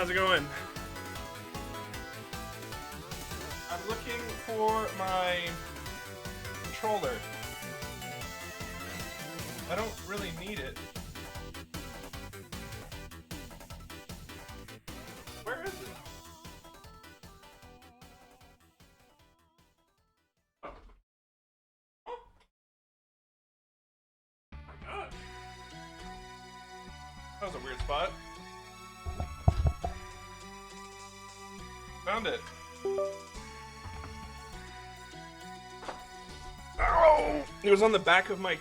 how's it going? I'm looking for my controller. I don't really need it. Where is it? Oh. Oh my god. That was a weird spot. Found it. Oh! It was on the back of my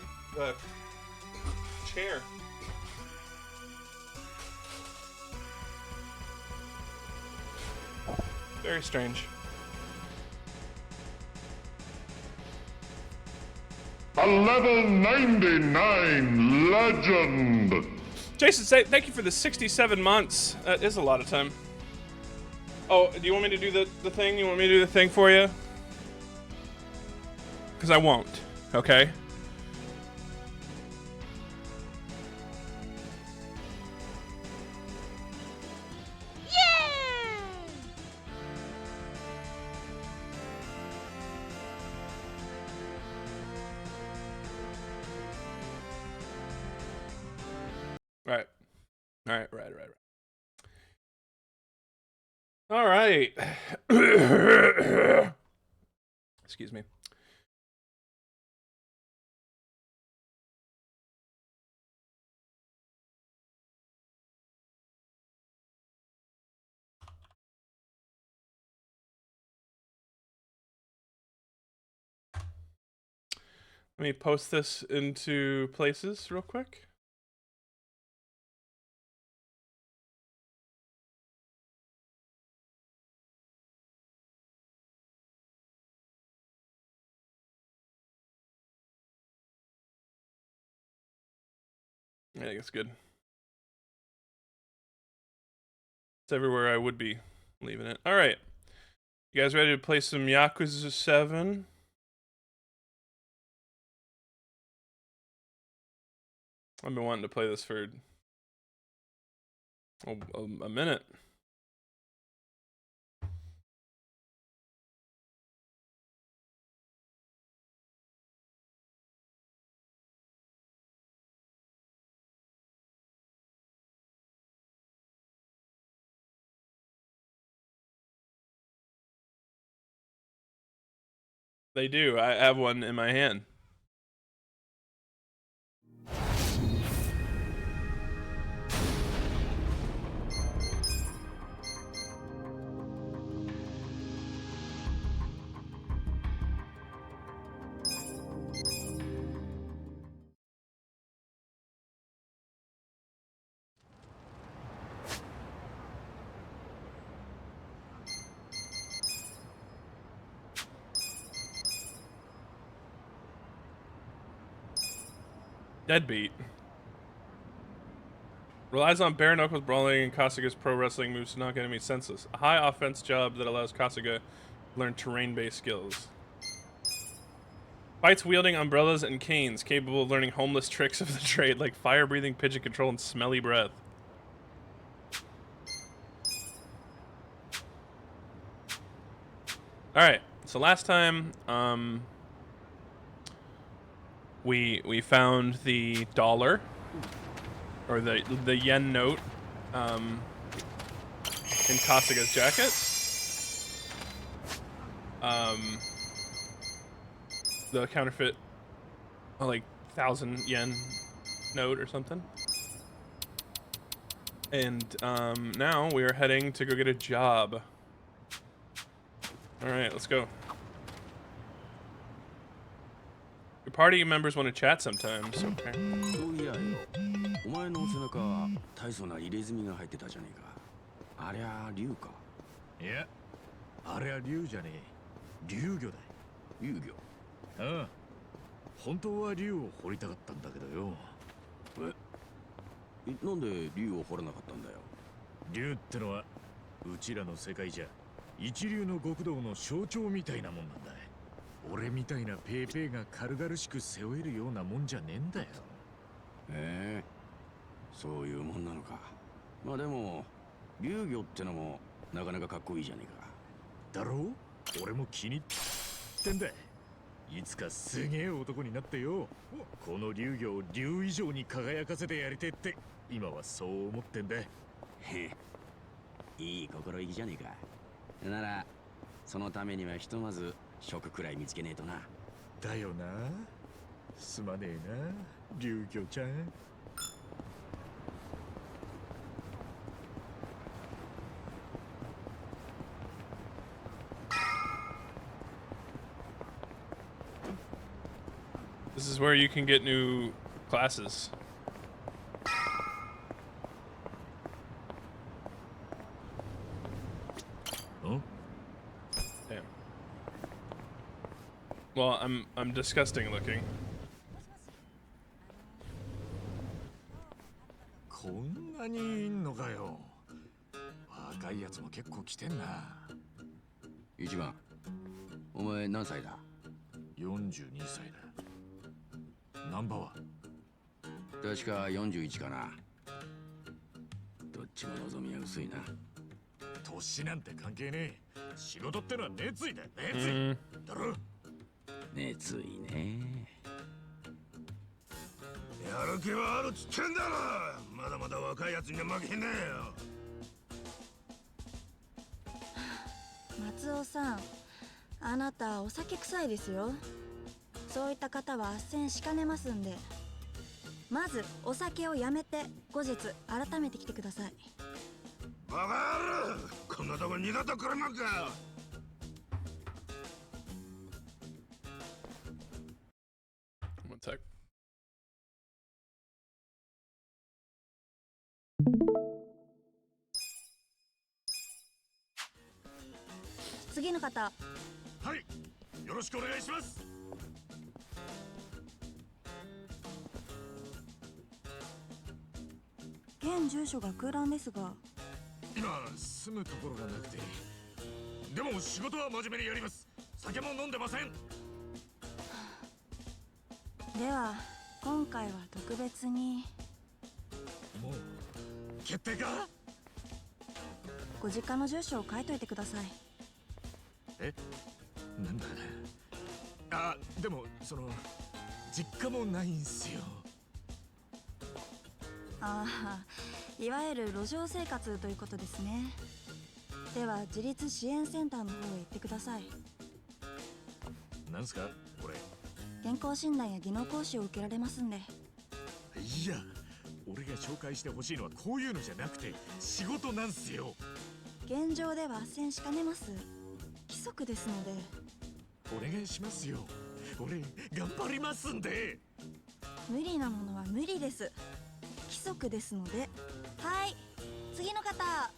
chair. Very strange. A level 99 legend. Jason, say thank you for the 67 months. That is a lot of time. Oh, do you want me to do the thing? You want me to do the thing for you? Because I won't, okay? Right. All right. Excuse me. Let me post this into places real quick. I think it's good. It's everywhere I would be leaving it. All right. You guys ready to play some Yakuza 7? I've been wanting to play this for a minute. They do. I have one in my hand. Deadbeat. Relies on bare knuckles brawling and Kasuga's pro wrestling moves to knock enemies senseless. A high offense job that allows Kasuga to learn terrain-based skills. Fights wielding umbrellas and canes, capable of learning homeless tricks of the trade like fire-breathing, pigeon control, and smelly breath. Alright, so last time, we found the dollar, or the yen note, in Kasuga's jacket. The counterfeit, like 1,000 yen note or something. And now we are heading to go get a job. All right, let's go. Your party members want to chat sometimes, okay? そういやよ、お前の背中は大層な入れ墨が入ってたじゃねえか。ありゃ竜か。いや、あれは竜じゃねえ。竜魚だ。竜魚。ああ。本当は竜を掘りたかったんだけどよ。なんで竜を掘らなかったんだよ。竜ってのはうちらの世界じゃ一流の極道の象徴みたいなもんなんだ。俺みたいなペーペーが軽々しく背負えるようなもんじゃねえんだよ。そういうもんなのか。まあでも竜魚ってのもなかなかかっこいいじゃねえか。だろう？俺も気に入ってんだ。いつかすげえ男になってよ、この竜魚を竜以上に輝かせてやりてって今はそう思ってんだ。へえ、いい心意気じゃねえか。ならそのためにはひとまず職くらい見つけねえとな。だよな。すまねえな、竜魚ちゃん。This is where you can get new classes. Huh? Damn. Well, I'm disgusting looking. こんなにいんのかよ。若いやつも結構来てんな。一番、お前何歳だ42歳だ。ナンバーは確か41かな。どっちも望みは薄いな。年なんて関係ねえ。仕事ってのは熱意だ、熱意。だろ。熱意ね。やる気はあるっつってんだろ。まだまだ若いやつには負けねえよ。松尾さん、あなたお酒臭いですよ。そういった方は斡旋しかねますんで、まずお酒をやめて後日改めて来てください。バカ野郎、こんなとこ二度と来るのか。One sec. 次の方。はい、よろしくお願いします。現住所が空欄ですが。今住むところがなくて。でも仕事は真面目にやります。酒も飲んでません。では今回は特別に。もう決定か？ご実家の住所を書いといてください。え、なんだ。あ、でもその実家もないんすよ。ああ、いわゆる路上生活ということですね。では自立支援センターの方へ行ってください。なんすかこれ？健康診断や技能講習を受けられますんで。いや、俺が紹介してほしいのはこういうのじゃなくて仕事なんすよ。現状では斡旋しかねます。規則ですので。お願いしますよ。俺頑張りますんで。無理なものは無理です。規則ですので。はい、次の方。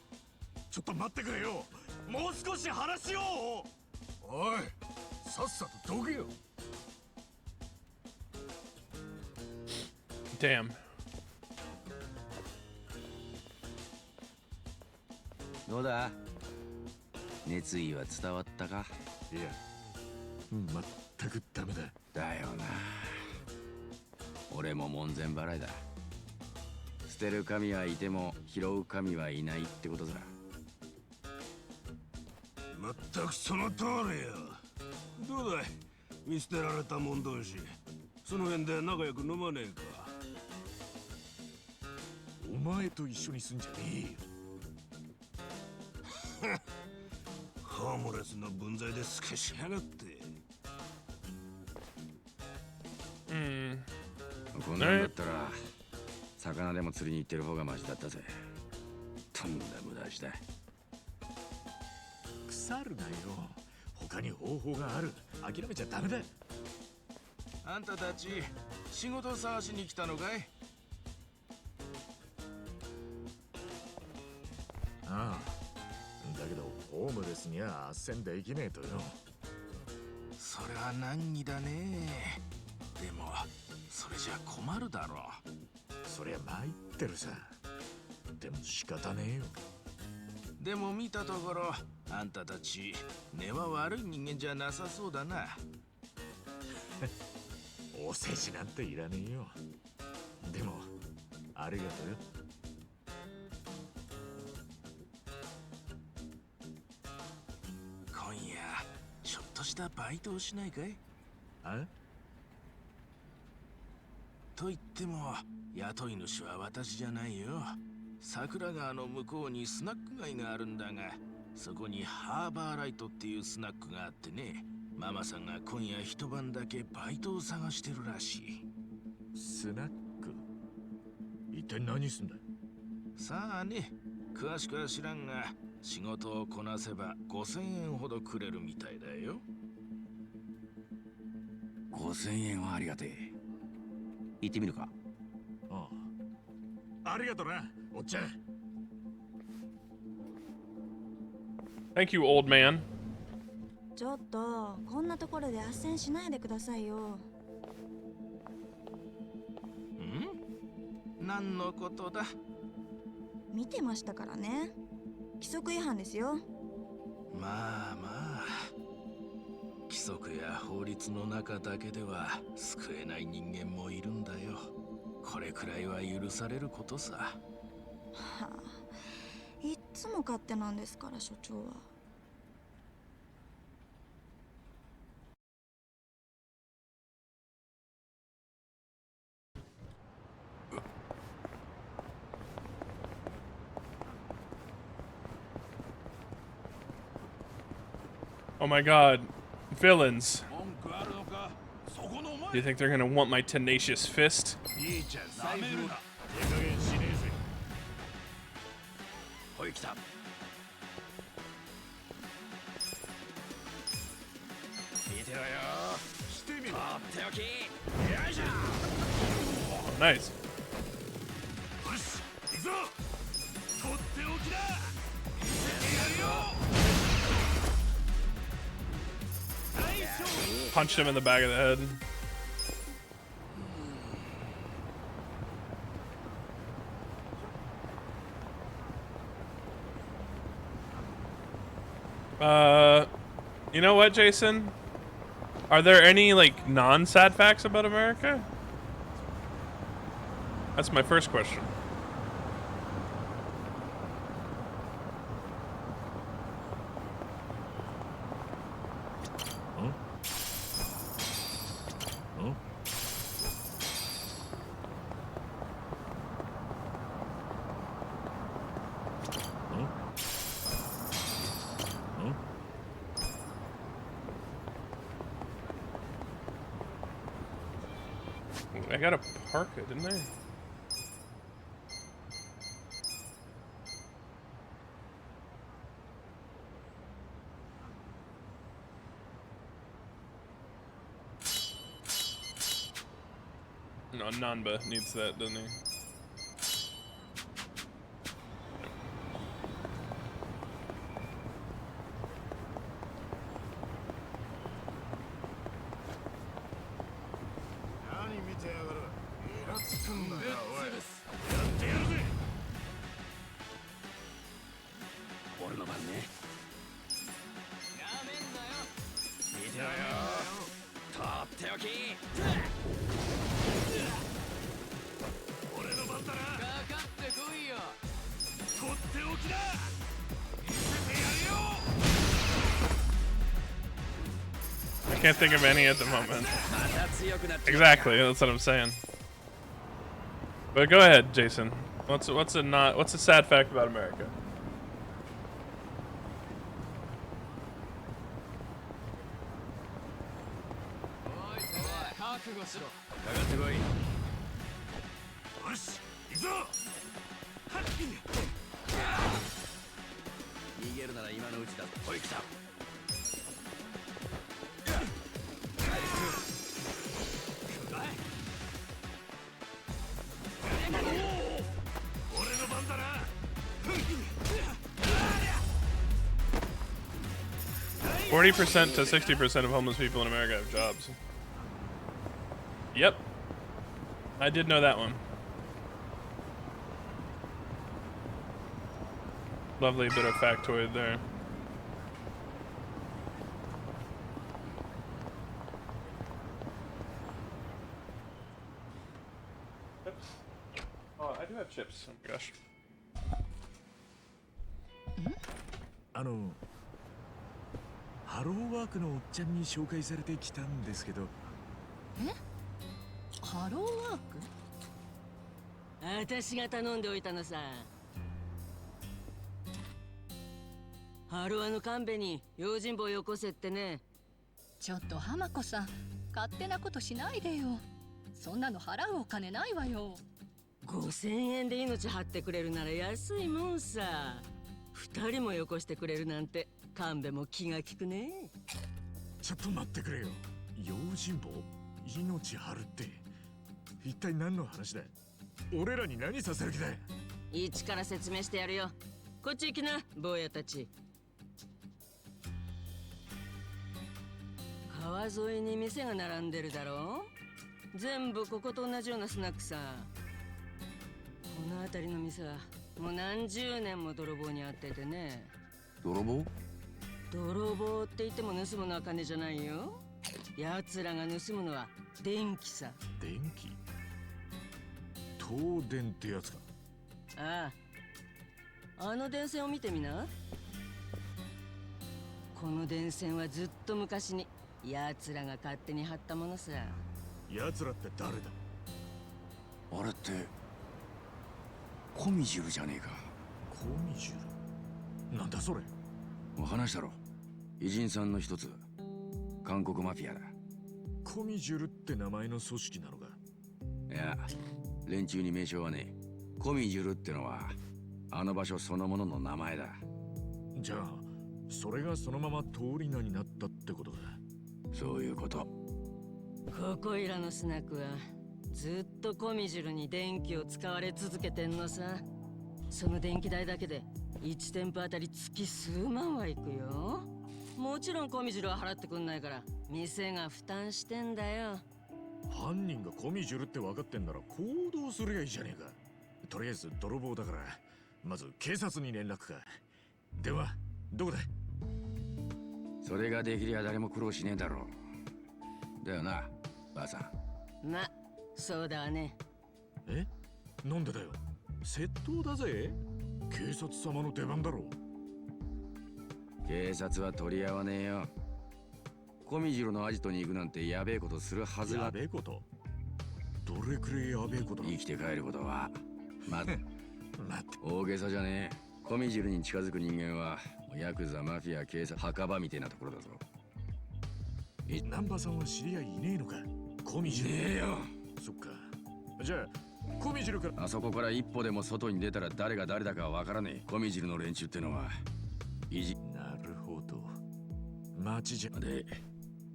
ちょっと待ってくれよ。もう少し話しよう。おい、さっさとどけよ。Damn. どうだ熱意は伝わったか。いや、全くダメだ。だよな。俺も門前払いだ。捨てる神はいても拾う神はいないってことさ。まったくその通りよ。どうだい、見捨てられたもん同士、その辺で仲良く飲まねえか。お前と一緒に住んじゃねえよ。ホームレスの分際で透けしやがって。こんなんだったら魚でも釣りに行ってる方がマシだったぜ。とんだ無駄足だ。腐るなよ。他に方法がある。諦めちゃダメだ。あんたたち仕事探しに来たのかい？ああ。だけどホームレスには斡旋できねえとよ。それは難儀だね。でもそれじゃ困るだろう。そりゃ参ってるさ。でも仕方ねえよ。でも見たところあんたたち根は悪い人間じゃなさそうだな。お世辞なんていらねえよ。でもありがとうよ。としたバイトをしないかい？と言っても雇い主は私じゃないよ。桜川の向こうにスナック街があるんだが、そこにハーバーライトっていうスナックがあってね、ママさんが今夜一晩だけバイトを探してるらしい。スナック？一体何すんだ？さあね、詳しくは知らんが、仕事をこなせば5000円ほどくれるみたいだよ。5000円はありがてえ。行ってみるか？ああ。ありがとな、おっちゃん。Thank you, old man. ちょっとこんなところで斡旋しないでくださいよ。何のことだ？見てましたからね。規則違反ですよ。まあまあ、規則や法律の中だけでは救えない人間もいるんだよ。これくらいは許されることさ。はあ、いっつも勝手なんですから所長は。Oh my god. Villains. Do you think they're gonna want my tenacious fist? いいじゃん、財布を。手加減しねえぜ。ほい来た。見てろよ。してみろ。とっておき。よいしょ。Nice. よし、行くぞ。とっておきだ。見せてやるよ。Punched him in the back of the head. You know what, Jason? Are there any, like, non-sad facts about America? That's my first question. I gotta park it, didn't I? No, Nanba needs that, doesn't he? I can't think of any at the moment. Exactly, that's what I'm saying. But go ahead, Jason. What's a sad fact about America? %40 to 60% of homeless people in America have jobs. Yep. I did know that one. Lovely bit of factoid there. Chips. Oh, I do have chips. Oh my gosh. ハハローワークのおっちゃんに紹介されてきたんですけど。ハローワーク？私が頼んでおいたのさ。ハロワの神戸に用心棒よこせってね。ちょっと浜子さん、勝手なことしないでよ。そんなの払うお金ないわよ。5000円で命張ってくれるなら安いもんさ。2人もよこしてくれるなんて神戸も気が利くね。ちょっと待ってくれよ。用心棒？命張るって。一体何の話だ？俺らに何させる気だ？一から説明してやるよ。こっち行きな、坊やたち。川沿いに店が並んでるだろ。全部ここと同じようなスナックさ。この辺りの店はもう何十年も泥棒に遭っててね。泥棒？泥棒って言っても盗むのは金じゃないよ。奴らが盗むのは電気さ。電気？東電ってやつか。ああ、あの電線を見てみな。この電線はずっと昔に奴らが勝手に張ったものさ。奴らって誰だ？あれってコミジュルじゃねえか。コミジュル？なんだそれ。もう話したろ。偉人さんの一つ、韓国マフィアだ。コミジュルって名前の組織なのか？いや、連中に名称はねえ。コミジュルってのはあの場所そのものの名前だ。じゃあそれがそのまま通り名になったってことだ。そういうこと。ここいらのスナックはずっとコミジュルに電気を使われ続けてんのさ。その電気代だけで1店舗あたり月数万はいくよ。もちろんコミジュルは払ってくんないから店が負担してんだよ。犯人がコミジュルって分かってんなら行動すりゃいいじゃねえか。とりあえず泥棒だからまず警察に連絡か。ではどこだ？それができりゃ誰も苦労しねえだろう。だよな、ばあさん。ま、そうだわね。え？なんでだよ。窃盗だぜ。警察様の出番だろう。警察は取り合わねえよ。コミジュルのアジトに行くなんてやべえことするはずが。やべえこと？どれくらいやべえこと？生きて帰ることはまず待って。大げさじゃねえ。コミジュルに近づく人間はヤクザ、マフィア、警察、墓場みたいなところだぞ。南波さんは知り合いいねえのか？コミジュル。ねえよ。そっか。じゃあコミジルから。あそこから一歩でも外に出たら誰が誰だかわからねえ。コミジルの連中ってのはなるほど。町じゃで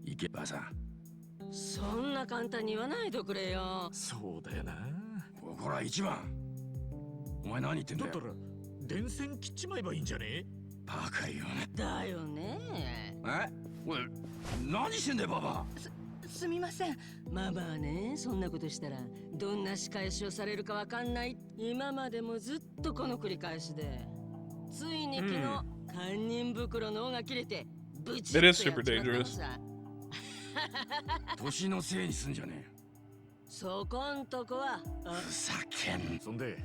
行けばさ。そんな簡単に言わないでくれよ。そうだよな。ここら一番。お前何言ってんだよ。だったら電線切っちまえばいいんじゃねえ？バカよね。だよね。おい、何してんだよババ。すみません。ママはね、そんなことしたらどんな仕返しをされるかわかんない。今までもずっとこの繰り返しで、ついに昨日、堪忍袋の尾が切れてブチッとやっちまったのさ。年のせいにすんじゃねえ。そこんとこはふざけん。そんで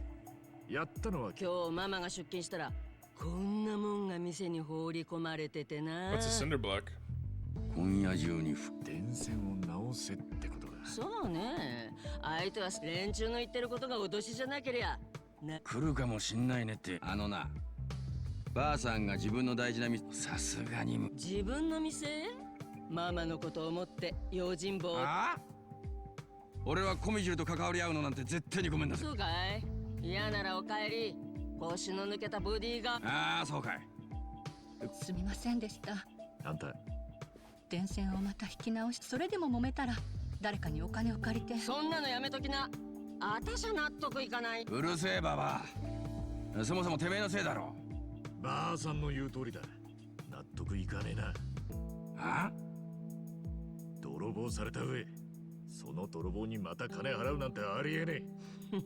やったのは今日ママが出勤したらこんなもんが店に放り込まれててな。 What's a cinder block? 今夜中に電線を直せってことだ。そうね。相手は連中の言ってることが脅しじゃなけりゃ来るかもしんないねって。あのな、ばあさんが自分の大事な店、さすがに自分の店？ママのことを思って用心棒。ああ？俺はコミジュルと関わり合うのなんて絶対にごめんなさい。そうかい？嫌ならお帰り。腰の抜けたボディが。ああ、そうかい。すみませんでした。あんた電線をまた引き直し、それでも揉めたら誰かにお金を借りて。そんなのやめときな。あたしゃ納得いかない。うるせえババア。そもそもてめえのせいだろ。ばあさんの言う通りだ。納得いかねえな。あ？泥棒された上、その泥棒にまた金払うなんてありえねえ。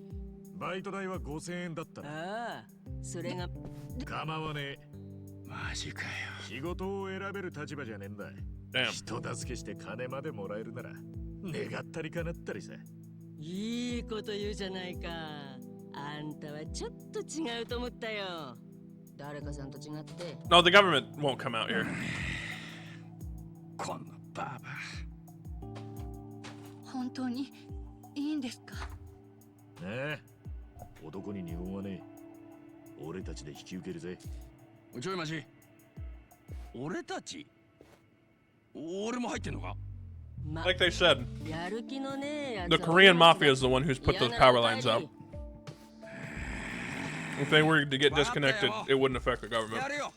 バイト代は5000円だったな。ああ、それが構わねえ。マジかよ。仕事を選べる立場じゃねえんだ。 Damn. 人助けして金までもらえるなら願ったり叶ったりさ。いいこと言うじゃないか。あんたはちょっと違うと思ったよ。誰かさんと違って。 No, the government won't come out here. このババ本当にいいんですか？ねえ、男に日本はねえ。俺たちで引き受けるぜ。ちょい待ち。俺たち？俺も入ってんのか？ Like they said, やる気のねえやつ the は Korean mafia is the one who's put those power lines out. If they were to get disconnected, it wouldn't affect the government. やれよ。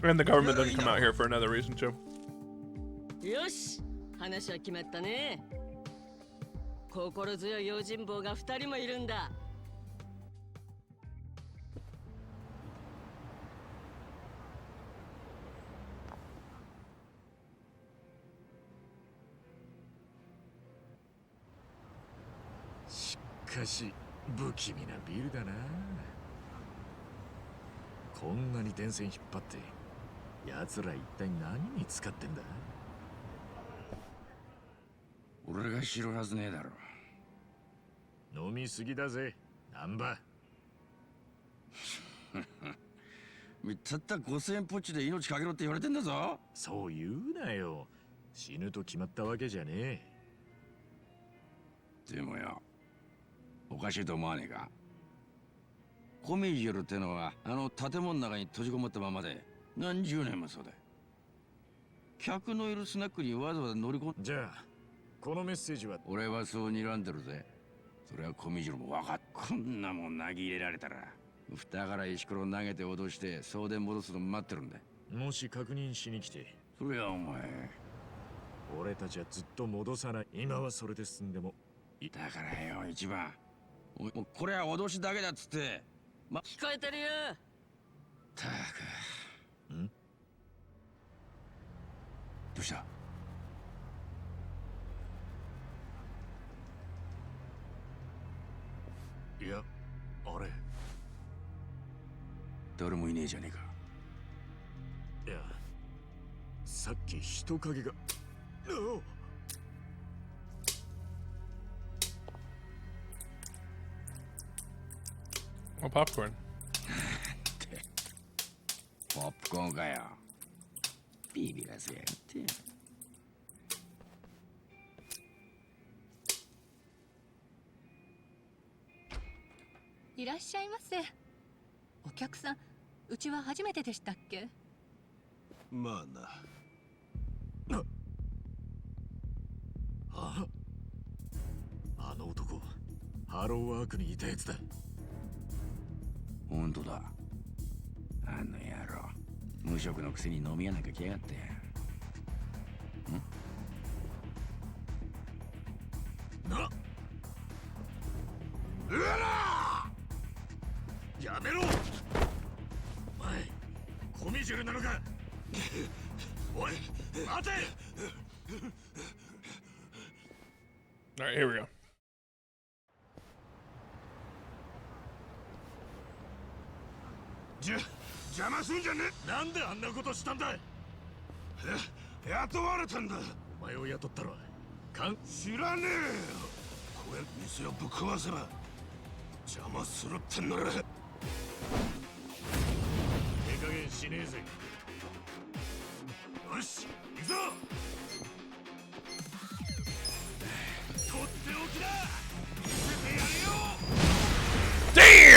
And the government doesn't come out here for another reason too. よし、話は決まったね。心強い用心棒が2人もいるんだ。しかし不気味なビルだな。こんなに電線引っ張って奴ら一体何に使ってんだ？俺が知るはずねえだろ。飲みすぎだぜ、難波。たった5000円ポッチで命かけろって言われてんだぞ。そう言うなよ。死ぬと決まったわけじゃねえ。でもよ、おかしいと思わねえか？コミジュルってのはあの建物の中に閉じこもったままで何十年もそうだ。客のいるスナックにわざわざ乗り込ん。じゃあこのメッセージは？俺はそう睨んでるぜ。それはコミジュルも分かっ。こんなもん投げ入れられたら蓋から石ころ投げて脅して送電戻すの待ってるんだ。もし確認しに来て。それはお前。俺たちはずっと戻さない。今はそれで済んでも。だからよ、一番もうこれは脅しだけだっつって。聞こえてるよ。たく。ん？どうした？いや、あれ。誰もいねえじゃねえか。いや、さっき人影が。Oh, popcorn. ポップコーンかよ。ビビらせやがって。いらっしゃいませ。お客さん、うちは初めてでしたっけ？まあな。あの男、ハローワークにいたやつだ。本当だ。あの野郎、無職のくせに飲み屋なんか来やがって。な。うわら！やめろ！お前、コミジュルなのか？おい、待て！ All right, here we go. 邪魔すんじゃねえ。なんであんなことしたんだ？え、雇われたんだ。お前を雇ったら知らねえよ。これ店をぶっ壊せば邪魔するってんなら。手加減しねえぜ。よし、行くぞ。とっておきだ。見せてやる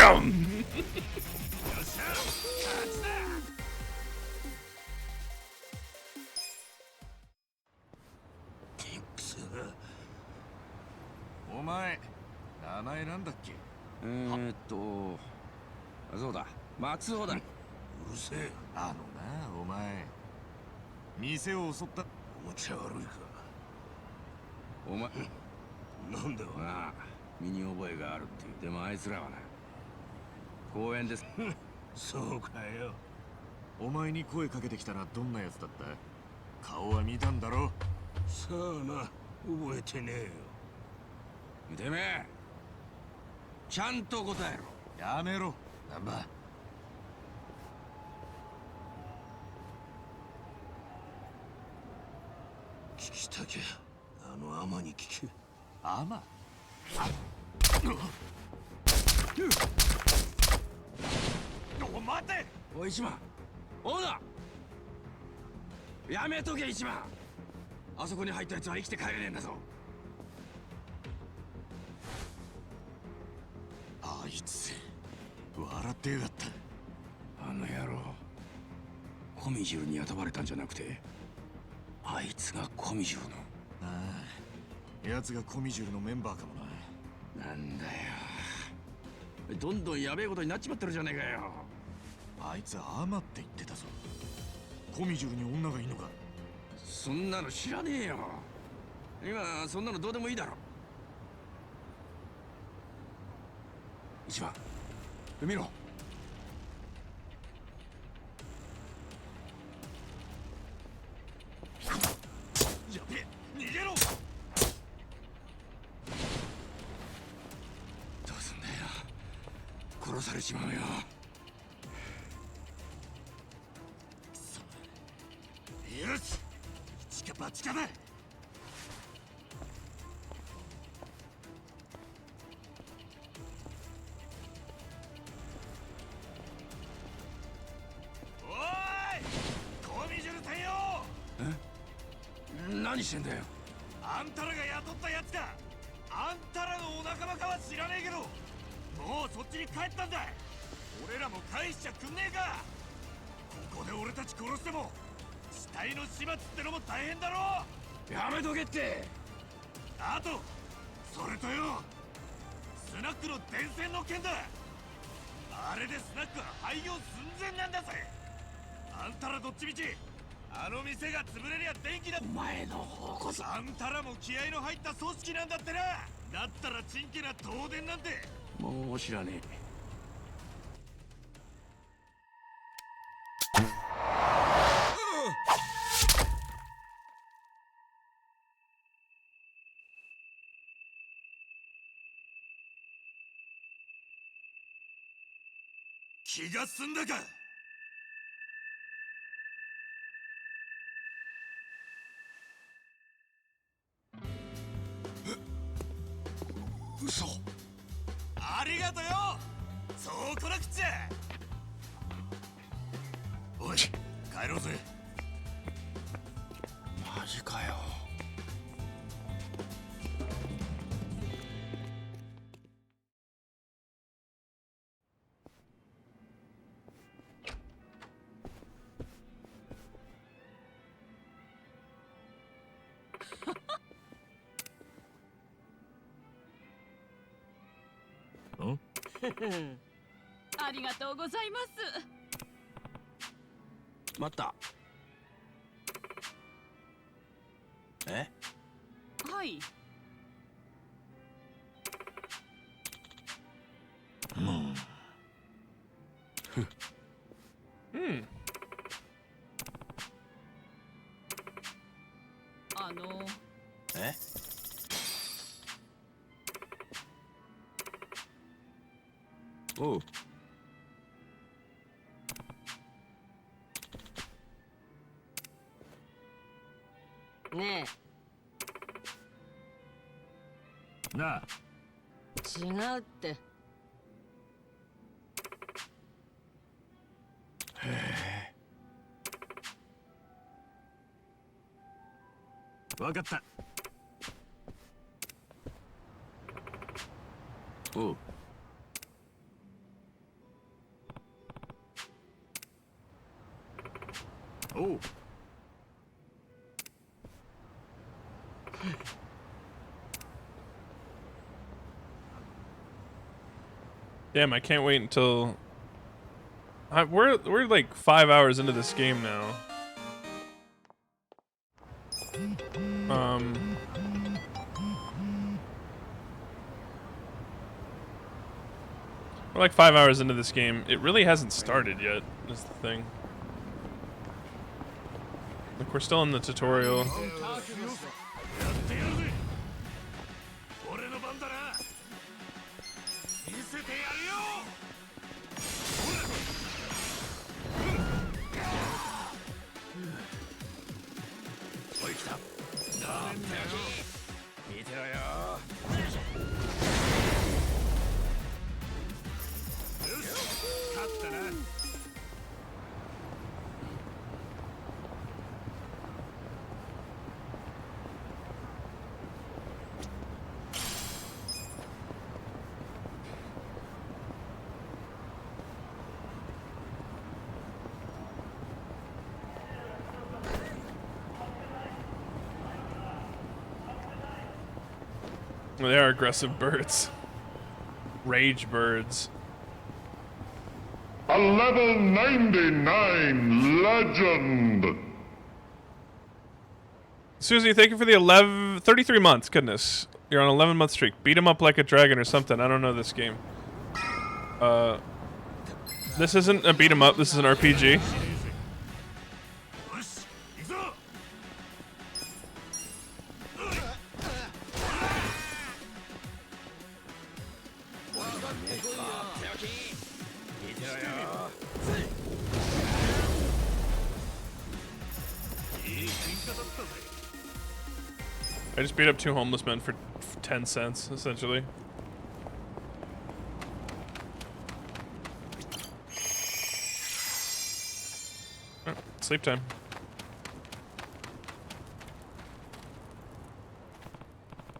よ。 Damn! よっしゃ、勝ちだ。お前、名前なんだっけ？そうだ、松尾だ。うるせえ。あのな、お前、店を襲った。おもちゃ悪いか。お前、なんだよ。まあ、身に覚えがあるっていう。でもあいつらはな、公園です。そうかよ。お前に声かけてきたらどんなやつだった？顔は見たんだろ？さあな、覚えてねえよ。てめえ、ちゃんと答えろ。やめろ、難波。聞きたきゃあのアマに聞け。アマ？お、待て！おい、一番。オーナー、やめとけ、一番。あそこに入ったやつは生きて帰れねえんだぞ。あいつ笑ってやがった。あの野郎、コミジュルに雇われたんじゃなくて、あいつがコミジュルの。ああ、奴がコミジュルのメンバーかもな。なんだよ、どんどんやべえことになっちまってるじゃねえかよ。あいつアマって言ってたぞ。コミジュルに女がいいのか。そんなの知らねえよ。今そんなのどうでもいいだろ。一番見ろ。やべえ、逃げろ。どうすんだよ、殺されちまうよ。よし、一か八かだ。おーい、コミジュル隊よ。何してんだよ。あんたらが雇ったやつか。あんたらのお仲間かは知らねえけど、もうそっちに帰ったんだ。俺らも返しちゃくんねえか。ここで俺たち殺しても死体の始末ってのも大変だろ。やめとけって。あとそれとよ、スナックの電線の件だ。あれでスナックは廃業寸前なんだぜ。あんたらどっちみちあの店が潰れりゃ電気だ。お前の方こそ。あんたらも気合の入った組織なんだってな。だったらチンケな東電なんて。もう知らねえ。気が済んだか。嘘。ありがとよ。そう来なくっちゃ。おい、帰ろうぜ。マジかよ。ありがとうございます。待った。え？はい。え？おう。ねなあ、え、違うって。わかった。おう。おう。Damn, I can't wait until we're like 5 hours into this game now. We're like 5 hours into this game. It really hasn't started yet, is the thing. Like, we're still in the tutorial. 俺の番だな。見せてやるよ。おい、来た。見てろよ。勝ったな。They are aggressive birds. Rage birds. A level 99 legend. Susie, thank you for the 33 months. Goodness. You're on 11-month streak. Beat him up like a dragon or something. I don't know this game. This isn't a beat 'em up. This is an RPG. I just beat up 2 homeless men for 10 cents, essentially. Oh, sleep time.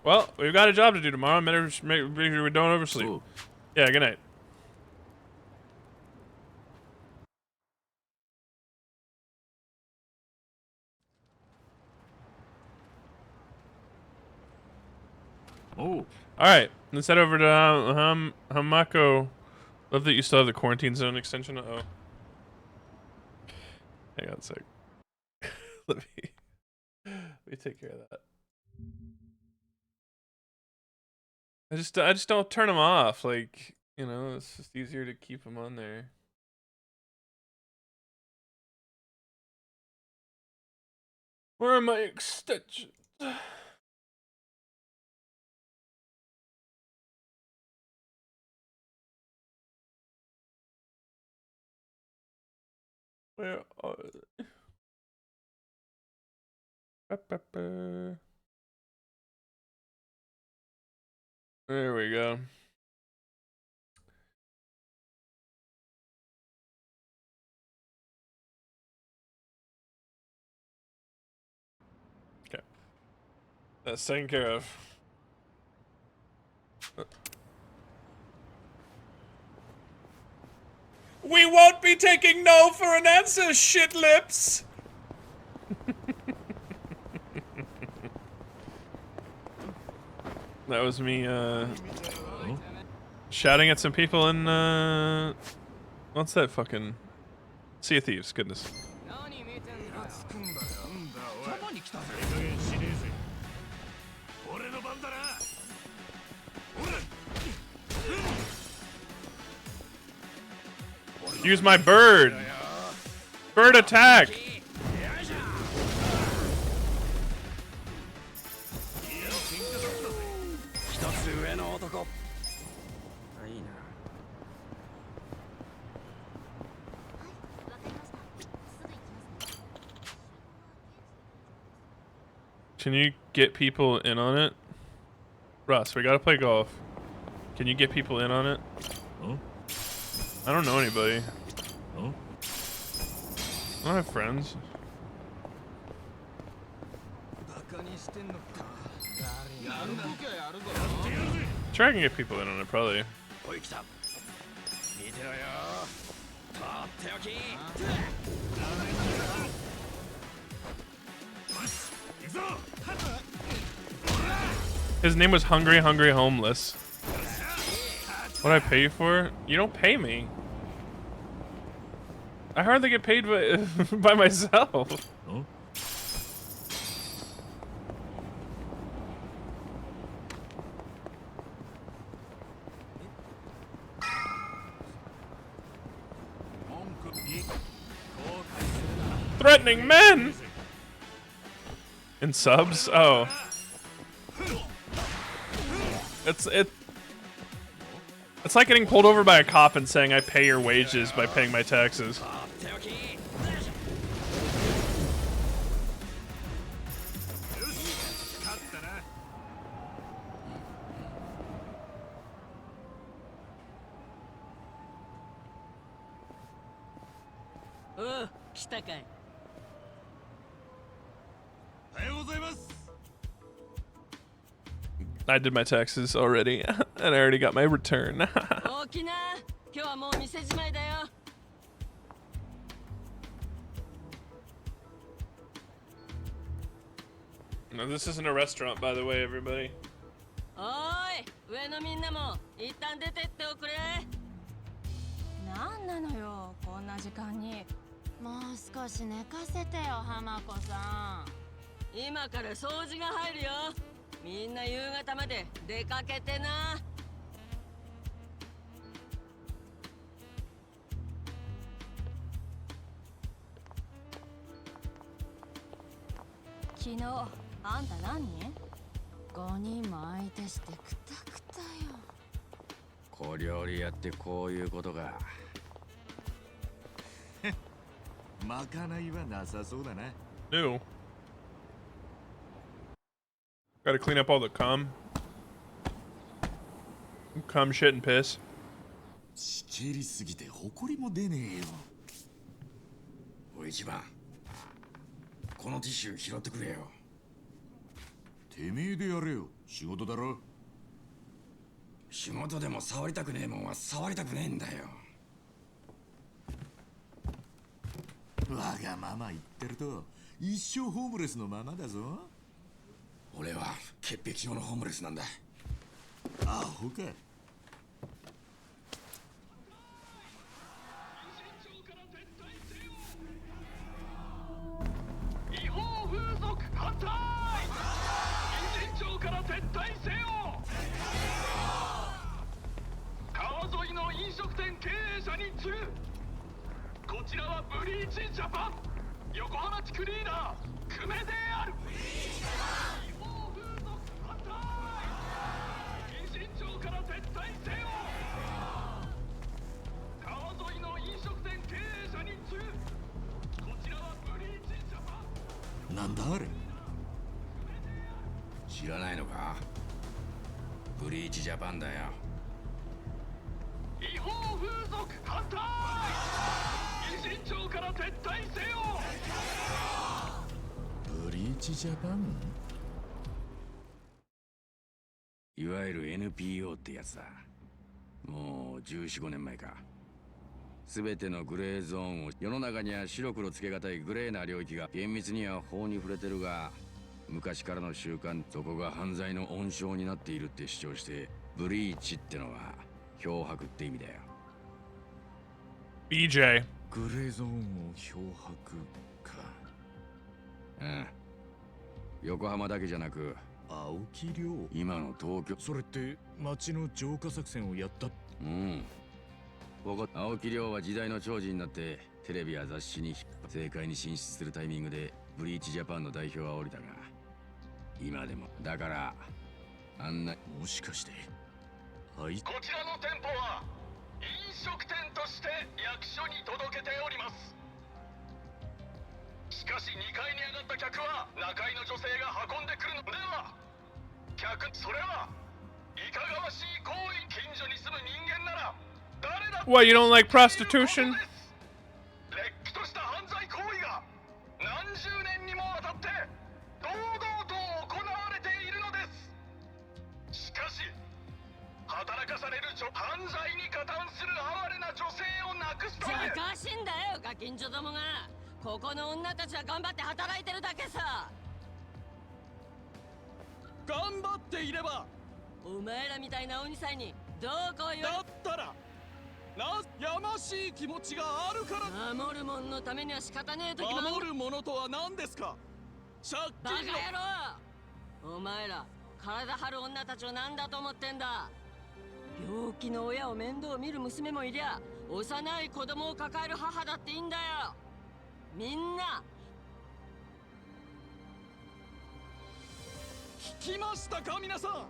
Well, we've got a job to do tomorrow. Make sure we don't oversleep. Ooh. Yeah, good night. Oh. Alright, let's head over to Hamako. Love that you still have the quarantine zone extension. Uh-oh. Hang on a sec. Let me take care of that. I just don't turn them off. Like, you know, it's just easier to keep them on there. Where are my extensions? Where are they? There we go. Okay. That's taken care of. We won't be taking no for an answer, shit lips! That was me, shouting at some people in, what's that fucking... Sea of Thieves, goodness. Use my bird! Bird attack! Can you get people in on it? Russ, we gotta play golf. Can you get people in on it? Huh? I don't know anybody. Huh? I don't have friends. Try and get people in on it, probably. His name was Hungry Hungry Homeless. What'd I pay you for? You don't pay me. I hardly get paid by myself. Huh? Threatening men! In subs? Oh. It's like getting pulled over by a cop and saying I pay your wages by paying my taxes. I did my taxes already, and I already got my return. No, this isn't a restaurant, by the way, everybody. い、上のみんなも一旦出てっておくれ。なんなのよ、こんな時間に。もう少し寝かせてよ、浜子さん。今から掃除が入るよ。みんな夕方まで出かけてな。昨日あんた何人5人も相手してくたくたよ。小料理やってこういうことか。まかないはなさそうだな。 New. Gotta clean up all the cum shit and piss. しけりすぎて埃も出ねえよ。おい一番、このティッシュ拾ってくれよ。てめえでやれよ、仕事だろ。仕事でも触りたくねえもんは触りたくねえんだよ。わがまま言ってると一生ホームレスのままだぞ。俺は潔癖用のホームレスなんだ。アホか。違法風俗反対。近隣町から撤退せよ。川沿いの飲食店経営者に次ぐ。こちらはブリーチジャパン横浜地区リーダー久米である。違法風俗反対。近隣町から撤退せよ。川沿いの飲食店経営者に次ぐ。こちらはブリーチジャパン。なんだあれ。知らないのか。ブリーチジャパンだよ。違法風俗反対。近隣町から撤退せよ。ブリーチジャパン。いわゆる NPO ってやつだ。もう14、15年前か。全てのグレーゾーンを、世の中には白黒つけがたいグレーな領域が厳密には法に触れてるが、昔からの習慣、そこが犯罪の温床になっているって主張して、ブリーチってのは漂白って意味だよ。 BJ. グレーゾーンを漂白か。うん。横浜だけじゃなく、青木亮。今の東京。それって町の浄化作戦をやった。うん。青木亮は時代の寵児になってテレビや雑誌に政界に進出するタイミングでブリーチジャパンの代表は降りたが、今でもだからあんな。もしかしてはい。こちらの店舗は飲食店として役所に届けております。しかし2階に上がった客は中居の女性が運んでくるのでは。それはいかがわしい行為。近所に住む人間なら誰だって。 What, you don't like prostitution? れっきとした犯罪行為が何十年にもわたって堂々と行われているのです。しかし働かされる犯罪に加担する哀れな女性をなくすため。じゃかしんだよ、ガキンチョどもが。ここの女たちは頑張って働いてるだけさ。頑張っていれば。お前らみたいな鬼さんにどうこう言わ。だったらやましい気持ちがあるから。守るもんのためには仕方ねえ時も。守るものとは何ですか。借バカ金の。野郎。お前ら体張る女たちを何だと思ってんだ。病気の親を面倒見る娘もいりゃ、幼い子供を抱える母だっていいんだよ。みんな聞きましたか皆さん。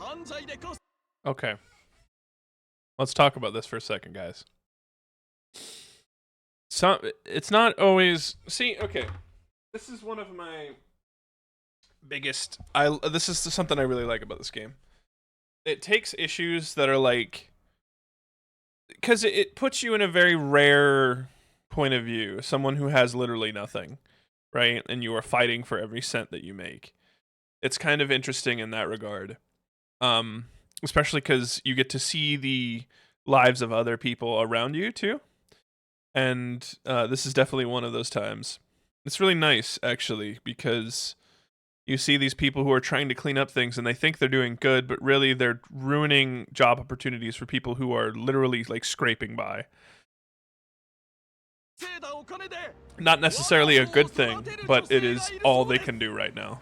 犯罪でこ。 Okay. Let's talk about this for a second, guys. It's not always. See, okay. This is one of my biggest. This is something I really like about this game. It takes issues that are like, because it puts you in a very rare point of view, someone who has literally nothing, right? And you are fighting for every cent that you make. It's kind of interesting in that regard. Especially because you get to see the lives of other people around you too. And this is definitely one of those times. It's really nice, actually, because You see these people who are trying to clean up things and they think they're doing good, but really they're ruining job opportunities for people who are literally like scraping by. Not necessarily a good thing, but it is all they can do right now.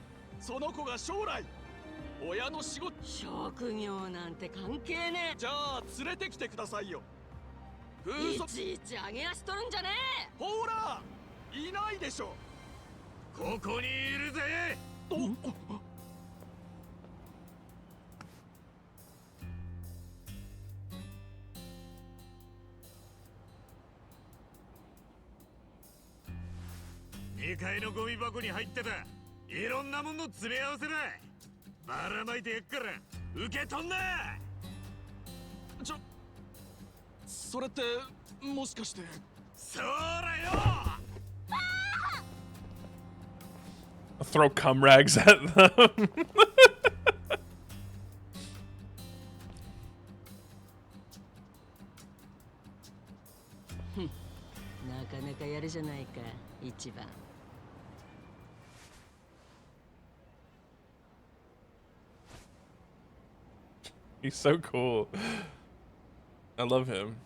職業なんて関係ねえ。じゃあ連れてきてくださいよ。いちいち上げ足取るんじゃねえ。ほら、いないでしょ。ここにいるぜ。2階のゴミ箱に入ってたいろんなものの詰め合わせだ。ばらまいてやっから受け取んな。それってもしかして。そらよ。I'll throw cum rags at them. なかなかやるじゃないか、一番。He's so cool. I love him.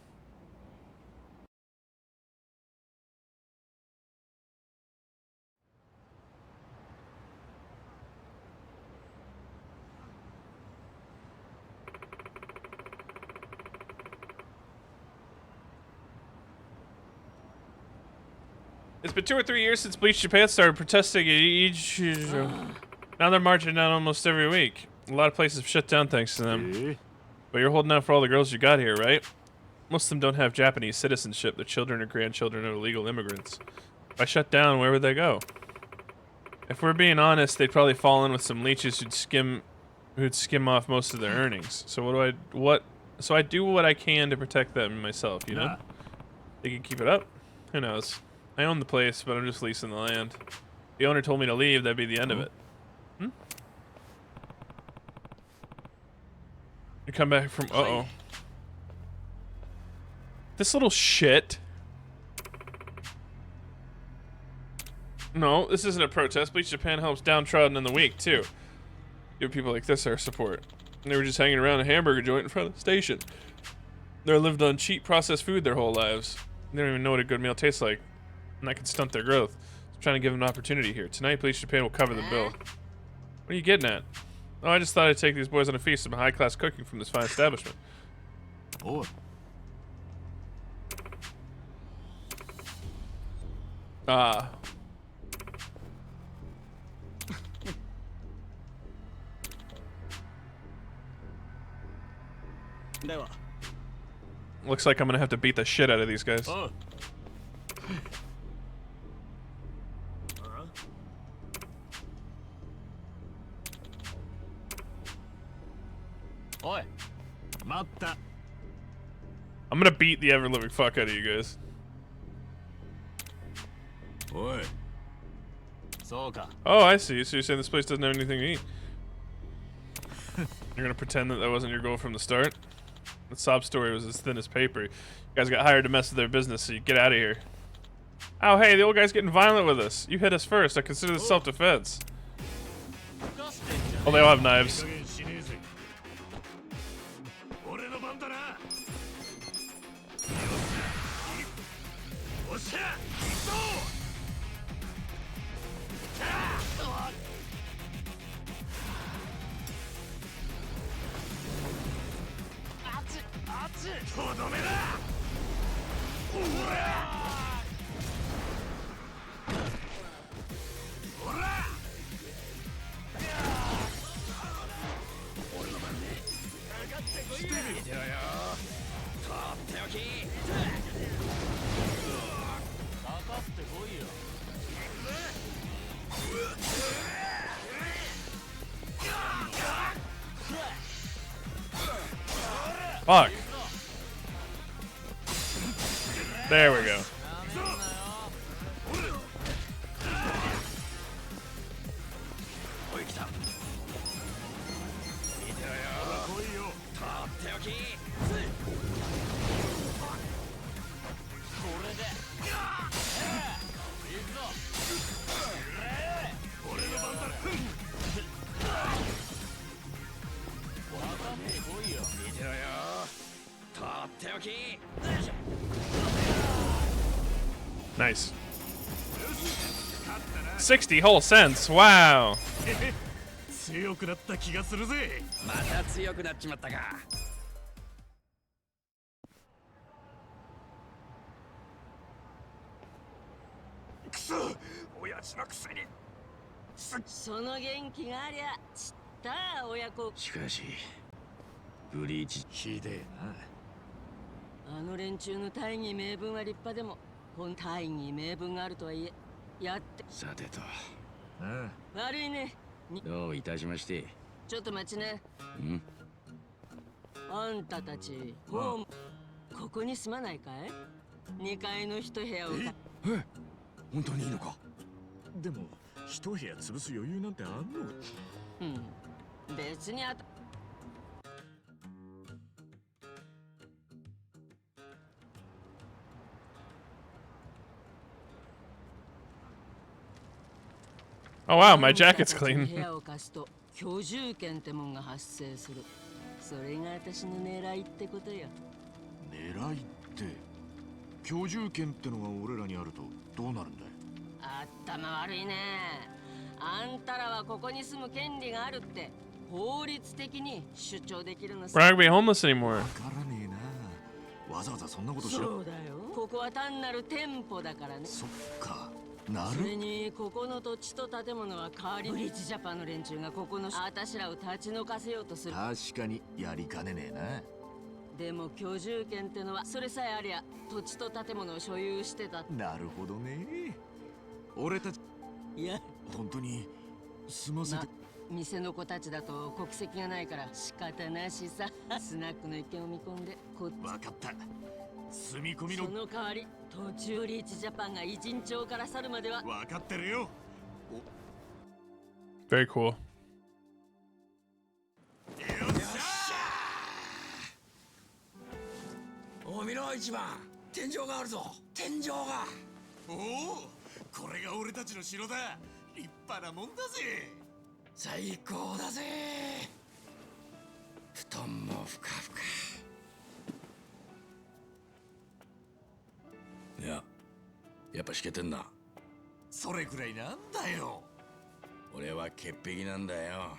It's been 2 or 3 years since Bleach Japan started protesting each. Now they're marching down almost every week. A lot of places have shut down thanks to them. But you're holding out for all the girls you got here, right? Most of them don't have Japanese citizenship. Their children or grandchildren are illegal immigrants. If I shut down, where would they go? If we're being honest, they'd probably fall in with some leeches who'd skim off most of their earnings. So So I do what I can to protect them myself, you know? They can keep it up. Who knows? I own the place, but I'm just leasing the land. The owner told me to leave, that'd be the end of it. You come back from uh-oh. This little shit. No, this isn't a protest. Bleach Japan helps downtrodden in the weak too. Give people like this our support. And they were just hanging around a hamburger joint in front of the station. They lived on cheap processed food their whole lives. They don't even know what a good meal tastes like. And that can stunt their growth. So I'm trying to give them an opportunity here. Tonight, Bleach Japan will cover the bill. What are you getting at? Oh, I just thought I'd take these boys on a feast of high-class cooking from this fine establishment. Oh. Ah. Looks like I'm gonna have to beat the shit out of these guys. Oi. I'm gonna beat the ever-living fuck out of you guys. Oi. Oh, I see. So you're saying this place doesn't have anything to eat? You're gonna pretend that that wasn't your goal from the start? The sob story was as thin as paper. You guys got hired to mess with their business, so you get out of here. Oh, hey, the old guy's getting violent with us. You hit us first. I consider this self-defense. Oh, they all have knives. Fuck. There we go. Nice. 60 whole cents. Wow. 強くなった気がするぜ。また強くなっちまったか。くそ、親父のくせに。その元気がありゃちった親子。しかしブリーチひでえな。あの連中の大義名分は立派でも大義名分があるとはいえやってさてと悪いね。どういたしまして。ちょっと待ちね。んあんたたちホームここに住まないかい？2階の一部屋をえ、本当にいいのか？でも一部屋潰す余裕なんてあんの？うん、別にOh wow, my jacket's 部 clean. 屋を貸すと居住権ってもんが発生する。それが私の狙いってことよ。狙いって居住権ってのが俺らにあるとどうなるんだい？頭悪いね。あんたらはここに住む権利があるって法律的に主張できるのさ。 We're not gonna be homeless anymore. わからねえな。わざわざそんなことしろ。そうだよ。ここは単なる店舗だからね。そっか。なそれる。にここの土地と建物は代わりブリッジジャパンの連中がここのあたしらを立ち退かせようとする。確かにやりかねねえでも居住権ってのはそれさえありゃ土地と建物を所有してた。な。なるほどね。俺たちいや本当にすませて。店の子たちだと国籍がないから仕方なしさ。スナックの意見を見込んでこっち。わかった。住み込みの。その代わり途中リーチジャパンが偉人町から去るまでは。わかってるよ。 Very cool. お見ろ一番、天井があるぞ。天井が。おお、これが俺たちの城だ。立派なもんだぜ。最高だぜ。布団もふかふか。いや、やっぱしけてんな。それくらいなんだよ。俺は潔癖なんだよ。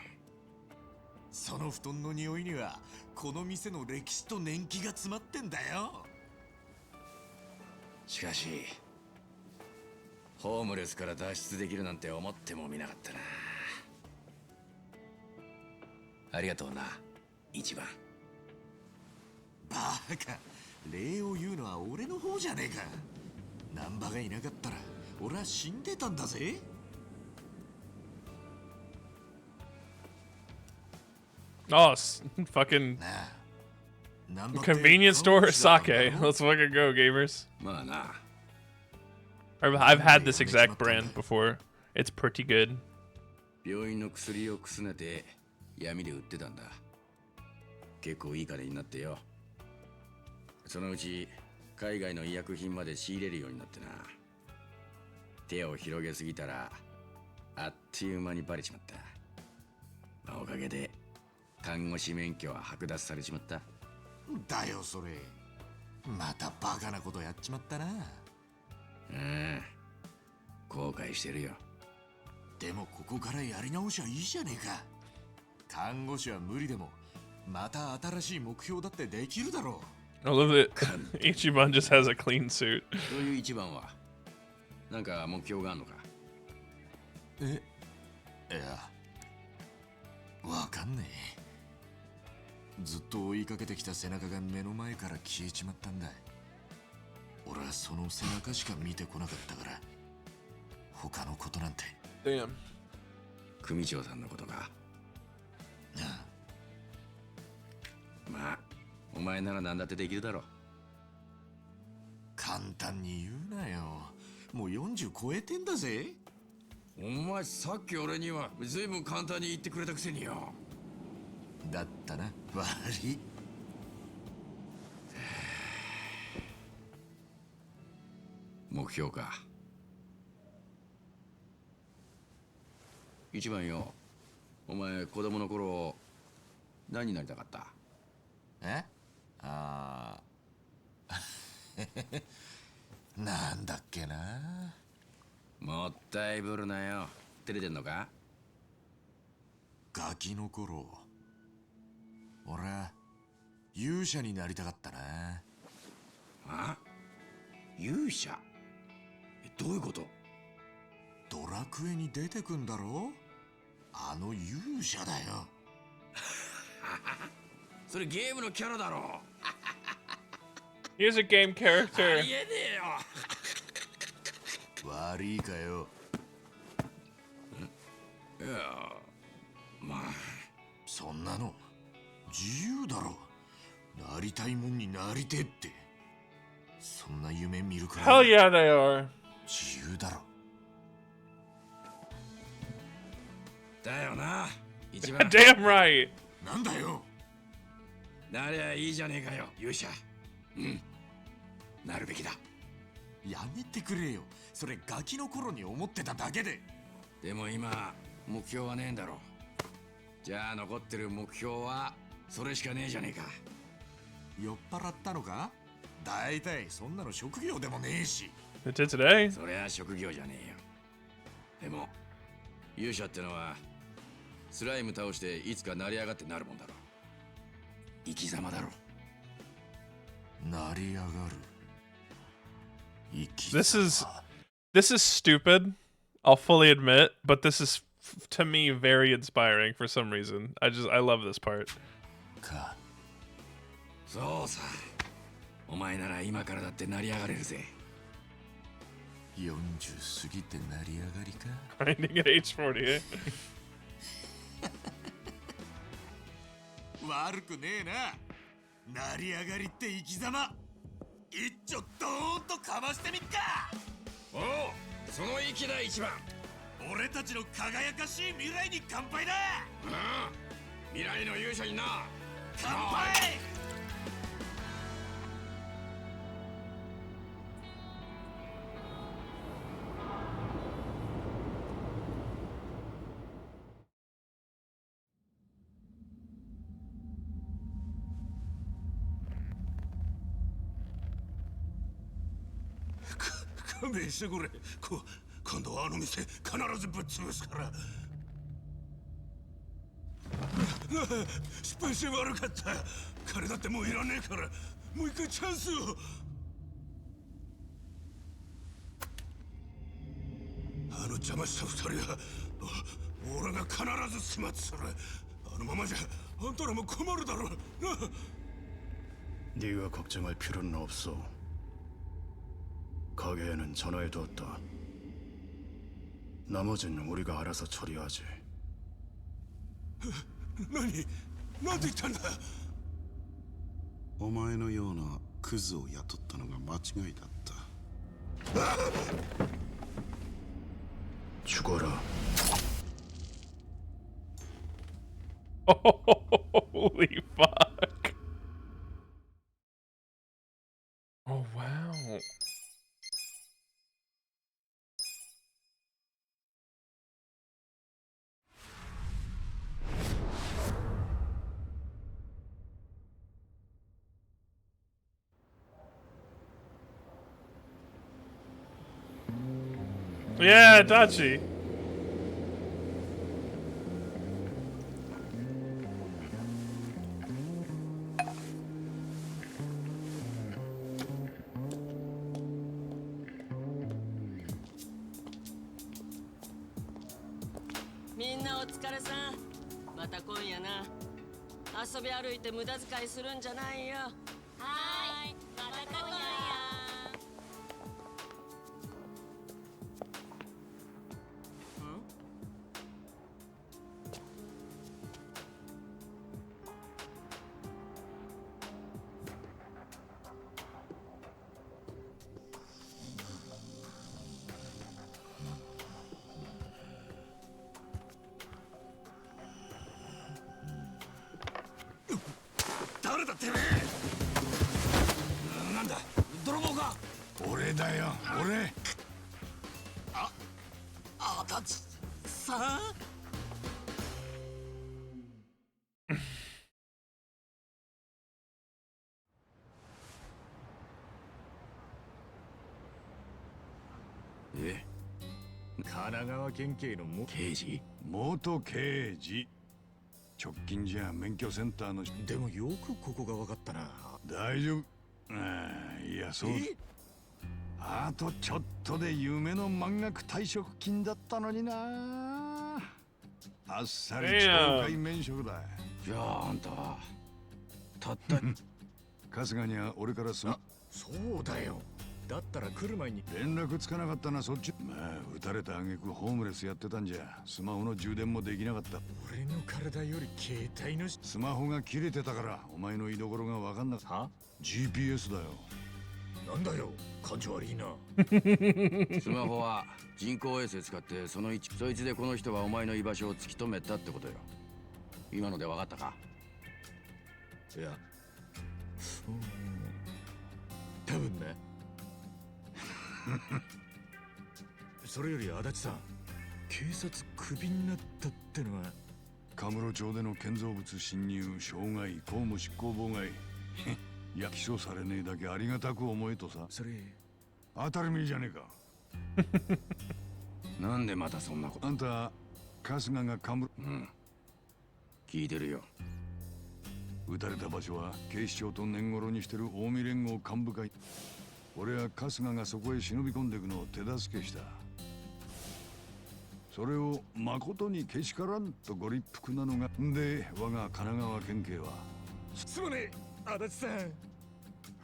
その布団の匂いにはこの店の歴史と年季が詰まってんだよ。しかしホームレスから脱出できるなんて思ってもみなかったな。ありがとうな一番。バカ、礼を言うのは俺の方じゃねえか。難波がいなかったら俺は死んでたんだぜ。Oh, fucking なあ、難波って convenience store 彼女だったんだ sake. ろ？ Let's fucking go, gamers. まあな。I've had this exact brand before. It's pretty good. 病院の薬をくすねて闇で売ってたんだ。結構いい金になってよ。そのうち海外の医薬品まで仕入れるようになってな。手を広げすぎたらあっという間にバレちまった。まあおかげで看護師免許は剥奪されちまった。だよそれ。またバカなことやっちまったな。後悔してるよ。でもここからやり直しはいいじゃねえか。看護師は無理でもまた新しい目標だってできるだろう。 I love that Ichiban just has a clean suit. そういう一番はなんか目標があるのか？いや、わかんねえ。ずっと追いかけてきた背中が目の前から消えちまったんだ。俺はその背中しか見てこなかったから他のことなんて。 Damn. 組長さんのことか？ああ、まあお前なら何だってできるだろう。簡単に言うなよ。もう40超えてんだぜ。お前さっき俺には随分簡単に言ってくれたくせによ。だったな、悪い。目標か。一番よ、お前子供の頃何になりたかった？なんだっけな。もったいぶるなよ。照れてんのか？ガキの頃、俺は勇者になりたかったな。あ？勇者？どういうこと？ドラクエに出てくんだろ、あの勇者だよ。それゲームのキャラだろ。He's a game あ character. りえねえよ。悪いかよ。いや、まあそんなの自由だろ。なりたいもんになりてって、そんな夢見るから Hell yeah, they are. 自由だろ。だよな。一番 Damn right. なんだよ。なりゃいいじゃねえかよ、勇者。うん、なるべきだ。やめてくれよ、それガキの頃に思ってただけで。でも今目標はねえんだろ。じゃあ残ってる目標はそれしかねえじゃねえか。酔っ払ったのか？だいたいそんなの職業でもねえし。 It did today. そりゃ職業じゃねえよ。でも勇者ってのはスライム倒していつか成り上がってなるもんだろ。生き様だろ。成り上がる。生き This is stupid. I'll fully admit, but this is to me very inspiring for some reason. I love this part. か。そうさ。お前なら今からだって成り上がれるぜ。40過ぎて成り上がりか。 Grinding at age 40, eh? 悪くねえな。成り上がりって生き様。一丁ドーンとかましてみっか。おお、その息だ一番。俺たちの輝かしい未来に乾杯だ。うん、未来の勇者にな。乾杯。勘弁してくれ。今度はあの店必ずぶっ潰すから。失敗して悪かった。金だってもういらねえから、もう一回チャンスを。あの邪魔した二人は俺が必ず始末する。あのままじゃあんたらも困るだろう。네가 걱정할 필요는 없어. 가게에는 전화해두었다. 나머지는 우리가 알아서 처리하지. なんて言ったんだ。お前のようなクズを雇ったのが間違いだった。죽어라. Holy fuck. Oh wow. Yeah, Dachi. Minnaお疲れさん。また今夜な。遊び歩いて無駄遣いするんじゃないよ。はーい、また今夜。誰だてめえ。なんだ、泥棒か。俺だよ、俺。あたちさん。神奈川県警の刑事。元刑事。直近じゃ免許センターの。でもよくここが分かったな。大丈夫。いや、そう。あとちょっとで夢の満額退職金だったのにな。あっさり懲戒免職だ。じゃああんたはたった春日には俺からそうだよ。だったら来る前に連絡つかなかったな。そっち。まあ撃たれた挙句ホームレスやってたんじゃスマホの充電もできなかった。俺の体より携帯のスマホが切れてたからお前の居所が分かんなかった。GPS だよ。なんだよ、感情悪いな。スマホは人工衛星使ってそいつでこの人がお前の居場所を突き止めたってことよ。今ので分かったか？いや、多分ね。それより足立さん、警察クビになったってのは。カムロ町での建造物侵入、傷害、公務執行妨害。いや、起訴されねえだけありがたく思えとさ。それ当たり前じゃねえか。なんでまたそんなこと。あんた春日がカムロ。聞いてるよ。撃たれた場所は警視庁と年頃にしてる近江連合幹部会。俺は春日がそこへ忍び込んでいくのを手助けした。それを誠にけしからんとご立腹なのがで我が神奈川県警は。すまねえ足立さん。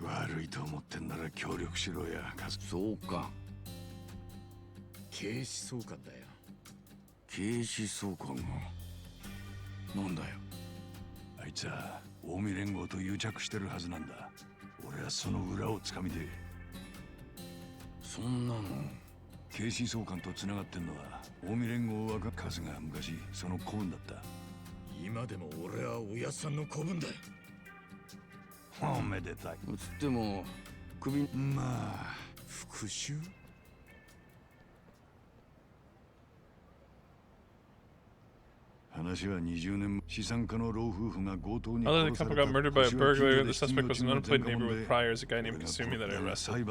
悪いと思ってんなら協力しろや。そうか。警視総監だよ。警視総監がなんだよ。あいつは近江連合と癒着してるはずなんだ。俺はその裏をつかみて。そんなの警視総監と繋がってんのは近江連合は春日が昔その子分だった。今でも俺はおやっさんの子分だよ。おめでたい。つっても首。まあ復讐。話は20年前、資産家の老夫婦が強盗に Although the couple got murdered by a burglar, the suspect was an unemployed neighbor with priors, a guy named Kasumi that I arrested.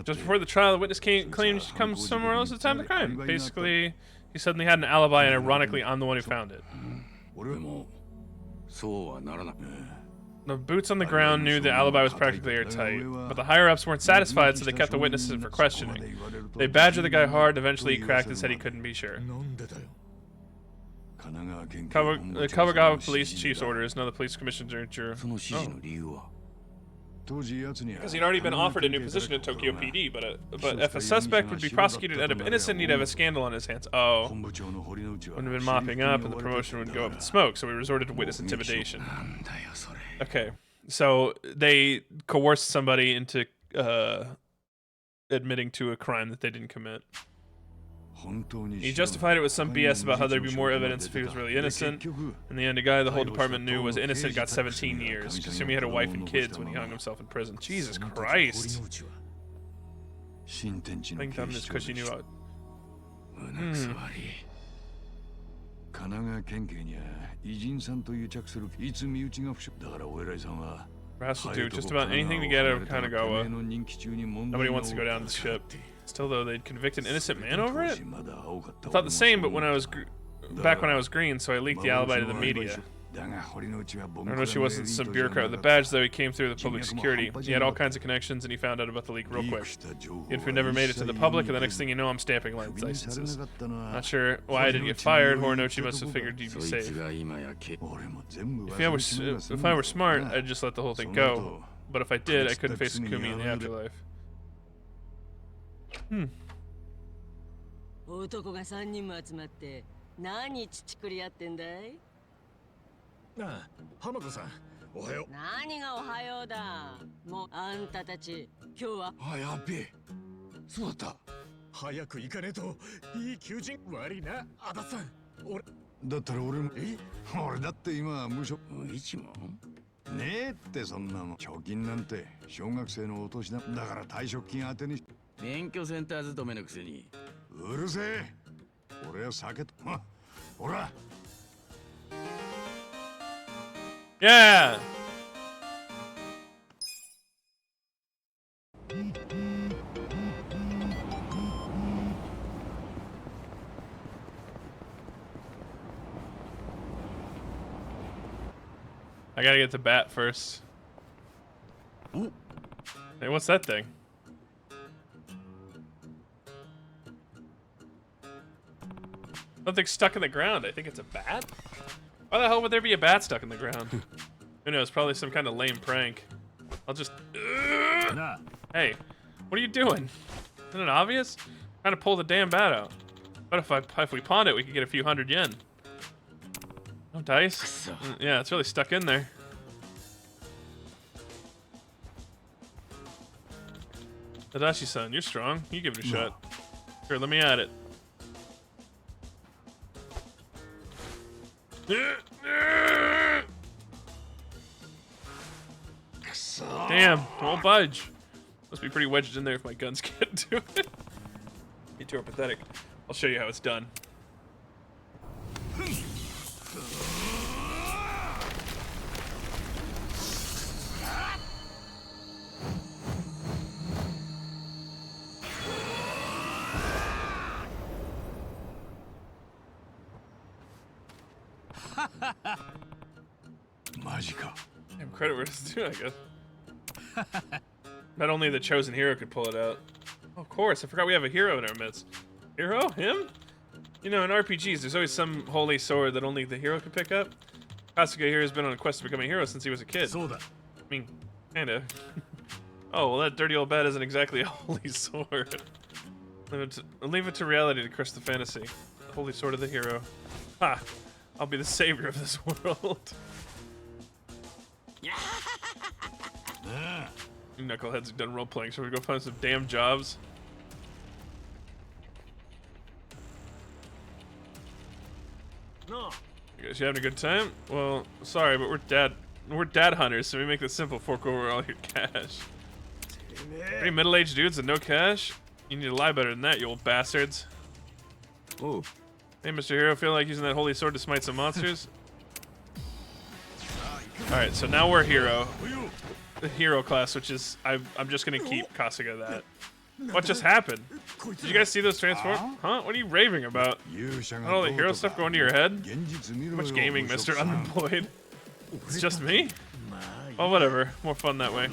Just before the trial, the witness claimed she'd come somewhere else at the time of the crime. Basically, he suddenly had an alibi, and ironically, I'm the one who found it. The boots on the ground knew the alibi was practically airtight, but the higher-ups weren't satisfied, so they kept the witnesses for questioning. They badgered the guy hard, and eventually he cracked and said he couldn't be sure. The Kawagawa police chief's orders, none of the police commissioners are true. Because he'd already been offered a new position in Tokyo PD, but if a suspect would be prosecuted and end up innocent, he'd have a scandal on his hands. Oh. Wouldn't have been mopping up, and the promotion would go up in smoke, so we resorted to witness intimidation. Okay, so they coerced somebody into admitting to a crime that they didn't commit. He justified it with some BS about how there'd be more evidence if he was really innocent. In the end, a guy the whole department knew was innocent got 17 years. Kasumi had a wife and kids when he hung himself in prison. Jesus Christ. Thank goodness because she knew out. Brass will do just about anything to get out of Kanagawa. Nobody wants to go down the ship. Still, though, they'd convict an innocent man over it? I thought the same, but when I was back when I was green, so I leaked the alibi to the media. Horinochi wasn't some bureaucrat with a badge, though. He came through the public security. He had all kinds of connections, and he found out about the leak real quick. The info never made it to the public, and the next thing you know, I'm stamping licenses. Not sure why I didn't get fired. Horinochi must have figured you'd be safe. If I were smart, I'd just let the whole thing go. But if I did, I couldn't face Kumi in the afterlife. 男が3人も集まって何乳くり合ってんだい？なあ、浜子さん、おはよう。何がおはようだ。もうあんたたち今日は。あ、やべえ。そうだった。早く行かねえといい求人。悪いな、足立さん。俺だったら俺も。俺だって今無職。一問？ねえってそんなもん。貯金なんて小学生のお年だ。だから退職金当てに。免許センター勤めのくせに。うるせえ。俺は酒と。ほら。Yeah. I gotta get the bat first. Hey, what's that thing? Something's stuck in the ground. I think it's a bat? Why the hell would there be a bat stuck in the ground? Who knows? Probably some kind of lame prank. I'll just... Hey, what are you doing? Isn't it obvious? Trying to pull the damn bat out. But if we pawned it, we could get a few hundred yen. No dice? Yeah, it's really stuck in there. Tadashi-san, you're strong. You give it a shot. Here, let me at it. Damn, won't budge. Must be pretty wedged in there if my guns get to it. You two are pathetic. I'll show you how it's done. Damn, credit where it's due, I guess. Not only the chosen hero could pull it out. Oh, of course, I forgot we have a hero in our midst. Hero? Him? You know, in RPGs, there's always some holy sword that only the hero can pick up. Kasuga here has been on a quest to become a hero since he was a kid. I mean, kinda. Oh, well, that dirty old bat isn't exactly a holy sword. Leave it to reality to crush the fantasy. The holy sword of the hero. Ha! I'll be the savior of this world. You knuckleheads have done role-playing. Should we go find some damn jobs? No. You guys, you having a good time? Well, sorry, but we're dad hunters, so we make this simple. Fork over all your cash. Three middle-aged dudes and no cash? You need to lie better than that, you old bastards. Oh. Hey, Mr. Hero, feel like using that holy sword to smite some monsters? Alright, so now we're hero. The hero class, which is... I'm just gonna keep Kasuga that. What just happened? Did you guys see those transform? Huh? What are you raving about? Not all the hero stuff going to your head? Too much gaming, Mr. Unemployed. It's just me? Well, whatever. More fun that way.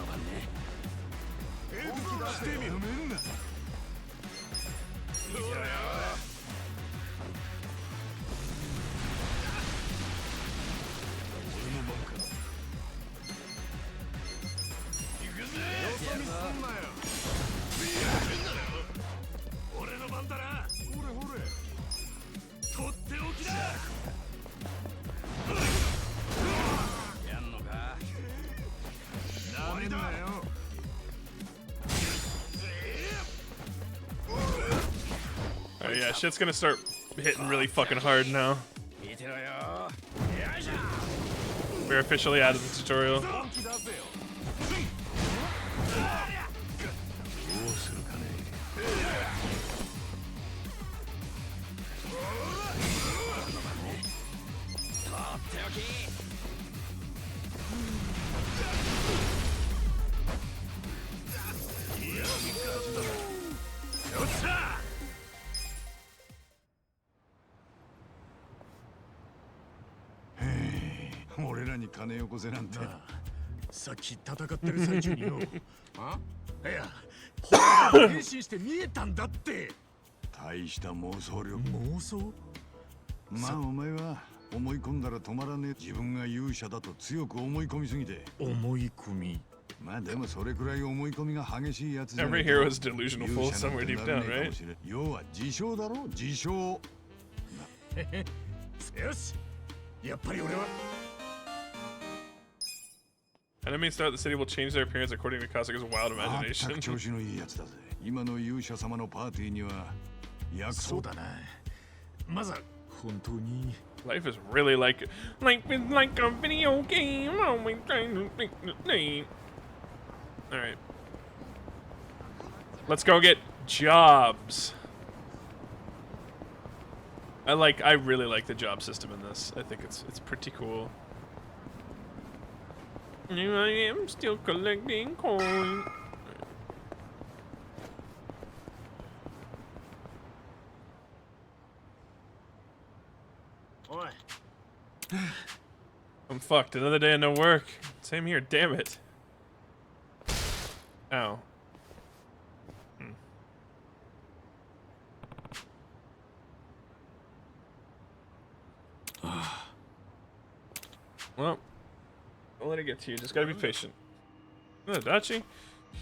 Oh yeah, shit's gonna start hitting really fucking hard now. We're officially out of the tutorial.さっき戦ってる最中によ。あ？いや、ホラーが変身して見えたんだって。大した妄想力。妄想？まあお前は思い込んだら止まらねえ。自分が勇者だと強く思い込みすぎて。思い込み。まあでもそれくらい思い込みが激しいやつじゃない。Every hero is delusional fool somewhere deep down, right? 要は自称だろ？自称。よし。やっぱり俺は。Enemies throughout the city will change their appearance according to Kasuga's wild imagination. 調子のいいやつだぜ。今の勇者様のパーティーにはそうだな。まず本当に。Life is really like a video game. Always trying to think the name. All right, let's go get jobs. I really like the job system in this. I think it's pretty cool. I am still collecting coins. I'm fucked. Another day of no work. Same here. Damn it. Ow. Well, don't let it get to you. Just gotta be patient. Oh, Dachi?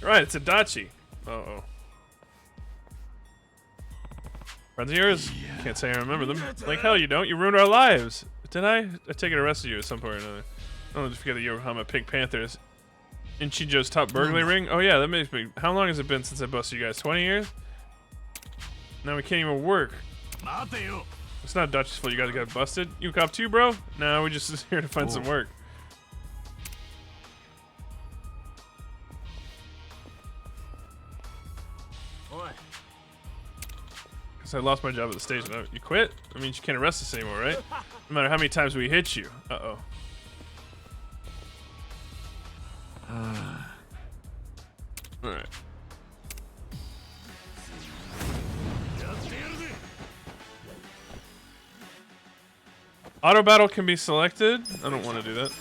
You're right, it's a Dachi. Uh-oh. Friends of yours? Can't say I remember them. Like hell you don't. You ruined our lives. Did I? I take it arrested you at some point or another. I don't just forget the Yokohama Pink Panthers. Inchijo's top burglary ring? Oh yeah, that makes me... How long has it been since I busted you guys? 20 years? Now we can't even work. It's not Dutch's fault you guys got busted. You cop too, bro? No, we're just here to find some work. Guess I lost my job at the station. You quit? That means you can't arrest us anymore, right? No matter how many times we hit you. Uh-oh. Alright. Auto battle can be selected. I don't want to do that.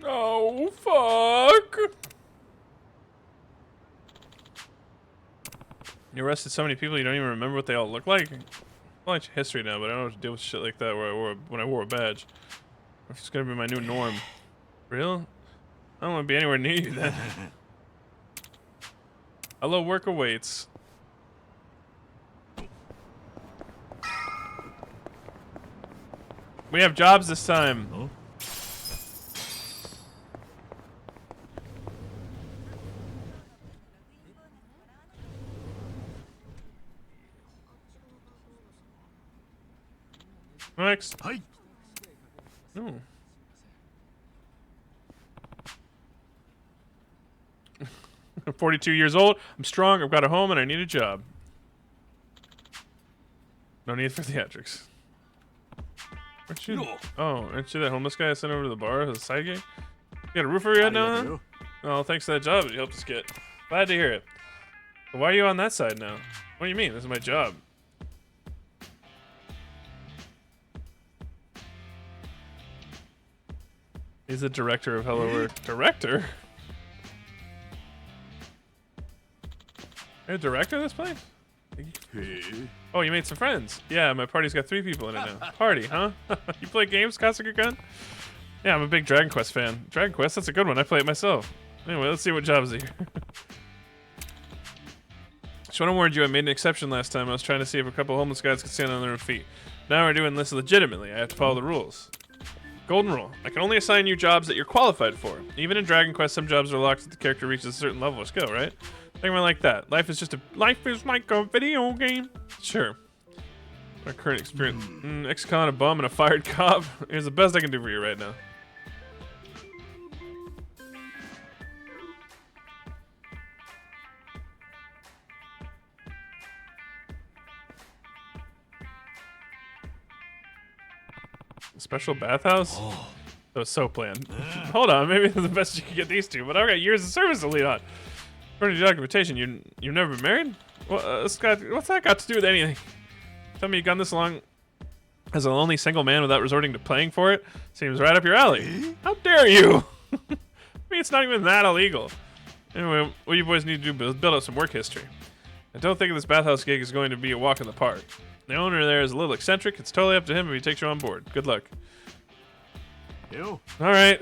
Oh, fuck. You arrested so many people you don't even remember what they all look like? I like history now, but I don't have to deal with shit like that when I wore a badge. It's gonna be my new norm. Real? I don't want to be anywhere near you then. Hello, work awaits. We have jobs this time. Oh. Next. Hi. No. I'm 42 years old. I'm strong. I've got a home, and I need a job. No need for theatrics. Aren't you? Oh, aren't you that homeless guy I sent over to the bar as a side gig? You got a roof over your head now, huh? Oh, thanks to that job you helped us get. Glad to hear it. But why are you on that side now? What do you mean? This is my job. He's the director of Hello Work. Director? You're a director of this place? Oh, you made some friends. Yeah, my party's got 3 people in it now. Party, huh? You play games, Kasuga-kun? Yeah, I'm a big Dragon Quest fan. Dragon Quest, that's a good one. I play it myself. Anyway, let's see what jobs are here. Just want to warn you, I made an exception last time. I was trying to see if a couple homeless guys could stand on their own feet. Now we're doing this legitimately. I have to follow the rules. Golden rule. I can only assign you jobs that you're qualified for. Even in Dragon Quest, some jobs are locked if the character reaches a certain level of skill, right? Think of it like that. Life is like a video game. Sure. My current experience. Ex-con, a bum, and a fired cop. Here's the best I can do for you right now. Special bathhouse? Oh. That was so planned. Hold on, maybe the best you can get these 2, but I've got years of service to lead on. According to your documentation, you've never been married? What's that got to do with anything? Tell me you've gone this long as a lonely single man without resorting to playing for it? Seems right up your alley. How dare you? I mean, it's not even that illegal. Anyway, what you boys need to do is build up some work history. I don't think this bathhouse gig is going to be a walk in the park. The owner there is a little eccentric. It's totally up to him if he takes you on board. Good luck. Yo. All right.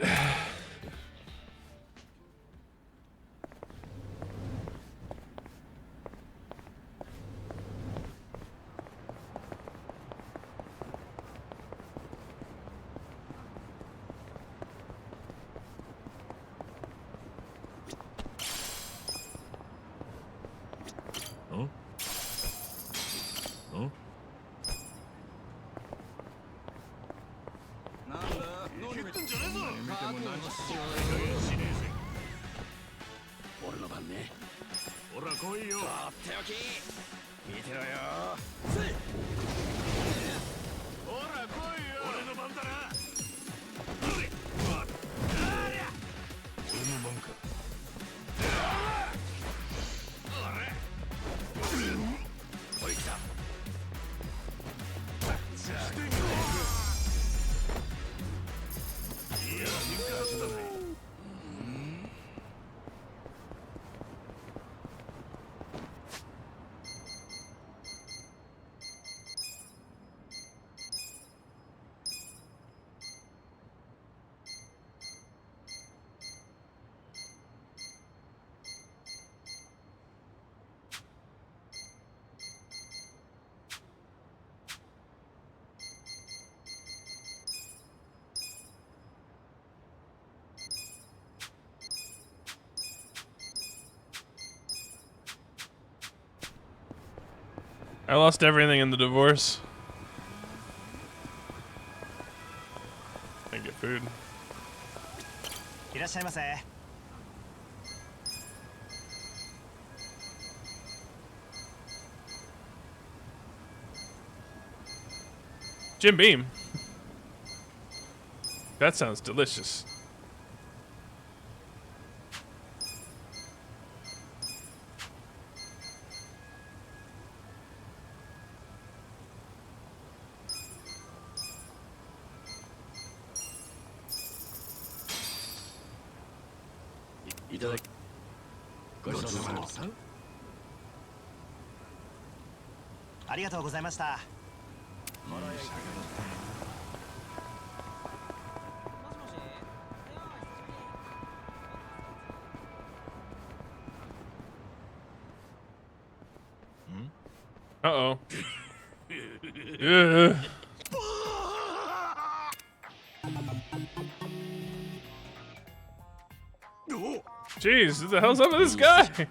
I lost everything in the divorce. I get food. Jim Beam. That sounds delicious. Uh-oh. Yeah. Jeez, what the hell's up with this guy?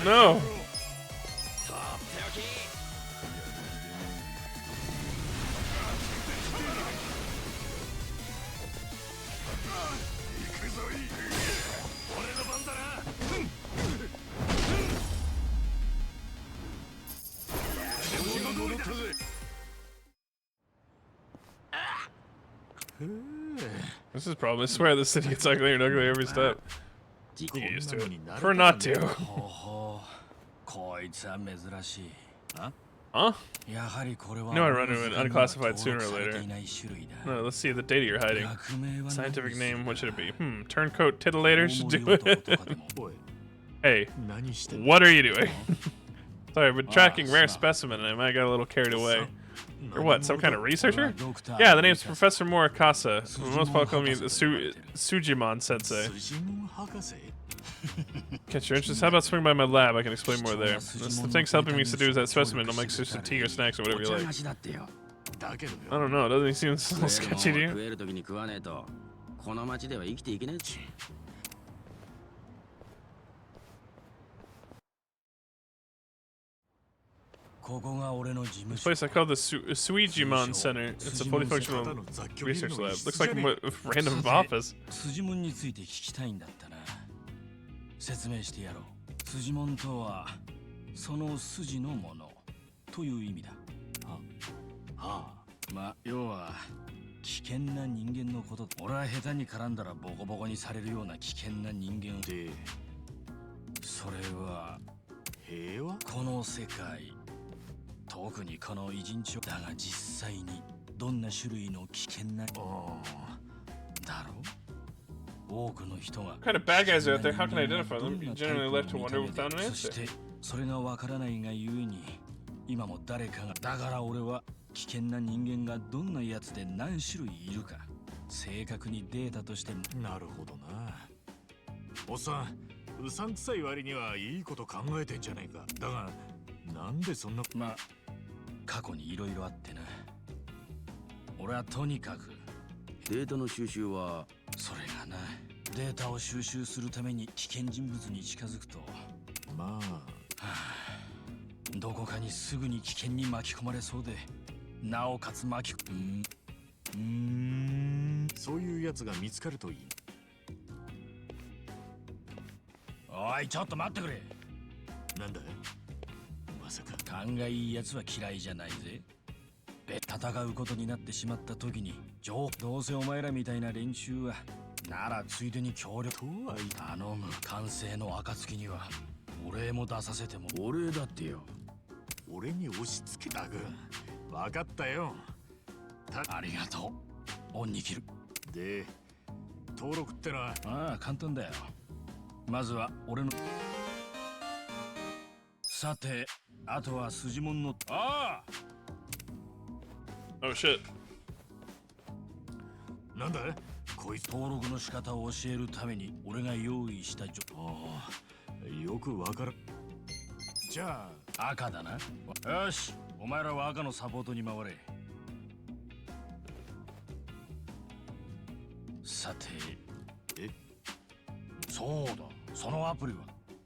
No. This is probably, I swear this city gets uglier and uglier every step. You get used to it. Prefer not to. Huh? No, I run into an unclassified sooner or later. No, let's see the data you're hiding. Scientific name, what should it be? Turncoat Titillator should do it. Hey, what are you doing? Sorry, I've been tracking rare specimen and I might got a little carried away. You're what, some kind of researcher? Yeah, the name's Professor Morikasa. Most people call me the Sujimon Sensei. Catch your interest? How about swing by my lab? I can explain more there. The thing's helping me seduce that specimen. I'll make you some tea or snacks or whatever you like. I don't know, doesn't he seem a little sketchy to you? この町では生きていけねえし。 This place I call the Suijimon Center. It's a fully functional research lab. Looks like a random office. 筋門について聞きたいんだったな。説明してやろう。筋門とはその筋のものという意味だ。はあ。まあ要は危険な人間のこと。俺は下手に絡んだらボコボコにされるような危険な人間で。それは平和？この世界。 特にこの偉人帳だが実際にどんな種類の危険なだろう多くの人が What kind of bad guys are out there? How can I identify them? You generally left to wonder without an そ answer. してそれがわからないがゆえに今も誰かがだから俺は危険な人間がどんなやつで何種類いるか正確にデータとしてなるほどな。おっさん、うさんくさい割にはいいこと考えてんじゃねえか。だがなんでそんなまあ過去にいろいろあってな俺はとにかくデータの収集はそれがなデータを収集するために危険人物に近づくとまあ、どこかにすぐに危険に巻き込まれそうでなおかつそういうやつが見つかるといい。おいちょっと待ってくれ。なんだまさか勘がいいやつは嫌いじゃないぜ。戦うことになってしまった時にどうせお前らみたいな連中はならついでに協力とは頼む。完成の暁にはお礼も出させても。お礼だってよ。俺に押し付けたぐ。分かったよ。ありがとう。恩に切る。で、登録ってのはああ簡単だよ。まずは俺のさてあとは筋門のああ Oh shit. なんだこいつ登録の仕方を教えるために俺が用意したああよくわからん。じゃあ赤だな。よしお前らは赤のサポートに回れ。さてそうだそのアプリは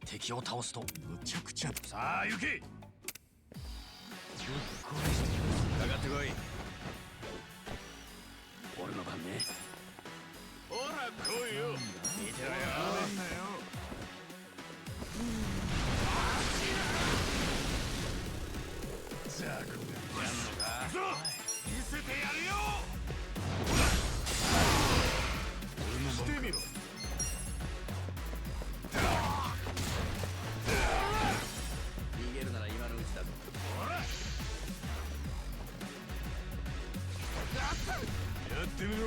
敵を倒すとむちゃくちゃさあ行け。かかってこい。俺の番ね。ほら来いよ。見てろよ。ザコがやんのか。見せてやるよ。してみろ。逃げるなら今のうちだぞ。やってみろ。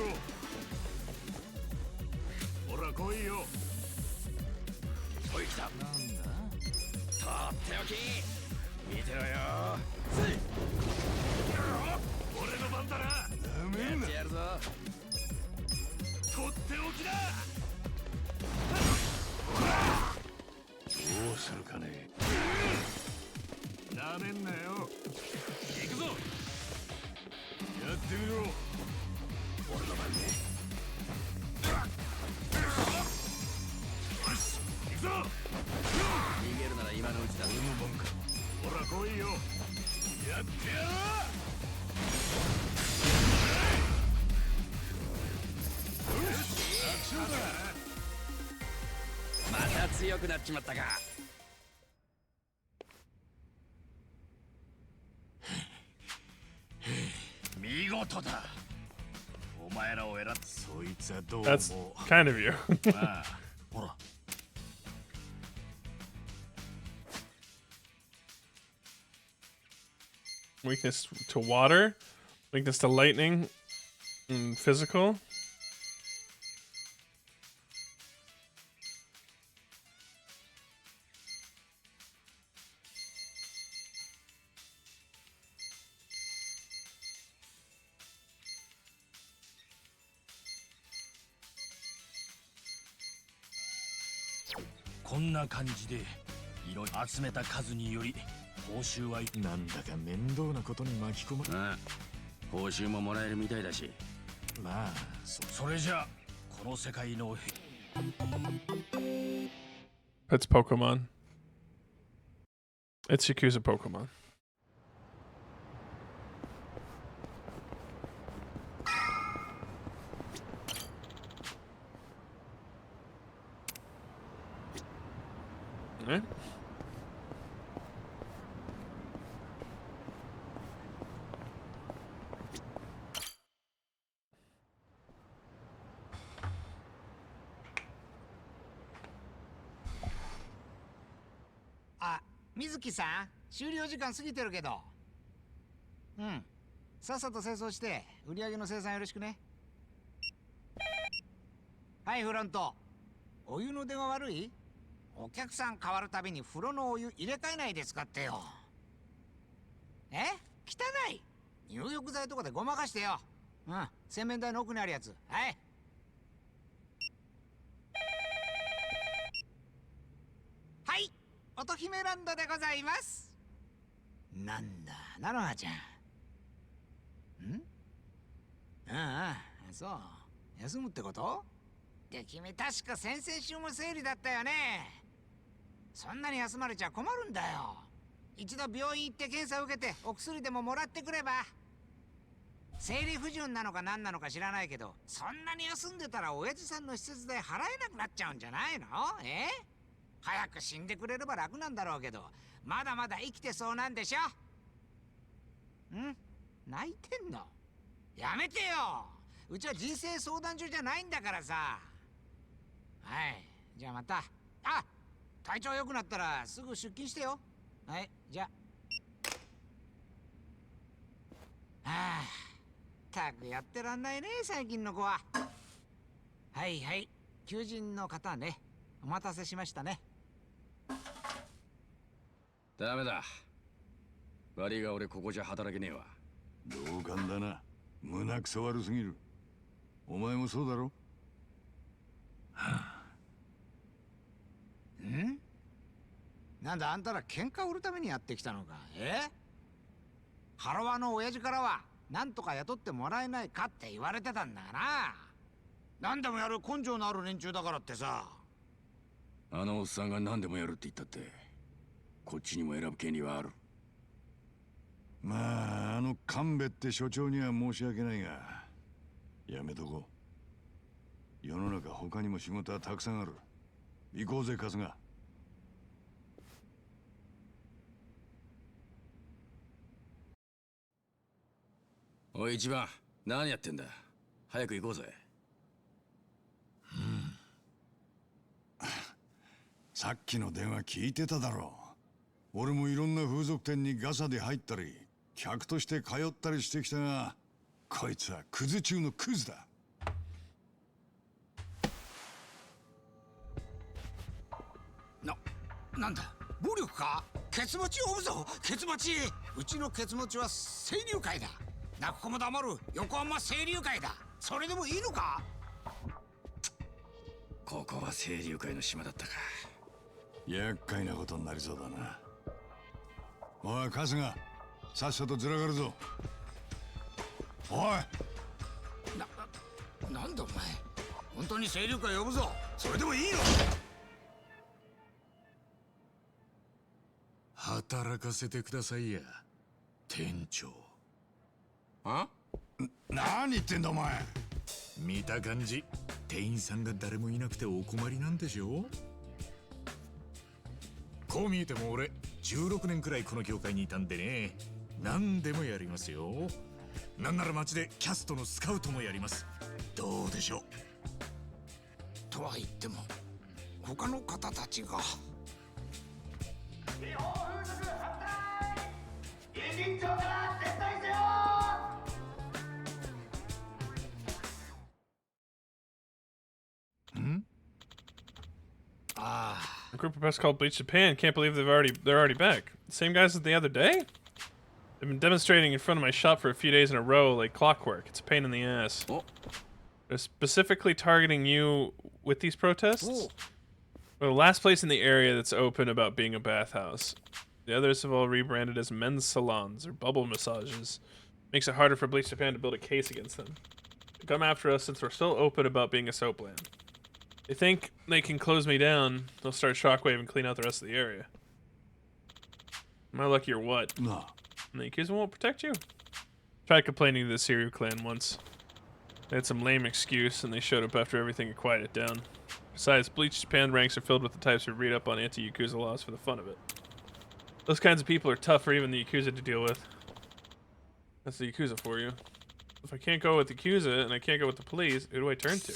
ほら来いよ。おい来た。なんだとっておき見てろよ。俺の番だな。やってやるぞ。とっておきだ。どうするかね。なめんなよ。行くぞ。やってみろ。俺の番ね。よし行くぞ。逃げるなら今のうちだ。俺の番か。ほら来いよ。やってやろう。また強くなっちまったか。見事だ。お前らを選んそいつはどうも。 That's kind of you. ああほら Weakness to water, weakness to lightning, and physical. こんな感じで色集めた数により報酬はなんだか面倒なことに巻き込ま。ああ、報酬ももらえるみたいだし。まあ、それじゃこの世界の It's Pokemon. It's Yakuza Pokemon. Alright. Ah, 水木さん、終了時間過ぎてるけど。うん。さっさと清掃して売り上げの生産よろしくね。はい、フロント。お湯の出が悪い？お客さん変わるたびに風呂のお湯入れ替えないで使ってよ。え？汚い？入浴剤とかでごまかしてよ。うん、洗面台の奥にあるやつ。はい。はい、乙姫ランドでございます。なんだ、菜の葉ちゃん。ああ、そう。休むってこと？で、君確か先々週も生理だったよね。そんなに休まれちゃ困るんだよ。一度病院行って検査を受けてお薬でももらってくれば。生理不順なのか何なのか知らないけど、そんなに休んでたら親父さんの施設代払えなくなっちゃうんじゃないの？早く死んでくれれば楽なんだろうけど、まだまだ生きてそうなんでしょ？ん？泣いてんの？やめてよ！うちは人生相談所じゃないんだからさ。はい、じゃあまた。あ、体調良くなったらすぐ出勤してよ。はい、じゃあ。はあ、たくやってらんないね、最近の子は。はいはい、求人の方ね。お待たせしましたね。ダメだ。悪いが俺ここじゃ働けねえわ。同感だな。胸くそ悪すぎる。お前もそうだろ？ん？なんだ、あんたら喧嘩を売るためにやってきたのか？ハロワの親父からはなんとか雇ってもらえないかって言われてたんだがな。何でもやる根性のある連中だからってさ。あのおっさんが何でもやるって言ったって、こっちにも選ぶ権利はある。まあ、あの神戸って所長には申し訳ないが、やめとこう。世の中他にも仕事はたくさんある。行こうぜ、春日。おい一番、何やってんだ。早く行こうぜ。さっきの電話聞いてただろう。俺もいろんな風俗店にガサで入ったり、客として通ったりしてきたが、こいつはクズ中のクズだ。なんだ、暴力か？ケツ持ちを追うぞ、ケツ持ち。うちのケツ持ちは清流会だ。泣く子も黙る横浜清流会だ。それでもいいのか？ここは清流会の島だったか。厄介なことになりそうだな。おい春日、さっさとずらがるぞ。おい、なんだお前、本当に清流会呼ぶぞ。それでもいいの？働かせてくださいや、店長。何言ってんだお前。見た感じ、店員さんが誰もいなくてお困りなんでしょ？こう見えても俺16年くらいこの業界にいたんでね、何でもやりますよ。なんなら街でキャストのスカウトもやります。どうでしょう？とは言っても他の方たちが。日本風俗反対！委員長から撤退せよ！ A group of press called Bleach Japan. Can't believe they're already back. Same guys as the other day? They've been demonstrating in front of my shop for a few days in a row like clockwork. It's a pain in the ass. They're specifically targeting you with these protests? We're the last place in the area that's open about being a bathhouse. The others have all rebranded as men's salons or bubble massages. Makes it harder for Bleach Japan to build a case against them. They come after us since we're still open about being a soap land. They think they can close me down, they'll start Shockwave and clean out the rest of the area. Am I lucky or what? No. And the Yakuza won't protect you? Tried complaining to the Siryu clan once. They had some lame excuse and they showed up after everything had quieted down. Besides, Bleach Japan ranks are filled with the types who read up on anti-Yakuza laws for the fun of it. Those kinds of people are tough for even the Yakuza to deal with. That's the Yakuza for you. If I can't go with the Yakuza and I can't go with the police, who do I turn to?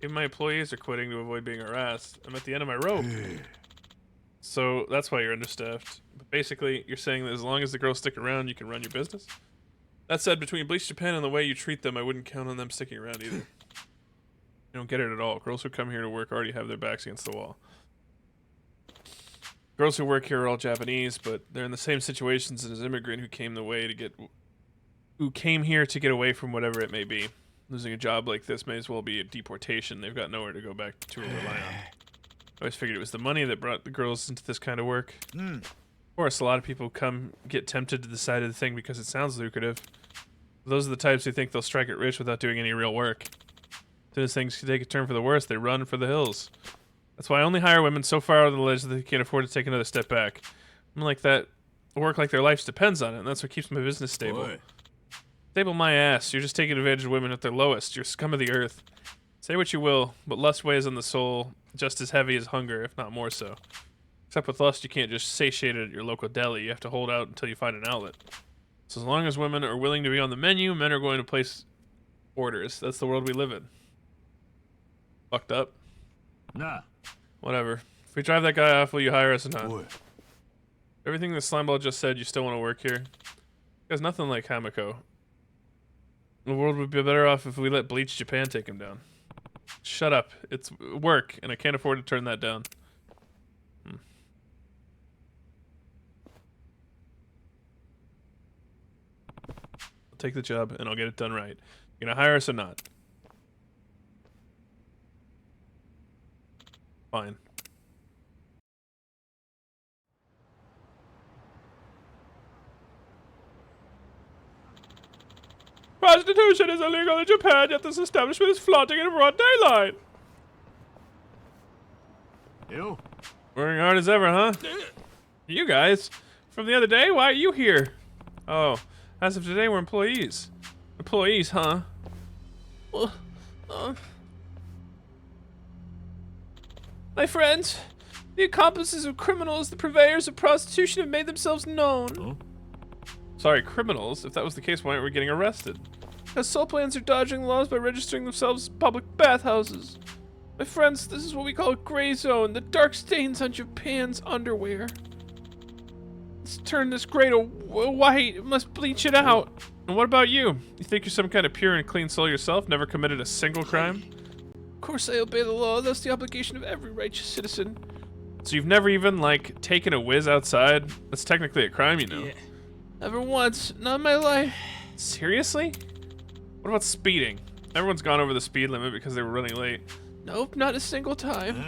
Even my employees are quitting to avoid being harassed. I'm at the end of my rope. So that's why you're understaffed. But basically, you're saying that as long as the girls stick around, you can run your business? That said, between Bleach Japan and the way you treat them, I wouldn't count on them sticking around either. You don't get it at all. Girls who come here to work already have their backs against the wall. Girls who work here are all Japanese, but they're in the same situations as an immigrant who came here to get away from whatever it may be. Losing a job like this may as well be a deportation. They've got nowhere to go back to or rely on. I always figured it was the money that brought the girls into this kind of work. Of course, a lot of people get tempted to the side of the thing because it sounds lucrative. Those are the types who think they'll strike it rich without doing any real work. As soon as things take a turn for the worse, they run for the hills. That's why I only hire women so far out on the ledge that they can't afford to take another step back. I'm like that, work like their life depends on it, and that's what keeps my business stable. Boy. Stable my ass. You're just taking advantage of women at their lowest. You're scum of the earth. Say what you will, but lust weighs on the soul just as heavy as hunger, if not more so. Except with lust, you can't just satiate it at your local deli. You have to hold out until you find an outlet. So as long as women are willing to be on the menu, men are going to place orders. That's the world we live in. Fucked up. Nah. Whatever. If we drive that guy off, will you hire us or not? Boy. Everything the Slimeball just said, you still want to work here? There's nothing like Hamako. The world would be better off if we let Bleach Japan take him down. Shut up. It's work, and I can't afford to turn that down. I'll take the job, and I'll get it done right. You gonna hire us or not? Fine. Prostitution is illegal in Japan, yet this establishment is flaunting it in broad daylight. You? Working hard as ever, huh? You guys? From the other day? Why are you here? Oh, as of today, we're employees. Employees, huh? My friends, the accomplices of criminals, the purveyors of prostitution have made themselves known. Huh? Sorry, criminals? If that was the case, why aren't we getting arrested? Because soul plans are dodging the laws by registering themselves as public bathhouses. My friends, this is what we call a gray zone. The dark stains on Japan's underwear. Let's turn this gray to white. We must bleach it out. And what about you? You think you're some kind of pure and clean soul yourself? Never committed a single crime? Of course I obey the law. That's the obligation of every righteous citizen. So you've never even, like, taken a whiz outside? That's technically a crime, you know. Yeah. Never once. Not in my life. Seriously? What about speeding? Everyone's gone over the speed limit because they were running late. Nope, not a single time.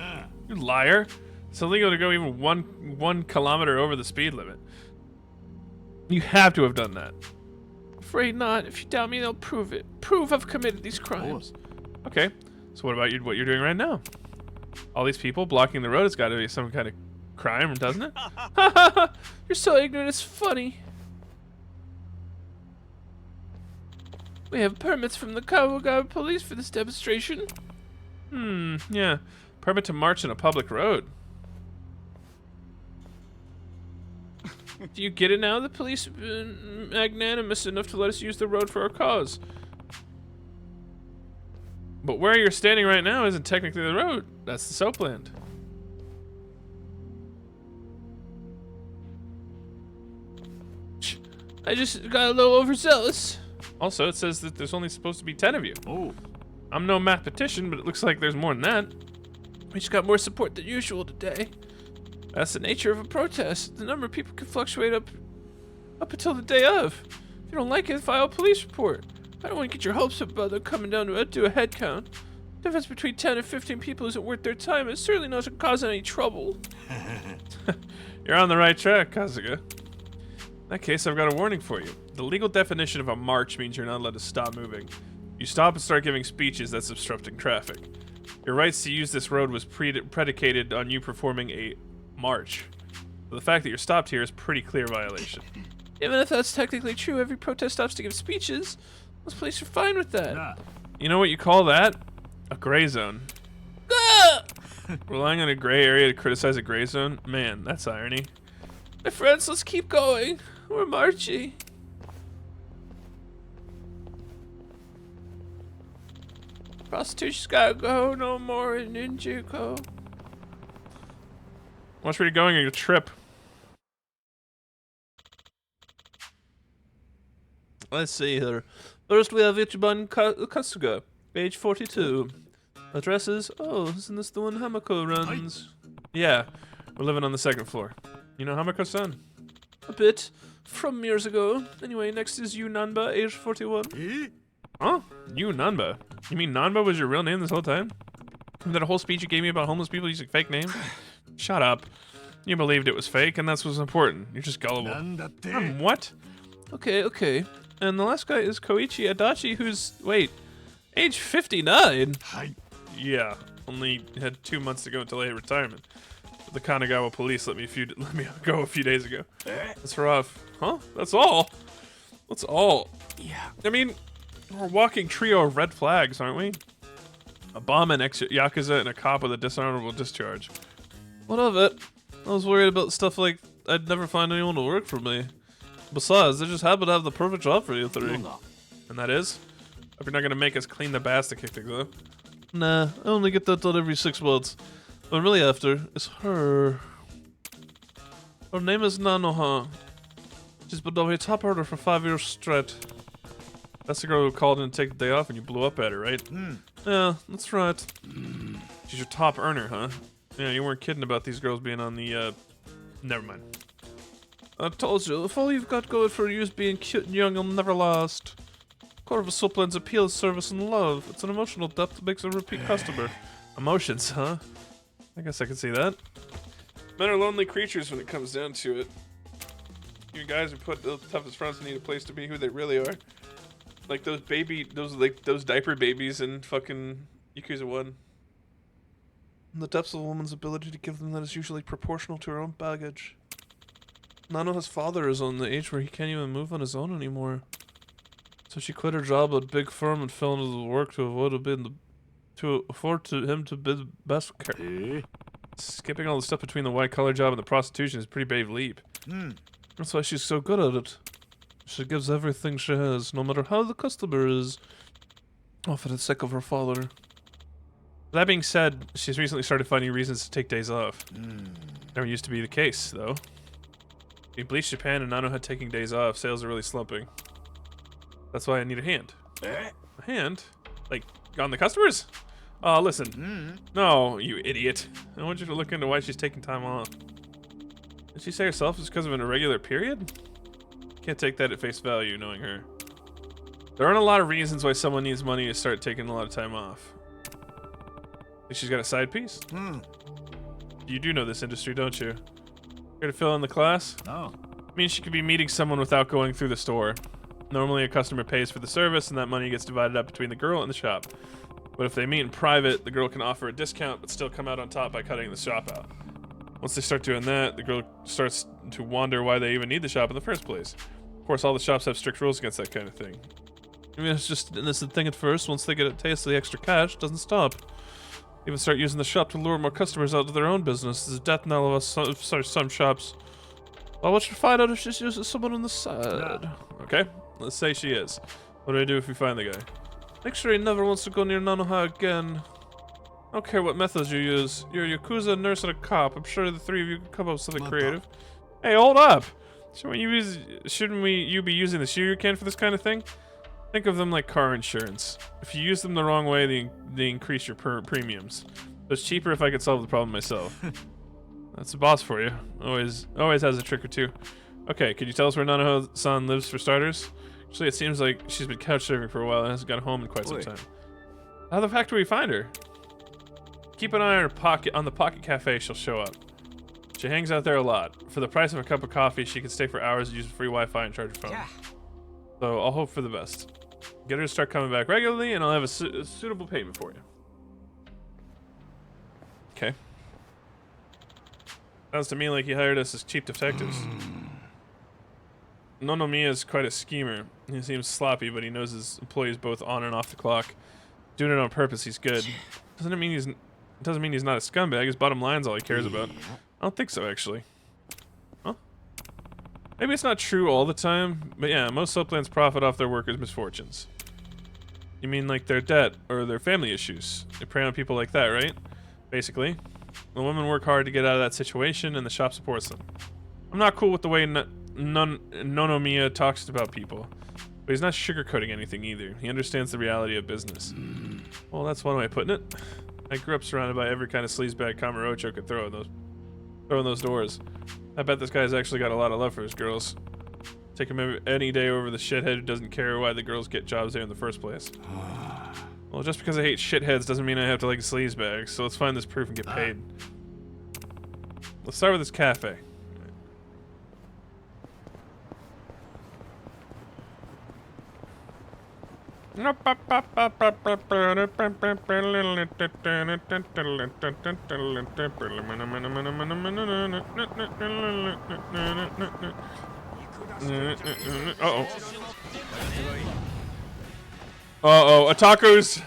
You liar. It's illegal to go even one kilometer over the speed limit. You have to have done that. Afraid not. If you doubt me, they'll prove it. Prove I've committed these crimes. Okay. So what about what you're doing right now? All these people blocking the road has got to be some kind of crime, doesn't it? You're so ignorant, it's funny. We have permits from the Kawaga police for this demonstration. Yeah. Permit to march on a public road. Do you get it now? The police have been magnanimous enough to let us use the road for our cause. But where you're standing right now isn't technically the road. That's the soapland. I just got a little overzealous. Also, it says that there's only supposed to be 10 of you. Oh. I'm no mathematician, but it looks like there's more than that. We just got more support than usual today. That's the nature of a protest. The number of people can fluctuate up until the day of. If you don't like it, file a police report. I don't want to get your hopes up about them coming down to do a head count. Difference between 10 and 15 people isn't worth their time. It's certainly not causing any trouble. You're on the right track, Kazuga. In that case, I've got a warning for you. The legal definition of a march means you're not allowed to stop moving. You stop and start giving speeches, that's obstructing traffic. Your rights to use this road was predicated on you performing a march. So the fact that you're stopped here is pretty clear violation. Even if that's technically true, every protest stops to give speeches. Most police are fine with that. You know what you call that? A gray zone. Relying on a gray area to criticize a gray zone? Man, that's irony. My friends, let's keep going. We're marching. Prostitution's gotta go, no more in Ninjuko. Where are you going on your trip? Let's see here. First we have Ichiban Kasuga, age 42. Address is, oh, isn't this the one Hamako runs? Yeah, we're living on the second floor. You know Hamako-san? A bit. From years ago. Anyway, next is Yu Nanba, age 41. Huh? Yu Nanba? You mean Nanba was your real name this whole time? That whole speech you gave me about homeless people using fake names? Shut up. You believed it was fake, and that's what's important. You're just gullible. What? Okay. And the last guy is Koichi Adachi, who's, wait, age 59? Yeah, only had 2 months to go until I hit retirement. But the Kanagawa police let me go a few days ago. That's rough. Huh? That's all? That's all? Yeah. I mean, we're a walking trio of red flags, aren't we? A bomb, an ex-Yakuza, and a cop with a dishonorable discharge. What of it? I was worried about stuff like I'd never find anyone to work for me. Besides, they just happen to have the perfect job for you three. And that is? Hope you're not gonna make us clean the bass to kick things up. Nah, I only get that done every 6 months. What I'm really after is her. Her name is Nanoha. She's been on my top order for 5 years straight. That's the girl who called in to take the day off and you blew up at her, right? Yeah, that's right. She's your top earner, huh? Yeah, you weren't kidding about these girls being on the, never mind. I told you, if all you've got going for you is being cute and young, you'll never last. Core of a soap blends appeal, service, and love. It's an emotional depth that makes a repeat customer. Emotions, huh? I guess I can see that. Men are lonely creatures when it comes down to it. You guys who put the toughest fronts need a place to be who they really are. Like those diaper babies in fucking Yakuza 1. The depths of a woman's ability to give them that is usually proportional to her own baggage. Nanoha's father is on the age where he can't even move on his own anymore. So she quit her job at a big firm and fell into the work to afford him to be the best care. Skipping all the stuff between the white-collar job and the prostitution is a pretty brave leap. That's why she's so good at it. She gives everything she has, no matter how the customer is. Oh, for the sake of her father. That being said, she's recently started finding reasons to take days off. Never used to be the case, though. In Bleach Japan and Nanoha taking days off, sales are really slumping. That's why I need a hand. A hand? Like, on the customers? Oh, listen. No, you idiot. I want you to look into why she's taking time off. Did she say herself it's because of an irregular period? Can't take that at face value, knowing her. There aren't a lot of reasons why someone needs money to start taking a lot of time off. Think she's got a side piece? You do know this industry, don't you? Here to fill in the class? Oh. Means she could be meeting someone without going through the store. Normally a customer pays for the service and that money gets divided up between the girl and the shop. But if they meet in private, the girl can offer a discount but still come out on top by cutting the shop out. Once they start doing that, the girl starts to wonder why they even need the shop in the first place. Of course, all the shops have strict rules against that kind of thing. I mean, it's just an innocent thing at first. Once they get a taste of the extra cash, it doesn't stop. Even start using the shop to lure more customers out to their own business. There's a death knell of some shops. Well, what should find out if she's using someone on the side? Okay, let's say she is. What do I do if we find the guy? Make sure he never wants to go near Nanoha again. I don't care what methods you use. You're a Yakuza, a nurse, and a cop. I'm sure the three of you can come up with something creative. Hey, hold up! Shouldn't you be using the Shuriken for this kind of thing? Think of them like car insurance. If you use them the wrong way, they increase your premiums. But it's cheaper if I could solve the problem myself. That's the boss for you. Always has a trick or two. Okay, could you tell us where Nanoha-san lives for starters? Actually, it seems like she's been couch surfing for a while and hasn't got home in quite some time. How the heck do we find her? Keep an eye on her pocket on the pocket cafe. She'll show up. She hangs out there a lot. For the price of a cup of coffee, she can stay for hours and use free Wi-Fi and charge her phone. So I'll hope for the best. Get her to start coming back regularly, and I'll have a suitable payment for you. Okay. Sounds to me like he hired us as cheap detectives. Nonomiya is quite a schemer. He seems sloppy, but he knows his employees both on and off the clock. Doing it on purpose, he's good. Doesn't mean he's not a scumbag. His bottom line's all he cares about. I don't think so, actually. Huh? Maybe it's not true all the time, but yeah, most subplans profit off their workers' misfortunes. You mean like their debt or their family issues? They prey on people like that, right? Basically. The women work hard to get out of that situation, and the shop supports them. I'm not cool with the way Nonomiya talks about people, but he's not sugarcoating anything either. He understands the reality of business. Well, that's one way of putting it. I grew up surrounded by every kind of sleazebag Kamurocho could throw in those doors. I bet this guy's actually got a lot of love for his girls. Take him any day over the shithead who doesn't care why the girls get jobs there in the first place. Well, just because I hate shitheads doesn't mean I have to like sleazebags, so let's find this proof and get paid. Let's start with this cafe. Uh-oh. Uh-oh, Otaku's.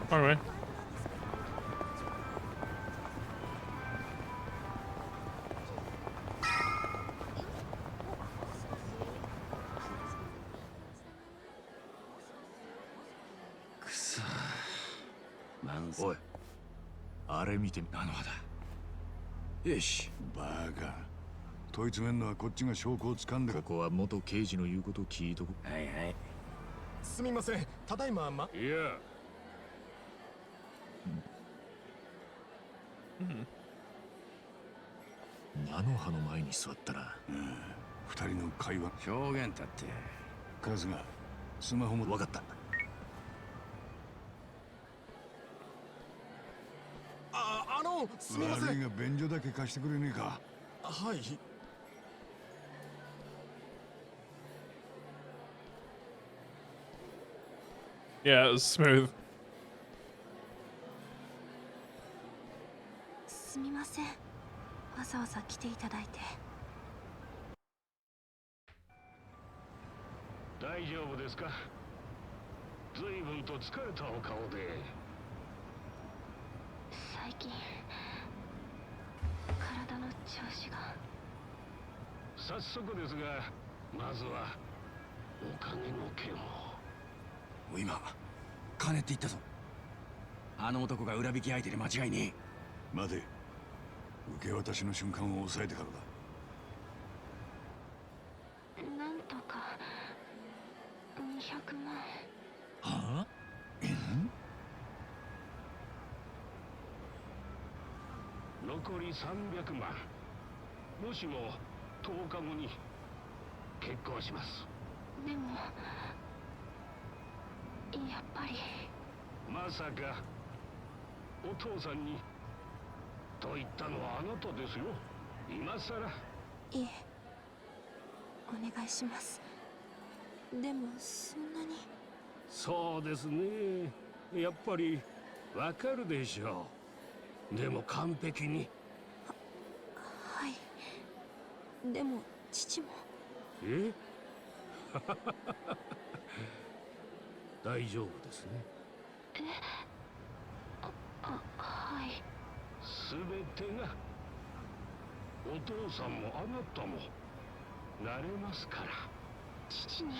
All right.おい、あれ見てみ。よし。バカ。問い詰めんのはこっちが証拠を掴んで。ここは元刑事の言うことを聞いとく。はいはい。すみません。ただいまいや。菜の葉の前に座ったな。二人の会話。証言だって。カズがスマホも。分かった。すみません。悪いが便所だけ貸してくれねえか。はい。Yeah, it was smooth. すみません。わざわざ来ていただいて。大丈夫ですか？随分と疲れたお顔で。最近体の調子が。早速ですが、まずはお金の件を。今金って言ったぞ。あの男が裏引き相手で間違いねえ。待て。受け渡しの瞬間を抑えてからだ。なんとか200万。はあ？残り300万。もしも10日後に結婚します。でもやっぱり。まさかお父さんにと言ったのはあなたですよ。今さら。いえ、お願いします。でもそんなに。そうですね。やっぱりわかるでしょう。でも完璧に。はい。でも父も。え大丈夫ですね。はい。すべてが、お父さんもあなたもなれますから。父に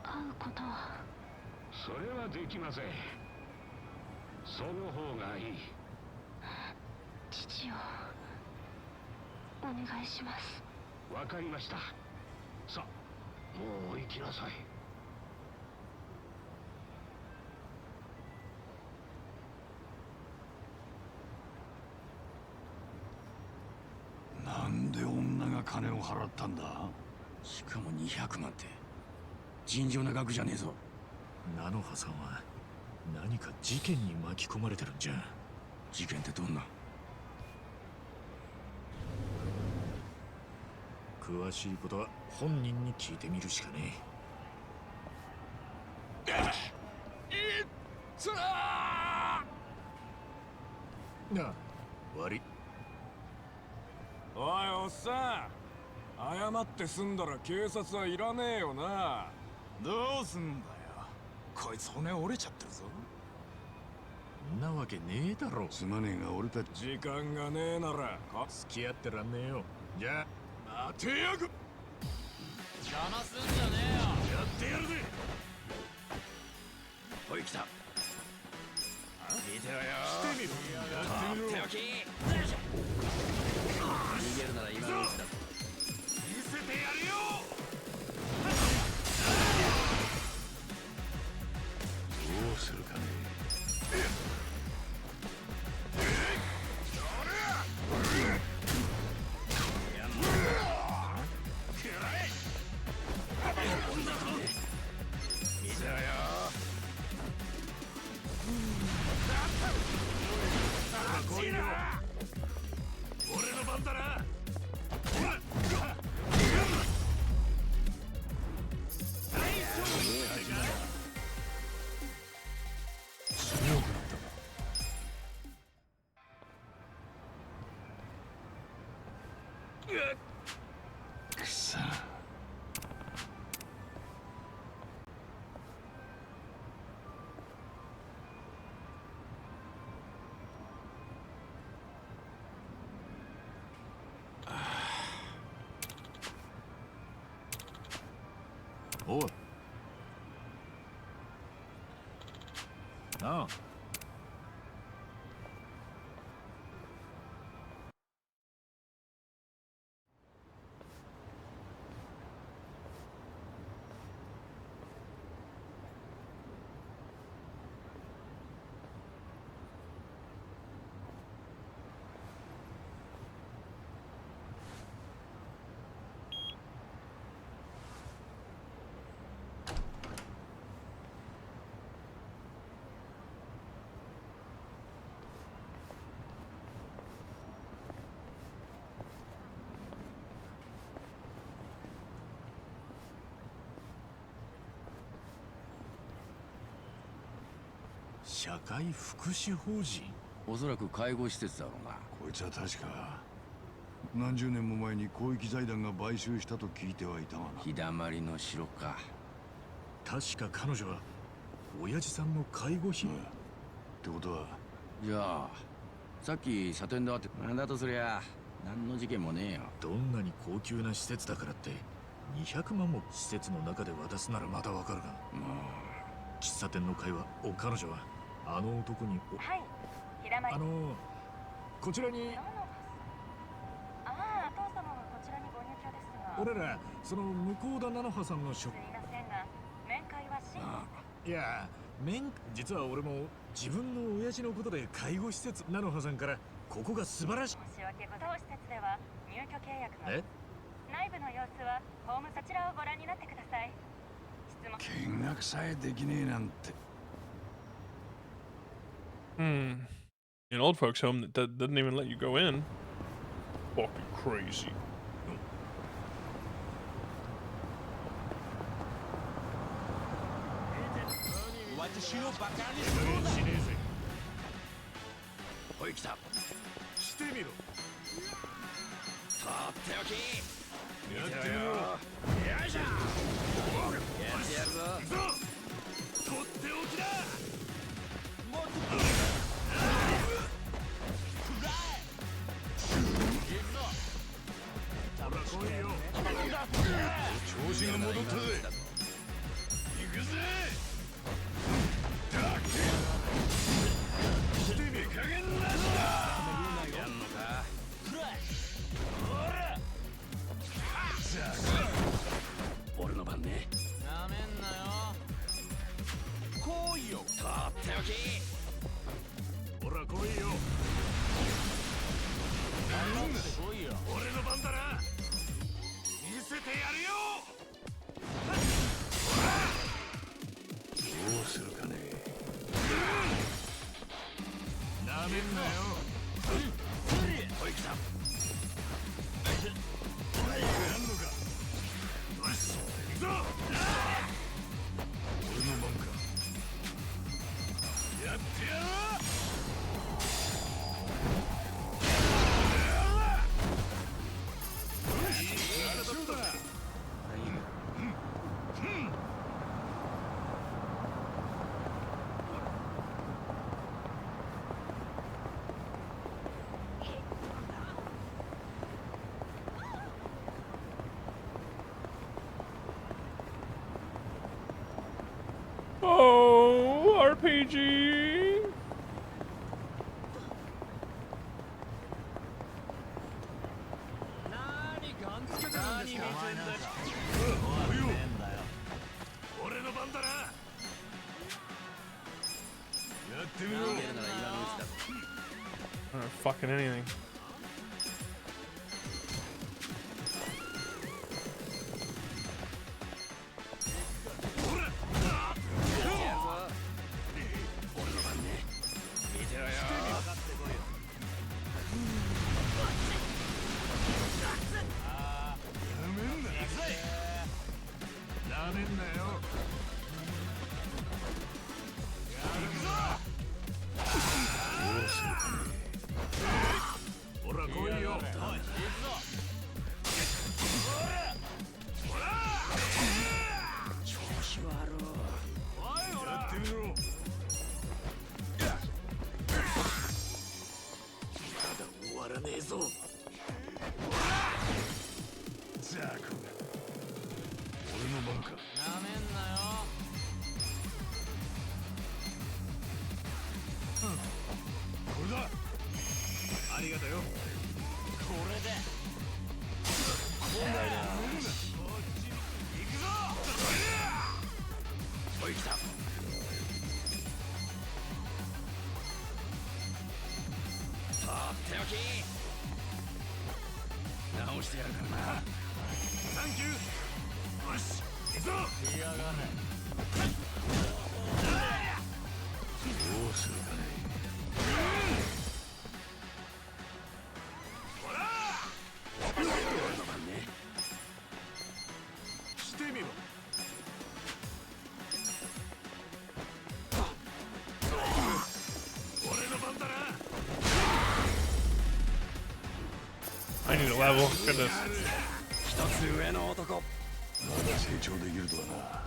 会うことは。それはできません。その方がいい。父をお願いします。わかりました。さあ、もう行きなさい。なんで女が金を払ったんだ？しかも200万って尋常な額じゃねえぞ。菜の葉さんは何か事件に巻き込まれてるんじゃ。事件ってどんな？詳しいことは本人に聞いてみるしかねえ。なあ、悪い。おいおっさん、謝って済んだら警察はいらねえよな。どうすんだよ、こいつ骨折れちゃってるぞ。んなわけねえだろ。すまねえが俺たち時間がねえなら付き合ってらんねえよ。じゃあ待てやく。邪魔すんじゃねえよ。やってやるぜ。おい来た。見てろよ。してみろ。やってみろ。手置き。逃げるなら今のうちだ。見せてやるよ。どうするかね。見せろよ。来いよ。俺の番だな。くそ。おい。なあ。社会福祉法人。おそらく介護施設だろうな。こいつは確か何十年も前に広域財団が買収したと聞いてはいたがな。日だまりの城か。確か彼女は親父さんの介護費、ってことは。じゃあさっきサテンで会ってなんだとすりゃ何の事件もねえよ。どんなに高級な施設だからって200万も施設の中で渡すならまだわかるが、喫茶店の会話を彼女はあの男にはい、平間こちらに。ああ、お父様はこちらにご入居ですが。俺らその向田菜の葉さんの職。すいませんが、面会はし。いや、実は俺も自分の親父のことで介護施設菜の葉さんからここが素晴らしい。申し訳ございません。当施設では入居契約が。え？内部の様子はホームそちらをご覧になってください。質問。見学さえできねえなんて。Hmm. An old folks home that doesn't even let you go in. Fucking crazy. Oh, RPG. Fucking anything. I need a level. Goodness. 一つ上の男。まだ成長できるとはな。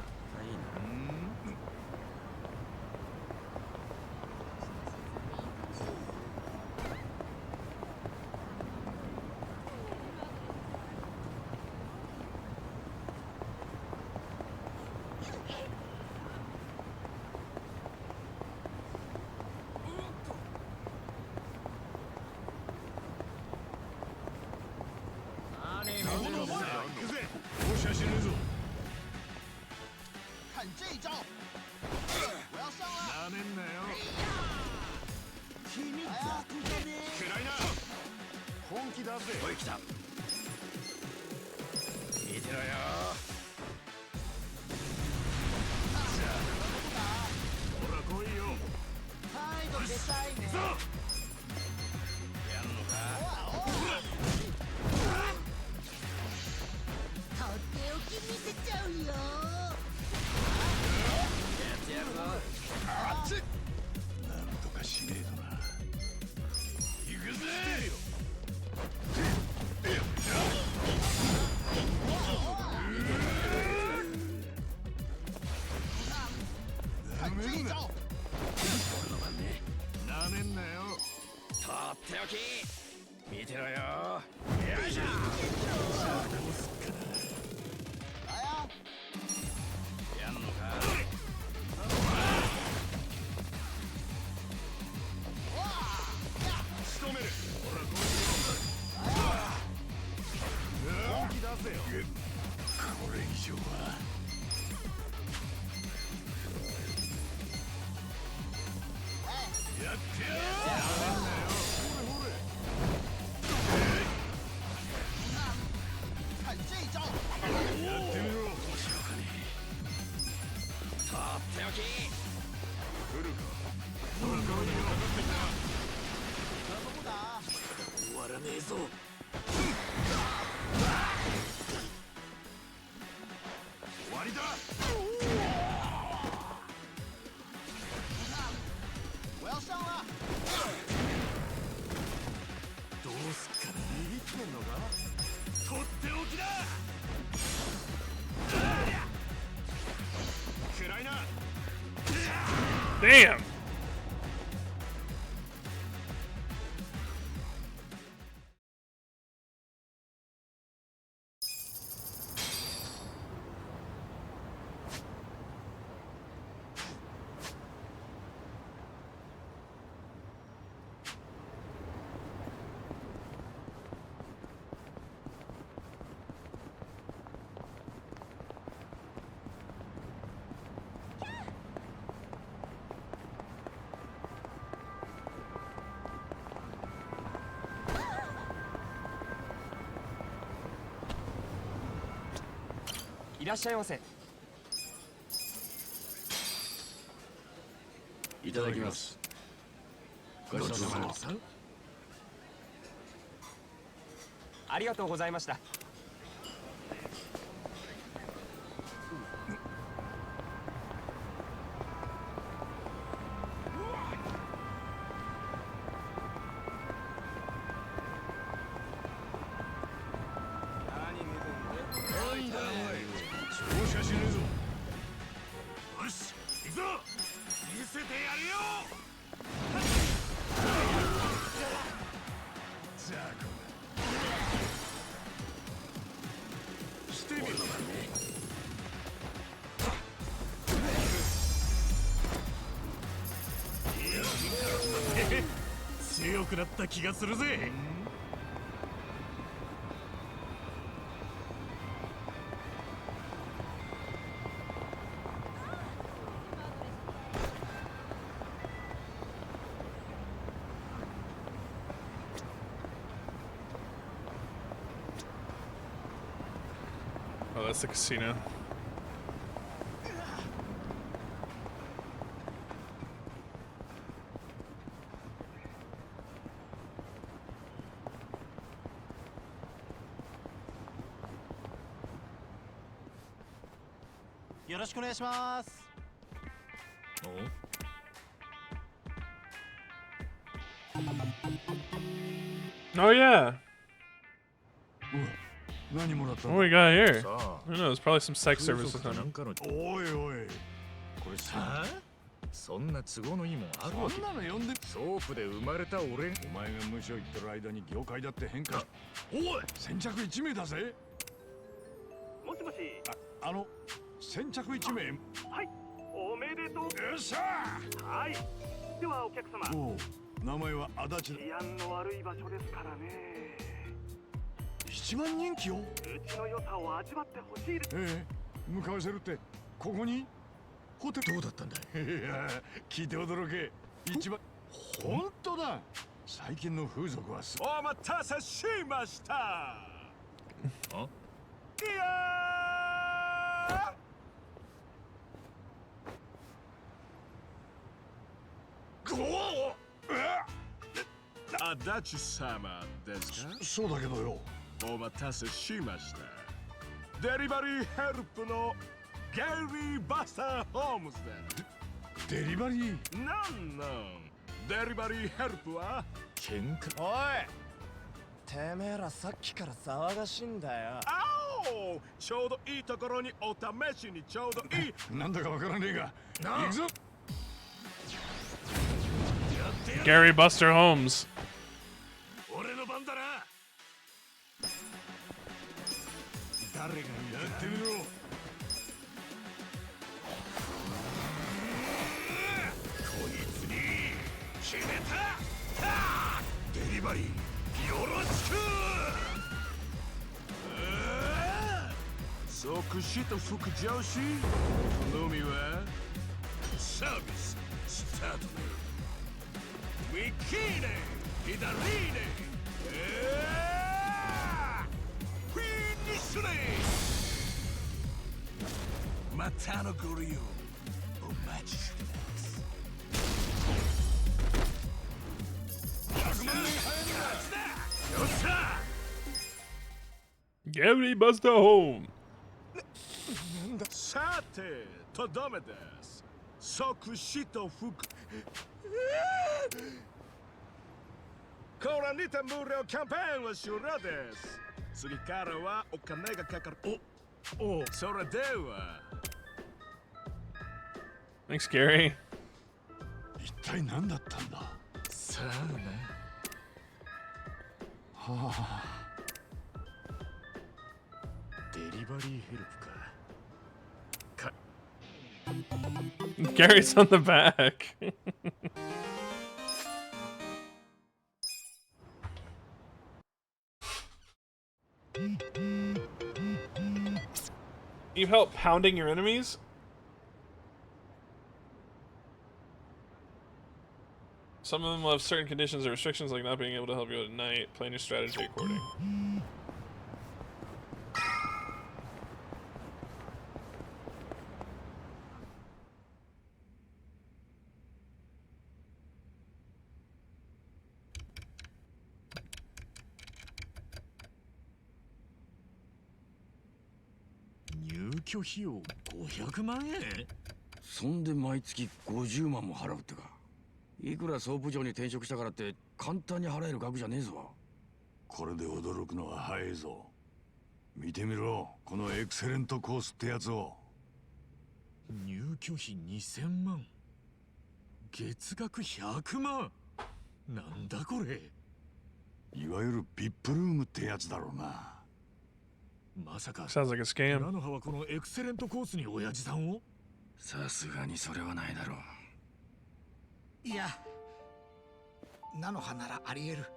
めるな。なめんなよ。とっておき見てろよ。よいしょ。さあどうすっかな。やんのか。仕留める。ほら本気出せよ。これ以上は。やってやる。やってみろ。面白かねえ。とっておき。来るか。ほら顔にかかってきた。終わらねえぞ。終わりだ。どうすっかな。ビビってんのか。とっておきだ。暗いな。 Damn. いらっしゃいませ。いただきます。ごちそうさま。ありがとうございました。乗車しねえぞ。よし、行くぞ。見せてやるよ。ザコ。してみろ。強くなった気がするぜ。Oh, that's the casino. Oh yeah. 何もらった What we got here? Who knows? Probably some sex services on it. おいおい。これさ、そんな都合のいいもんあるわけ。そんなの呼んで。ソープで生まれた俺。お前が無所言ってる間に業界だって変化。おい、先着1名だぜ。もしもし。先着1名。はい、おめでとう。よっしゃー。はい。ではお客様。おう、名前は足立だ。治安の悪い場所ですからね。一番人気を。うちの良さを味わってほしいです。向かわせるってここに。ホテルどうだったんだい。いや、聞いて驚け。一番本当だ。最近の風俗はお待たせしました。いや足立様ですか。そうだけどよ。お待たせしました。デリバリーヘルプのゲリー・バスター・ホームズデリバリー。なんデリバリーヘルプは喧嘩。おい、てめえらさっきから騒がしいんだよ。ちょうどいいところにお試しにちょうどいい。なんだかわからねえが行くぞ。Gary Buster Holmes. 俺の番だな。誰がやってみろ。こいつに決めた。デリバリーよろしく。即死と副上司のみはサービススタート。ウィキーネ左ネフィニッシュね。またのご利用お待ちしてます。100万円勝ちだ。よっしゃ。 Gary Buster Holmes. さてとどめです。即死と副これにて無料キャンペーンは終了です。次からはお金がかかる。それでは Thanks, Gary. 一体何だったんだ。さあね。はあ。デリバリーヘルプか。Gary's on the back. You help pounding your enemies? Some of them will have certain conditions or restrictions, like not being able to help you at night. Plan your strategy according.居費用500万円。そんで毎月50万も払うってか。いくら総部長に転職したからって簡単に払える額じゃねえぞ。これで驚くのは早いぞ。見てみろ、このエクセレントコースってやつを。入居費2000万、月額100万。なんだこれ。いわゆるビップルームってやつだろうな。まさか Sounds like a scam. 菜の葉はこのエクセレントコースに親父さんを。さすがにそれはないだろう。いや、菜の葉ならあり得る。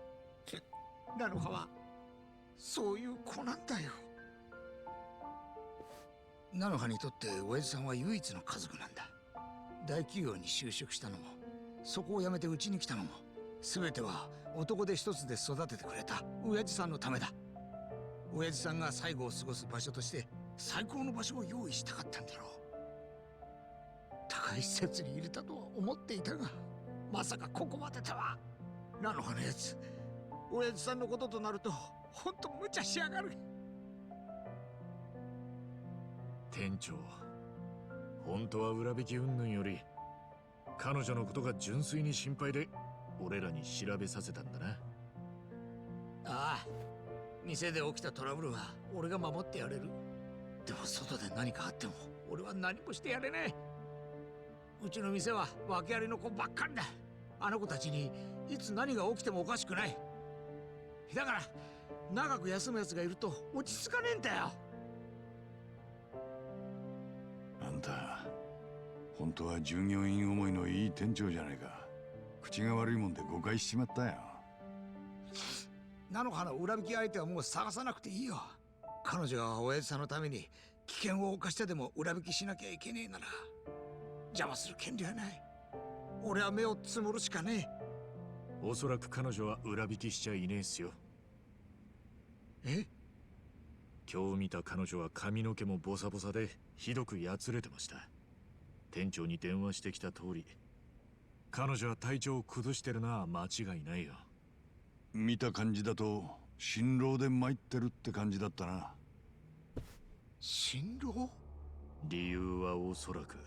菜の葉はそういう子なんだよ。菜の葉にとって親父さんは唯一の家族なんだ。大企業に就職したのも、そこを辞めてうちに来たのも、全ては男手一つで育ててくれた親父さんのためだ。親父さんが最後を過ごす場所として最高の場所を用意したかったんだろう。高い施設に入れたとは思っていたが、まさかここまでとは。菜の葉のやつ、親父さんのこととなるとほんと無茶しやがる。店長、本当は裏引き云々より彼女のことが純粋に心配で俺らに調べさせたんだな。ああ、店で起きたトラブルは俺が守ってやれる。でも外で何かあっても俺は何もしてやれねえ。うちの店は訳ありの子ばっかりだ。あの子たちにいつ何が起きてもおかしくない。だから長く休むやつがいると落ち着かねえんだよ。あんた、本当は従業員思いのいい店長じゃないか。口が悪いもんで誤解しちまったよ。菜の葉の裏引き相手はもう探さなくていいよ。彼女が親父さんのために危険を冒してでも裏引きしなきゃいけねえなら邪魔する権利はない。俺は目をつむるしかねえ。おそらく彼女は裏引きしちゃいねえっすよ。え？今日見た彼女は髪の毛もボサボサでひどくやつれてました。店長に電話してきた通り、彼女は体調を崩してるのは間違いないよ。見た感じだと心労で参ってるって感じだったな。心労？理由はおそらく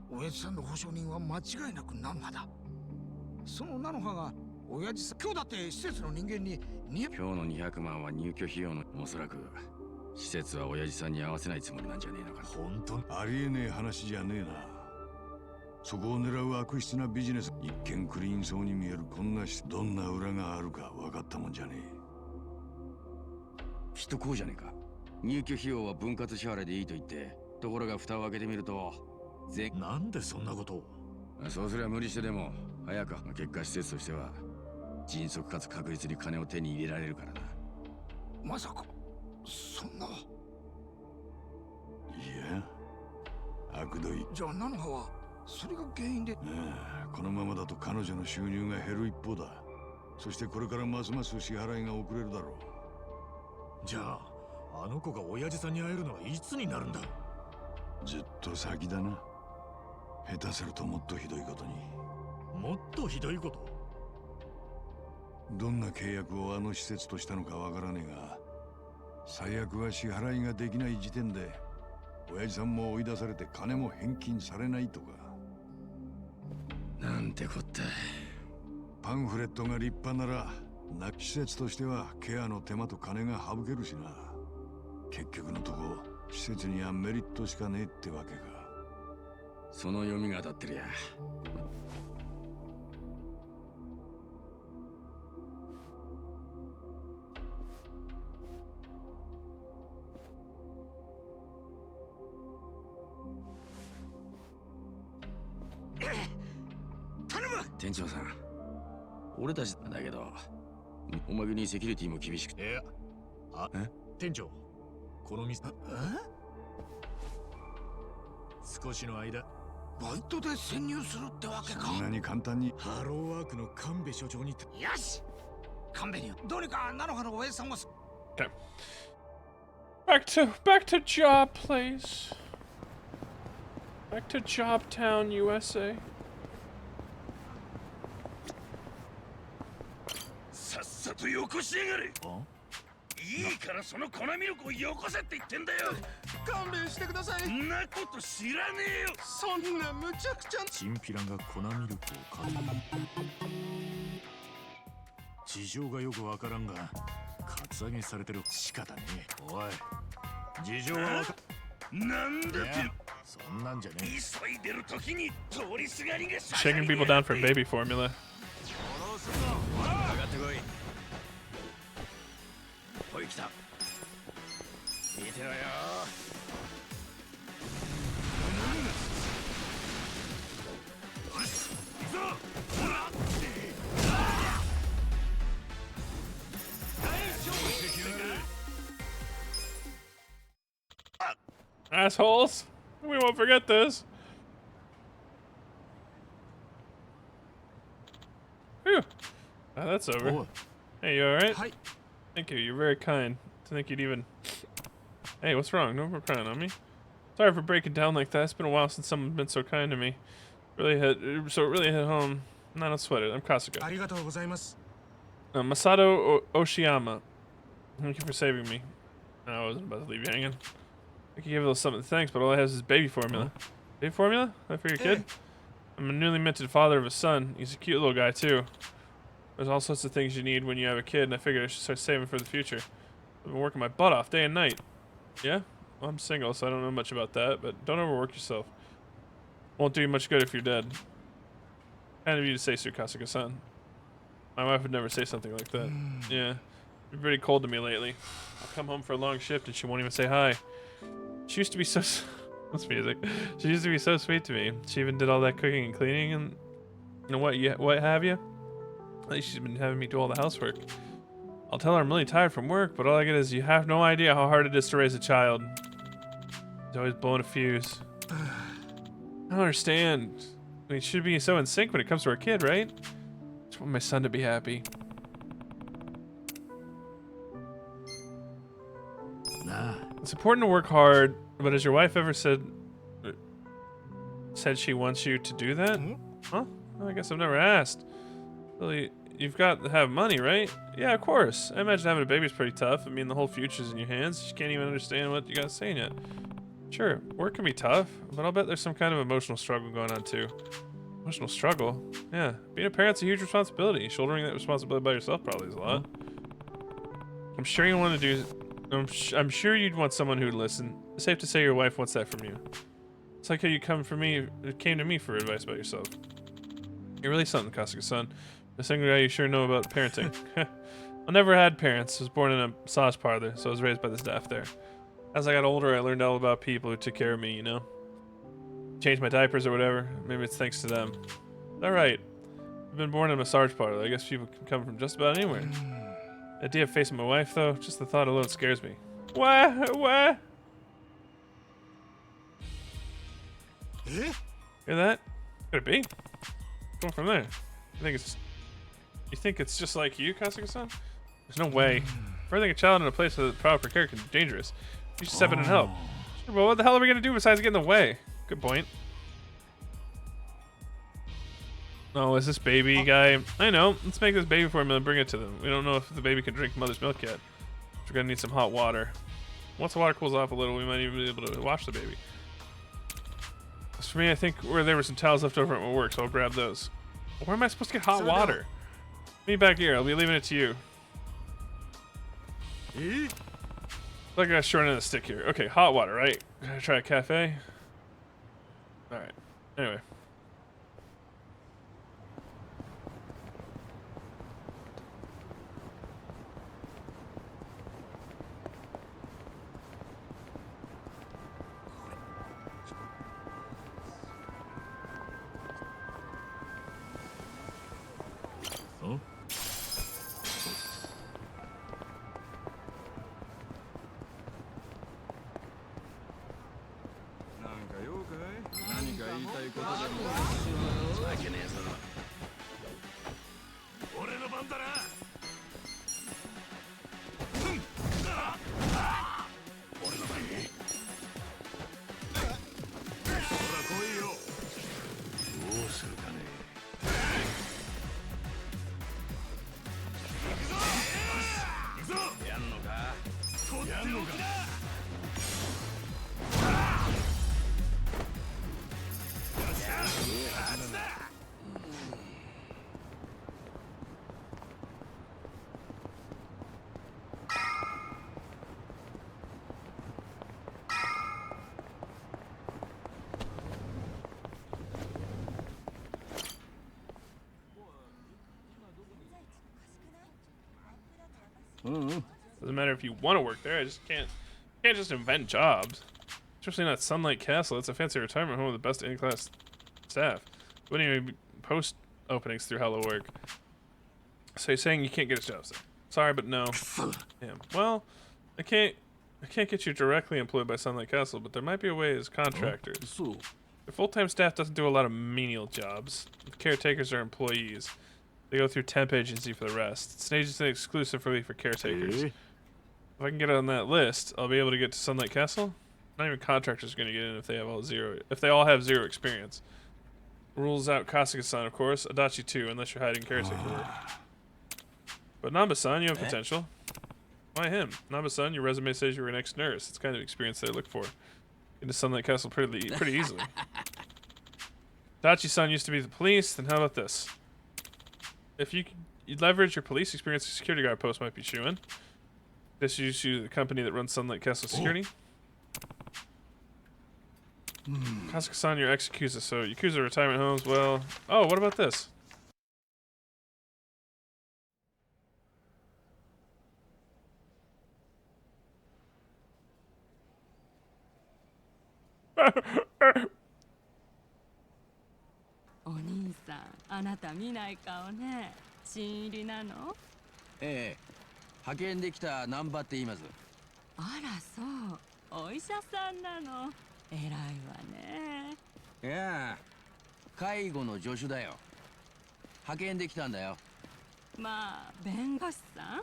親父さんの保証人は間違いなく菜の葉だ。その菜の葉が親父さん、今日だって施設の人間に今日の200万は入居費用の、おそらく施設は親父さんに合わせないつもりなんじゃねえのか。本当ありえねえ話じゃねえな。そこを狙う悪質なビジネス、一見クリーンそうに見えるこんな施設、どんな裏があるか分かったもんじゃねえ。きっとこうじゃねえか。入居費用は分割支払いでいいと言って、ところが蓋を開けてみるとなんでそんなことを。そうすれば無理してでも早く、結果施設としては迅速かつ確実に金を手に入れられるからな。まさかそんな。いや、悪どい。じゃあナノハはそれが原因で。このままだと彼女の収入が減る一方だ。そしてこれからますます支払いが遅れるだろう。じゃああの子が親父さんに会えるのはいつになるんだ。ずっと先だな。下手するともっとひどいことに。もっとひどいこと。どんな契約をあの施設としたのかわからねえが、最悪は支払いができない時点で親父さんも追い出されて金も返金されないとか。なんてこった。パンフレットが立派なら施設としてはケアの手間と金が省けるしな。結局のとこ施設にはメリットしかねえってわけか。その読みが当たってるや。頼む。店長さん、俺たちだけどおまけにセキュリティも厳しくて。いや、店長、この店少しの間バイトで潜入するってわけか。そんなに簡単に。ハローワークの神戸所長に。よし、神戸にどうにか菜の葉の親父さんを。 Okay. Back to job place. Back to Jobtown, USA. さっさとよこしやがれ。いいからその粉ミルクをよこせって言ってんだよ。勘弁してください。んなこと知らねえよ。そんな無茶苦茶。チンピラが粉ミルクを買う。事情がよくわからんがカツアゲされてる。仕方ねえ。おい、事情はわか。なんだって。そんなんじゃねえ。急いでる時に通りすがりが。 Shaking people down for baby formula. 上がってこい。おい、来た。見てろよ。Assholes! We won't forget this. Phew. Ah, that's over. Oh. Hey, you alright? Hi. Thank you. You're very kind. To think you'd even. Hey, what's wrong? No more crying on me. Sorry for breaking down like that. It's been a while since someone's been so kind to me. It really hit home. No, don't sweat it. I'm Kasuga. Masato Oshiyama. Thank you for saving me. No, I wasn't about to leave you hanging. I could give a little something thanks, but all I have is baby formula. Baby formula? That for your kid? I'm a newly minted father of a son. He's a cute little guy, too. There's all sorts of things you need when you have a kid, and I figured I should start saving for the future. I've been working my butt off day and night. Yeah? Well, I'm single, so I don't know much about that, but don't overwork yourself. Won't do you much good if you're dead. Kind of you to say, Tsukasuka-san. My wife would never say something like that. Yeah. You're pretty cold to me lately. I'll come home for a long shift and she won't even say hi. She used to be so... What's music? She used to be so sweet to me. She even did all that cooking and cleaning and... You know what have you? At least she's been having me do all the housework. I'll tell her I'm really tired from work, but all I get is you have no idea how hard it is to raise a child. He's always blowing a fuse. I don't understand. We should be so in sync when it comes to our kid, right? I just want my son to be happy. Nah. It's important to work hard, but has your wife ever said she wants you to do that? Huh? Well, I guess I've never asked. Really, you've got to have money, right? Yeah, of course. I imagine having a baby's pretty tough. I mean, the whole future's in your hands. You can't even understand what you guys saying yet. Sure, work can be tough, but I'll bet there's some kind of emotional struggle going on too. Emotional struggle. Yeah, being a parent's a huge responsibility. Shouldering that responsibility by yourself probably is a lot. I'm sure you want to do. I'm sure you'd want someone who'd listen. It's safe to say your wife wants that from you. It's like how you came to me for advice about yourself. You're really something, Kasuga-san. The single guy you sure know about parenting. I never had parents. I was born in a massage parlor, so I was raised by the staff there. As I got older, I learned all about people who took care of me, you know? Changed my diapers or whatever. Maybe it's thanks to them. Alright. I've been born in a massage parlor. I guess people can come from just about anywhere. The idea of facing my wife, though, just the thought alone scares me. What? Hear that? Could it be? Going from there. You think it's just like you, Kasuga-san? There's no way. Birthing a child in a place with proper care can be dangerous. You should step in and help. Sure, but what the hell are we gonna do besides get in the way? Good point. Oh, is this baby guy? I know. Let's make this baby formula and bring it to them. We don't know if the baby can drink mother's milk yet. We're gonna need some hot water. Once the water cools off a little, we might even be able to wash the baby. As for me, I think there were some towels left over at my work, so I'll grab those. Where am I supposed to get hot water? Me back here. I'll be leaving it to you. Like I got short end of the stick here. Okay, hot water, right? Gotta try a cafe. Alright. Anyway. Doesn't matter if you want to work there. I just can't just invent jobs. Especially not Sunlight Castle. It's a fancy retirement home with the best in-class staff. Wouldn't even post openings through Hello Work. So you're saying you can't get a job there? Sorry, but no. Damn. Well, I can't get you directly employed by Sunlight Castle, but there might be a way as contractors. The full-time staff doesn't do a lot of menial jobs. The caretakers are employees. They go through temp agency for the rest. It's an agency exclusively for caretakers. If I can get on that list, I'll be able to get to Sunlight Castle. Not even contractors are gonna get in if they all have zero experience. Rules out Kasuga-san, of course. Adachi too, unless you're hiding caretaker work. But Namba-san, you have potential. Why him? Namba-san, your resume says you were an ex-nurse. It's kind of experience they look for. Into Sunlight Castle pretty easily. Adachi-san used to be the police. Then how about this? If you leverage your police experience, a security guard post might be shoo-in. This is you the company that runs Sunlight Castle Security. Kasuga-san, your ex-Yakuza. So Yakuza retirement homes, well... Oh, what about this?お兄さん、あなた見ない顔ね。新入りなの？ええ、派遣できた難波って言います。あらそう、お医者さんなの。偉いわね。いや、介護の助手だよ。派遣できたんだよ。まあ、弁護士さん？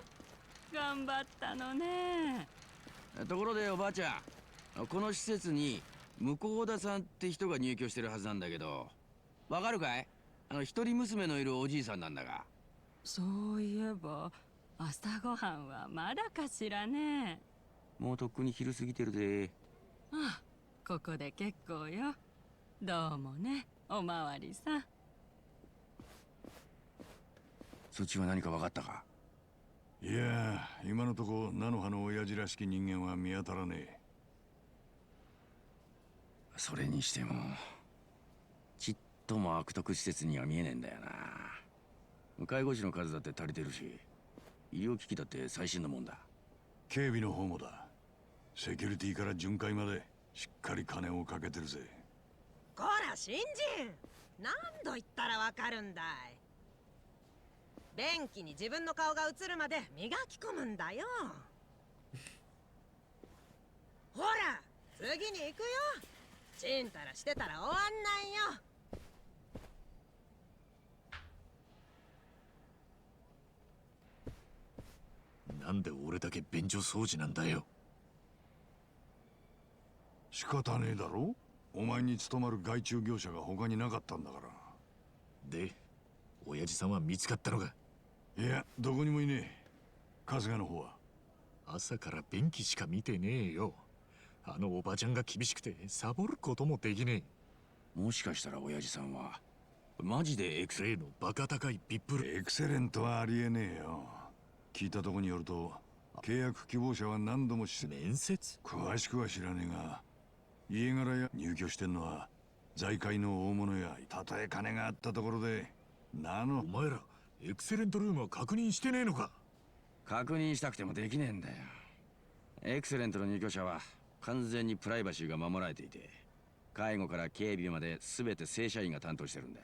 頑張ったのね。ところでおばあちゃん、この施設に向田さんって人が入居してるはずなんだけど、わかるかい？一人娘のいるおじいさんなんだが。そういえば朝ごはんはまだかしらね。もうとっくに昼過ぎてるで。ああ、ここで結構よ。どうもね、おまわりさん。そっちは何か分かったか？いや、今のとこ菜の葉の親父らしき人間は見当たらねえ。それにしてもちっとも悪徳施設には見えねえんだよな。介護士の数だって足りてるし、医療機器だって最新のもんだ。警備の方もだ。セキュリティから巡回までしっかり金をかけてるぜ。こら新人、何度言ったらわかるんだい。便器に自分の顔が映るまで磨き込むんだよ。ほら次に行くよ。ちんたらしてたら終わんないよ。なんで俺だけ便所掃除なんだよ。仕方ねえだろ。お前に勤まる外注業者が他になかったんだから。で、親父さんは見つかったのか？いや、どこにもいねえ。春日の方は？朝から便器しか見てねえよ。あのおばちゃんが厳しくてサボることもできねえ。もしかしたら親父さんはマジでエクセレンのバカ高いビップル。エクセレントはありえねえよ。聞いたとこによると契約希望者は何度も面接？詳しくは知らねえが、家柄や入居してんのは財界の大物や、たとえ金があったところでお前らエクセレントルームは確認してねえのか？確認したくてもできねえんだよ。エクセレントの入居者は完全にプライバシーが守られていて、介護から警備まで全て正社員が担当してるんだ。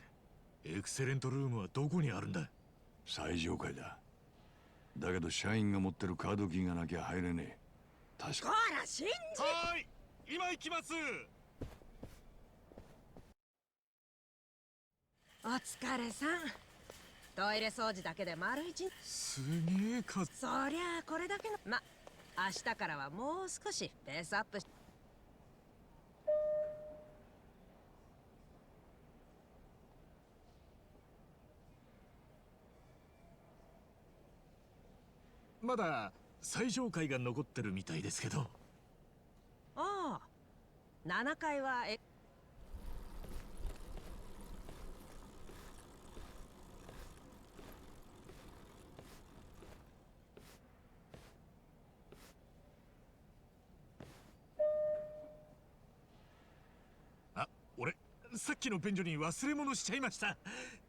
エクセレントルームはどこにあるんだ？最上階だ。だけど社員が持ってるカードキーがなきゃ入れねえ。確か。こら新人。はーい、今行きます。お疲れさん。トイレ掃除だけで丸一日。すげえ数。そりゃあこれだけの。明日からはもう少しペースアップし。まだ最上階が残ってるみたいですけど。ああ、7階はあ、俺さっきの便所に忘れ物しちゃいました。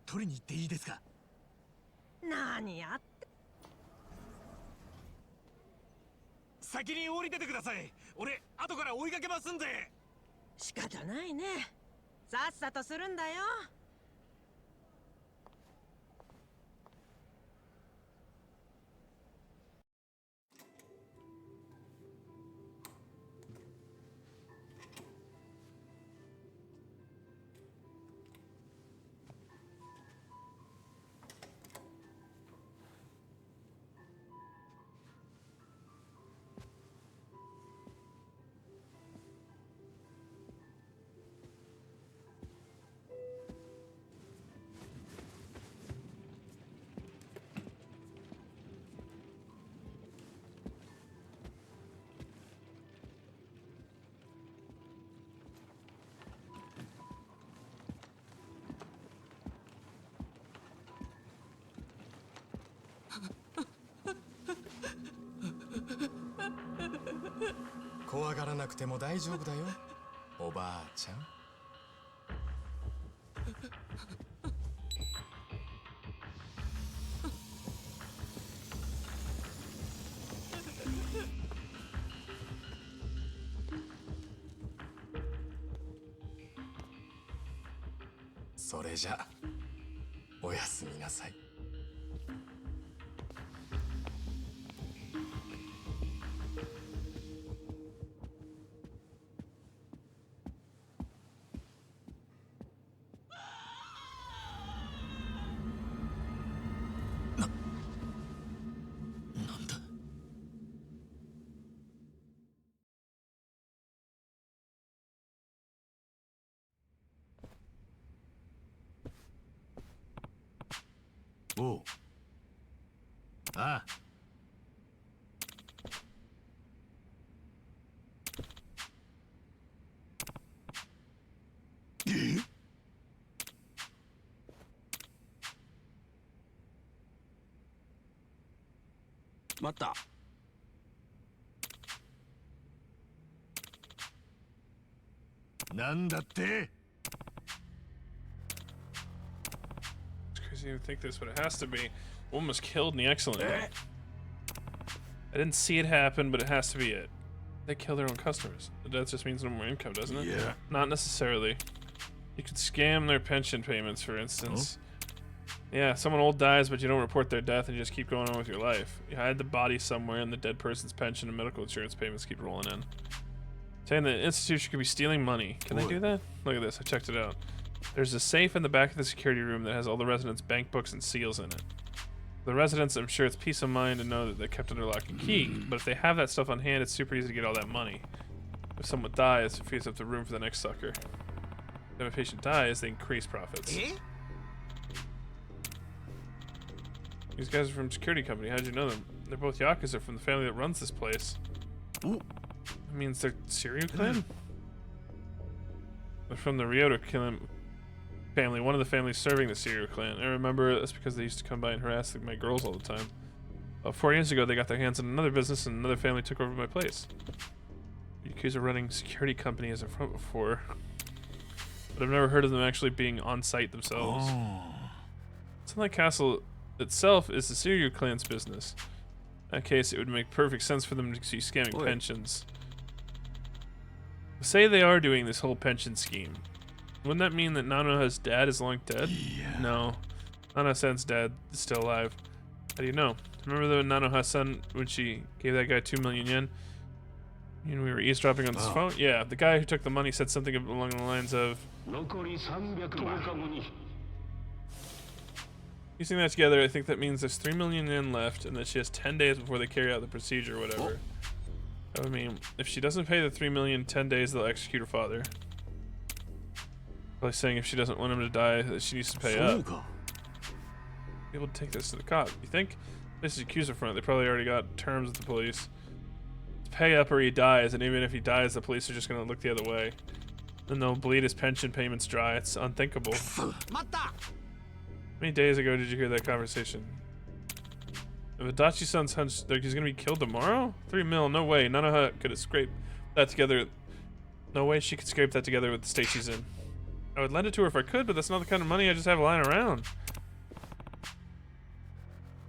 取りに行っていいですか？何やって。先に降りててください。俺後から追いかけますんで。仕方ないね。さっさとするんだよ。怖がらなくても大丈夫だよ、おばあちゃん。それじゃおやすみなさい。なんだ？おう。ああ。待った。なんだって。 It's crazy to think this, but it has to be. A woman was killed in the excellent way. I didn't see it happen, but it has to be it. They kill their own customers. That just means no more income, doesn't it? Yeah. Not necessarily. You could scam their pension payments, for instance. Yeah, someone old dies, but you don't report their death and you just keep going on with your life. You hide the body somewhere and the dead person's pension and medical insurance payments keep rolling in. Saying the institution could be stealing money. Can I do that? Look at this, I checked it out. There's a safe in the back of the security room that has all the residents' bank books and seals in it. The residents, I'm sure it's peace of mind to know that they're kept under lock and key, but if they have that stuff on hand, it's super easy to get all that money. If someone dies, it frees up the room for the next sucker. If a patient dies, they increase profits. These guys are from security company. How'd you know them? They're both Yakuza from the family that runs this place. That means they're serial clan? They're from the Ryota clan family. One of the families serving the serial clan. I remember that's because they used to come by and harass my girls all the time. 4 years ago, they got their hands on another business and another family took over my place. Yakuza running security company as a front before. But I've never heard of them actually being on site themselves. Sunlight Castle itself is the serial clan's business. In that case, it would make perfect sense for them to see scamming pensions. Say they are doing this whole pension scheme. Wouldn't that mean that Nanoha's dad is long dead? Yeah. No. Nanoha-san's dad is still alive. How do you know? Remember the Nanoha-san when she gave that guy 2 million yen? And we were eavesdropping on his phone? Yeah, the guy who took the money said something along the lines of... Using that together, I think that means there's 3 million yen left and that she has 10 days before they carry out the procedure or whatever. I mean, if she doesn't pay the 3 million 10 days, they'll execute her father. Probably saying if she doesn't want him to die, that she needs to pay up. Be able to take this to the cop. You think? This is Yakuza front. They probably already got terms with the police. It's pay up or he dies, and even if he dies, the police are just gonna look the other way. Then they'll bleed his pension payments dry. It's unthinkable. How many days ago did you hear that conversation? If Adachi-san's hunch like he's gonna be killed tomorrow? 3 mil, no way. Nanoha could have scraped that together. No way she could scrape that together with the state she's in. I would lend it to her if I could, but that's not the kind of money I just have lying around.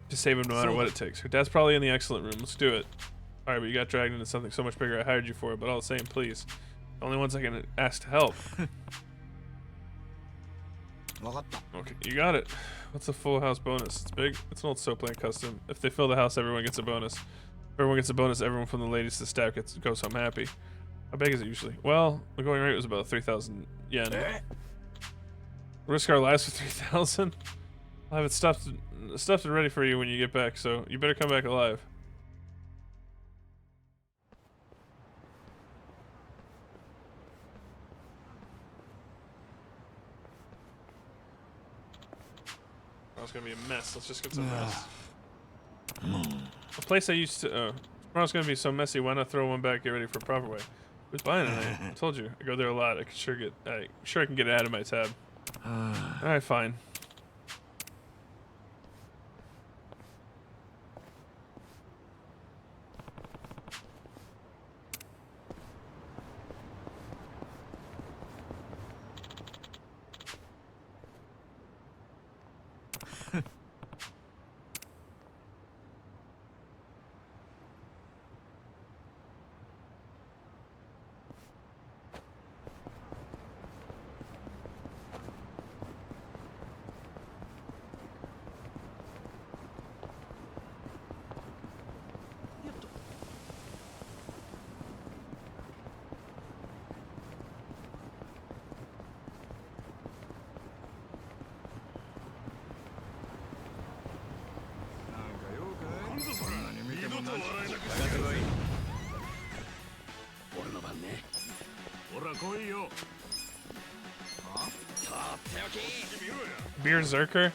Just save him no matter what it takes. Her dad's probably in the excellent room. Let's do it. Alright, but you got dragged into something so much bigger I hired you for it, but all the same, please. The only ones I can ask to help. Okay, you got it. What's a full house bonus? It's big. It's an old soap plant custom. If they fill the house, everyone gets a bonus. If everyone gets a bonus, everyone from the ladies to the staff goes home happy. How big is it usually? Well, the going rate was about 3,000 yen. Risk our lives for 3,000? I'll have it stuffed and ready for you when you get back, so you better come back alive. Oh, it's gonna be a mess. Let's just get some mess. The place I used to... tomorrow's gonna be so messy, why not throw one back, get ready for a proper way? Who's buying it? I told you, I go there a lot. I can sure I can get it out of my tab. Alright, fine. Berserker?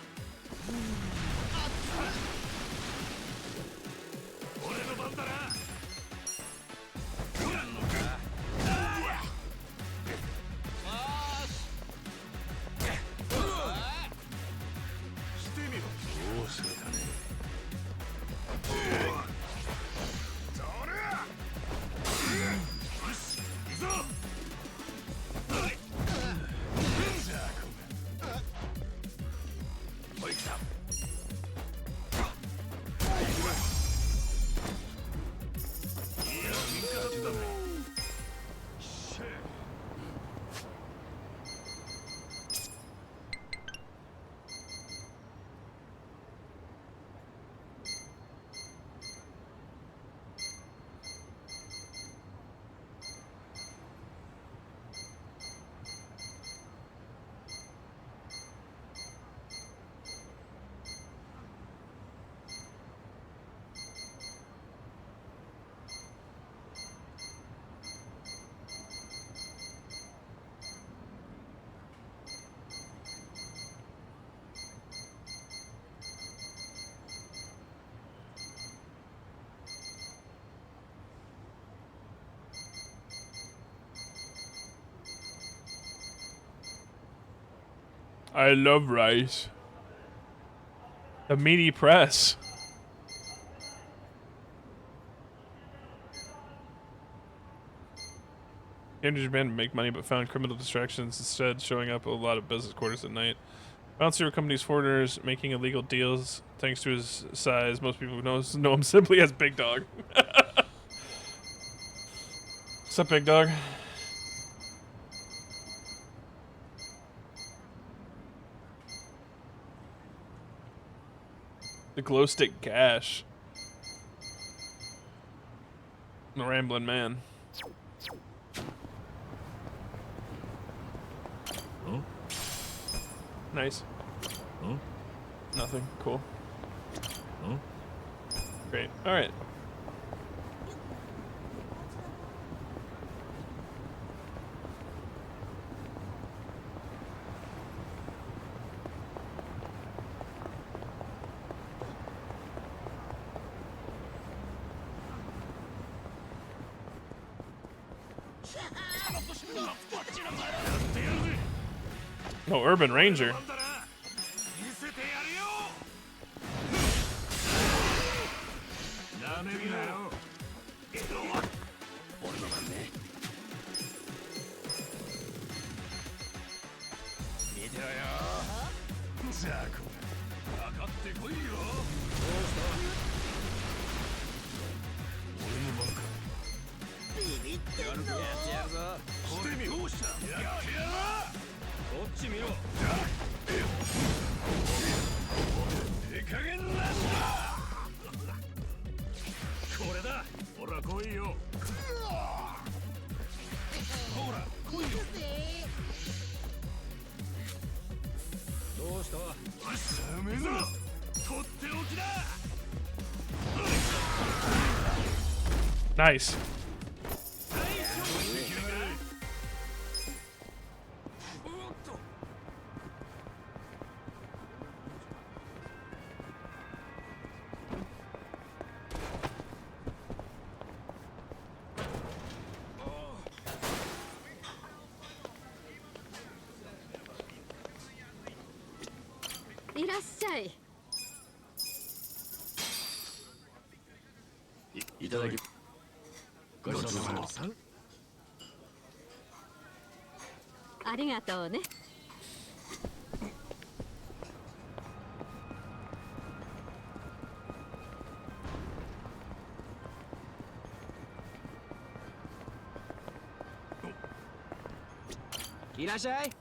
I love rice. The meaty press. Came to Japan to make money, but found criminal distractions instead, showing up a lot of business quarters at night. Bouncer accompanies foreigners making illegal deals. Thanks to his size, most people know him simply as Big Dog. What's up, Big Dog? The glow stick gash. The rambling man. Huh? Nice. Huh? Nothing. Cool. Huh? Great. All right. Oh, Urban Ranger. Nice.いらっしゃい。いただき。ごちそうさま。ありがとうね。いらっしゃい。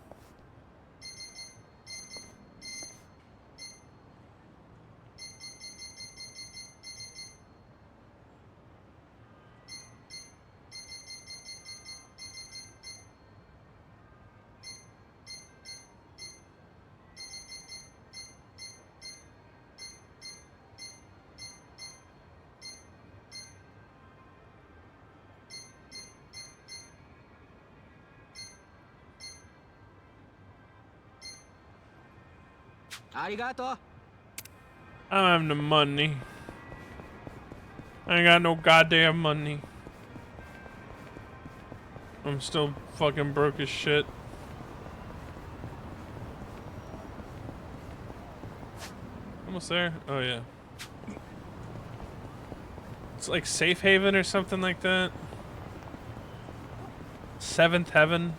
ありがとう。I don't have the money. I ain't got no goddamn money. I'm still fucking broke as shit. Almost there? Oh yeah. It's like Safe Haven or something like that. Seventh Heaven.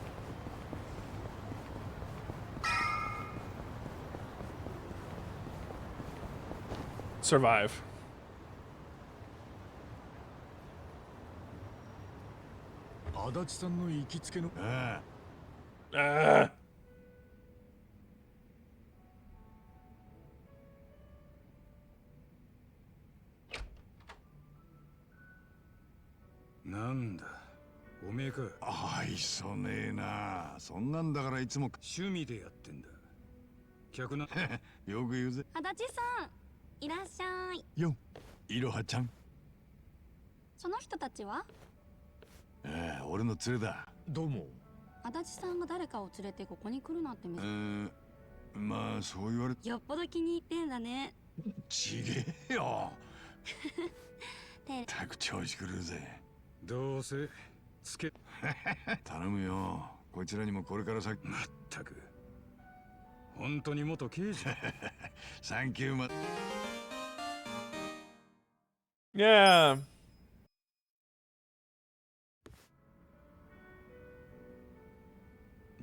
Survive. Ah. なんだおめえか。愛想ねえな。そんなんだからいつも趣味でやってんだ。客なよく言うぜ。足立さん、いらっしゃい。よいろはちゃん。その人たちは？俺の連れだ。どうも。足立さんが誰かを連れてここに来るなんてまあそう言われて。よっぽど気に入ってんだね。ちげえよ。たく調子狂うぜ。どうせつけ頼むよ。こいつらにもこれから先。まったく本当に元刑事。サンキューマ。Yeah.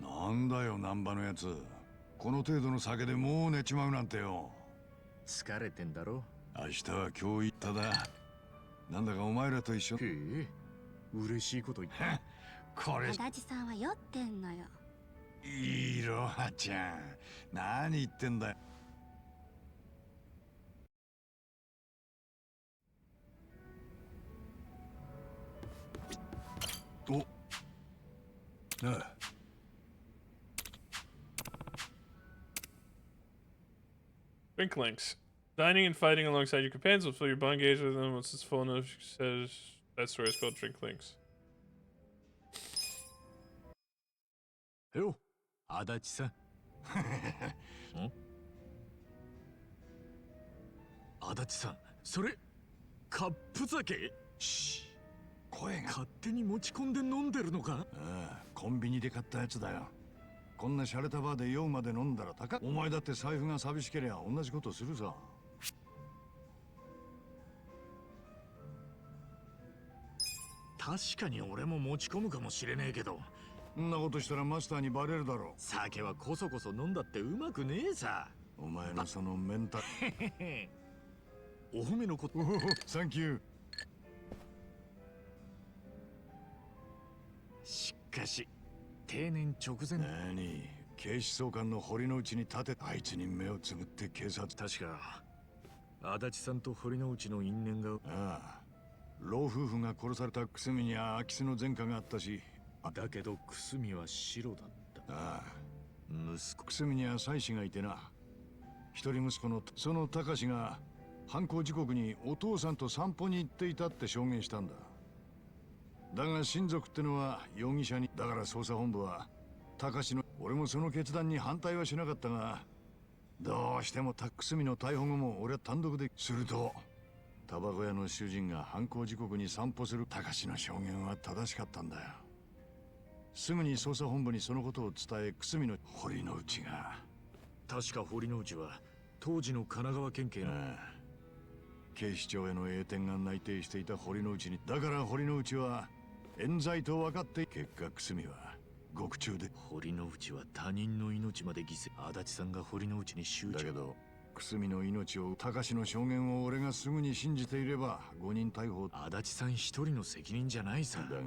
なんだよ、難波のやつ。この程度の酒でもう寝ちまうなんてよ。疲れてんだろ。明日は今日行っただ。なんだかお前らと一緒。へえ、嬉しいこと言った。これ。足立さんは酔ってんのよ。いいろはちゃん。何言ってんだよ。お。ああ。Drink links. Dining and fighting alongside your companions will fill your bond gauge with them. Once it's full enough, says that story is called Drink Links. よ、足立さん。足立さん、それカップ酒？シー、声が勝手に持ち込んで飲んでるのか？ああ、コンビニで買ったやつだよ。こんな洒落たバーで酔うまで飲んだら高っ。お前だって財布が寂しけりゃ同じことするさ。確かに俺も持ち込むかもしれねえけど、そんなことしたらマスターにバレるだろう。酒はこそこそ飲んだってうまくねえさ。お前のそのメンタル。お褒めのこと。サンキュー。しかし定年直前。何、警視総監の堀之内に立て。あいつに目をつぶって警察。確か足立さんと堀之内の因縁が。ああ、老夫婦が殺されたくすみには空き巣の前科があったし。だけどくすみは白だった。ああ、息子くすみには妻子がいてな。一人息子のその高志が犯行時刻にお父さんと散歩に行っていたって証言したんだ。だが親族ってのは容疑者に。だから捜査本部は高志の。俺もその決断に反対はしなかったが、どうしてもタックスミの逮捕後も俺は単独で。するとタバコ屋の主人が犯行時刻に散歩する高志の証言は正しかったんだよ。すぐに捜査本部にそのことを伝え、くすみの堀之内が。確か堀之内は当時の神奈川県警の。警視庁への栄転が内定していた堀之内に。だから堀之内は冤罪と分かって。結果くすみは獄中で。堀之内は他人の命まで犠牲。足立さんが堀之内に執着。だけどくすみの命を高志の証言を俺がすぐに信じていれば誤認逮捕。足立さん一人の責任じゃないさ。だが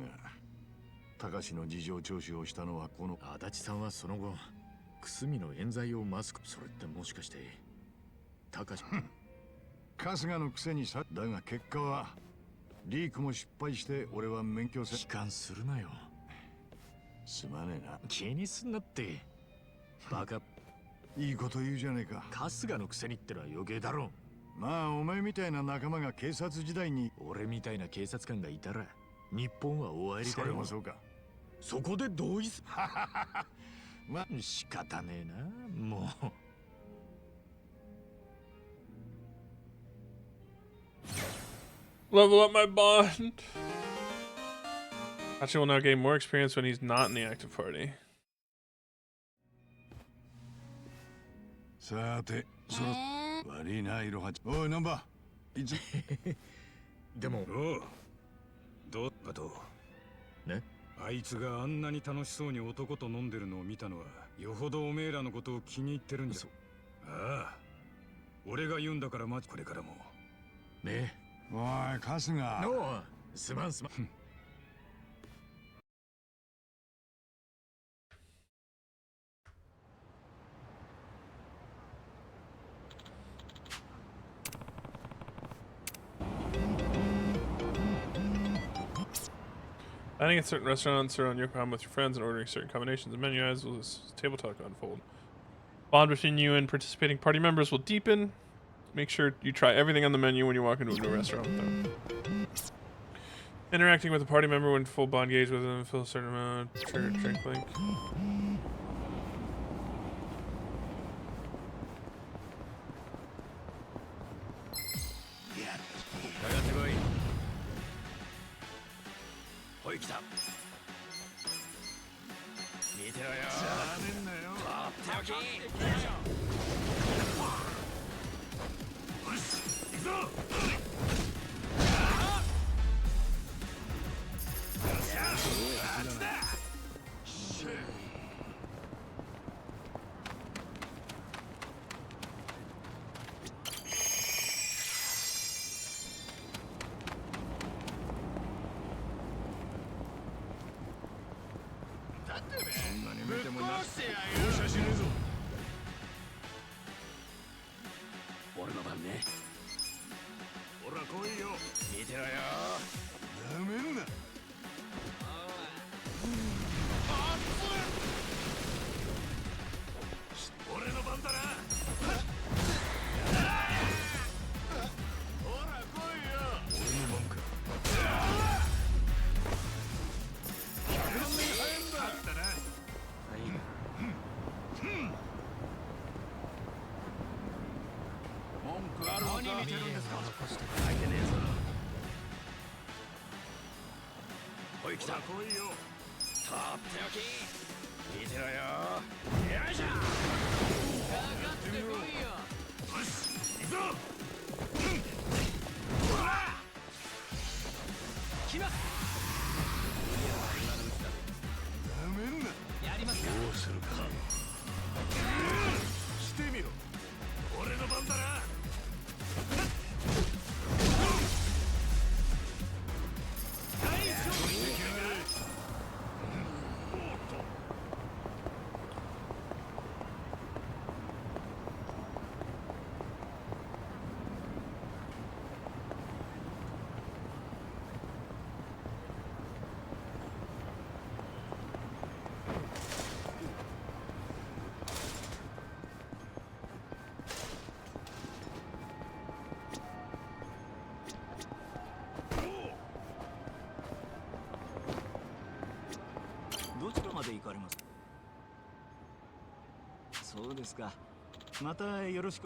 高志の事情聴取をしたのはこの。足立さんはその後くすみの冤罪をマスク。それってもしかして高志。春日のくせにさ。だが結果はリークも失敗して俺は免許悲観するなよ。すまねえな。気にすんなって。バカ。いいこと言うじゃねえか。春日のくせにってのは余計だろ。まあお前みたいな仲間が警察時代に。俺みたいな警察官がいたら日本は終わりだよ。それもそうか。そこで同意す。まあ仕方ねえなもう。Level up my bond. Hachi will now gain more experience when he's not in the active party. さて、悪いな、いろはち。おい、ナンバー。いつ。でも。おう。どうだと。ね。あいつがあんなに楽しそうに男と飲んでるのを見たのは、よほどおめえらのことを気に入ってるんじゃ。ああ。俺が言うんだからこれからも。ねえ。おい、春日。のすまんすまん。Dining at certain restaurants or on Yokohama with your friends and ordering certain combinations of menu items will table talk unfold. Bond between you and participating party members will deepen. Make sure you try everything on the menu when you walk into a new restaurant with them. Interacting with a party member when full bond gauge with them, fill a certain amount, trigger drink link. ら来いよ。見てろよ。なめんな。俺の番だな。ほら来いよ。俺の番か。勝ったな。文句あるのか。何見てるんですか。書いてねえぞ。おい来た。来いよ。とっておき。見てろよ。よいしょ。かかってこいよ。よし、行くぞ。来ます。なめんな。やりますか。どうするか。してみろ。俺の番だな。大丈夫にしてくれ。どちらまで行かれます？そうですか。またよろしく。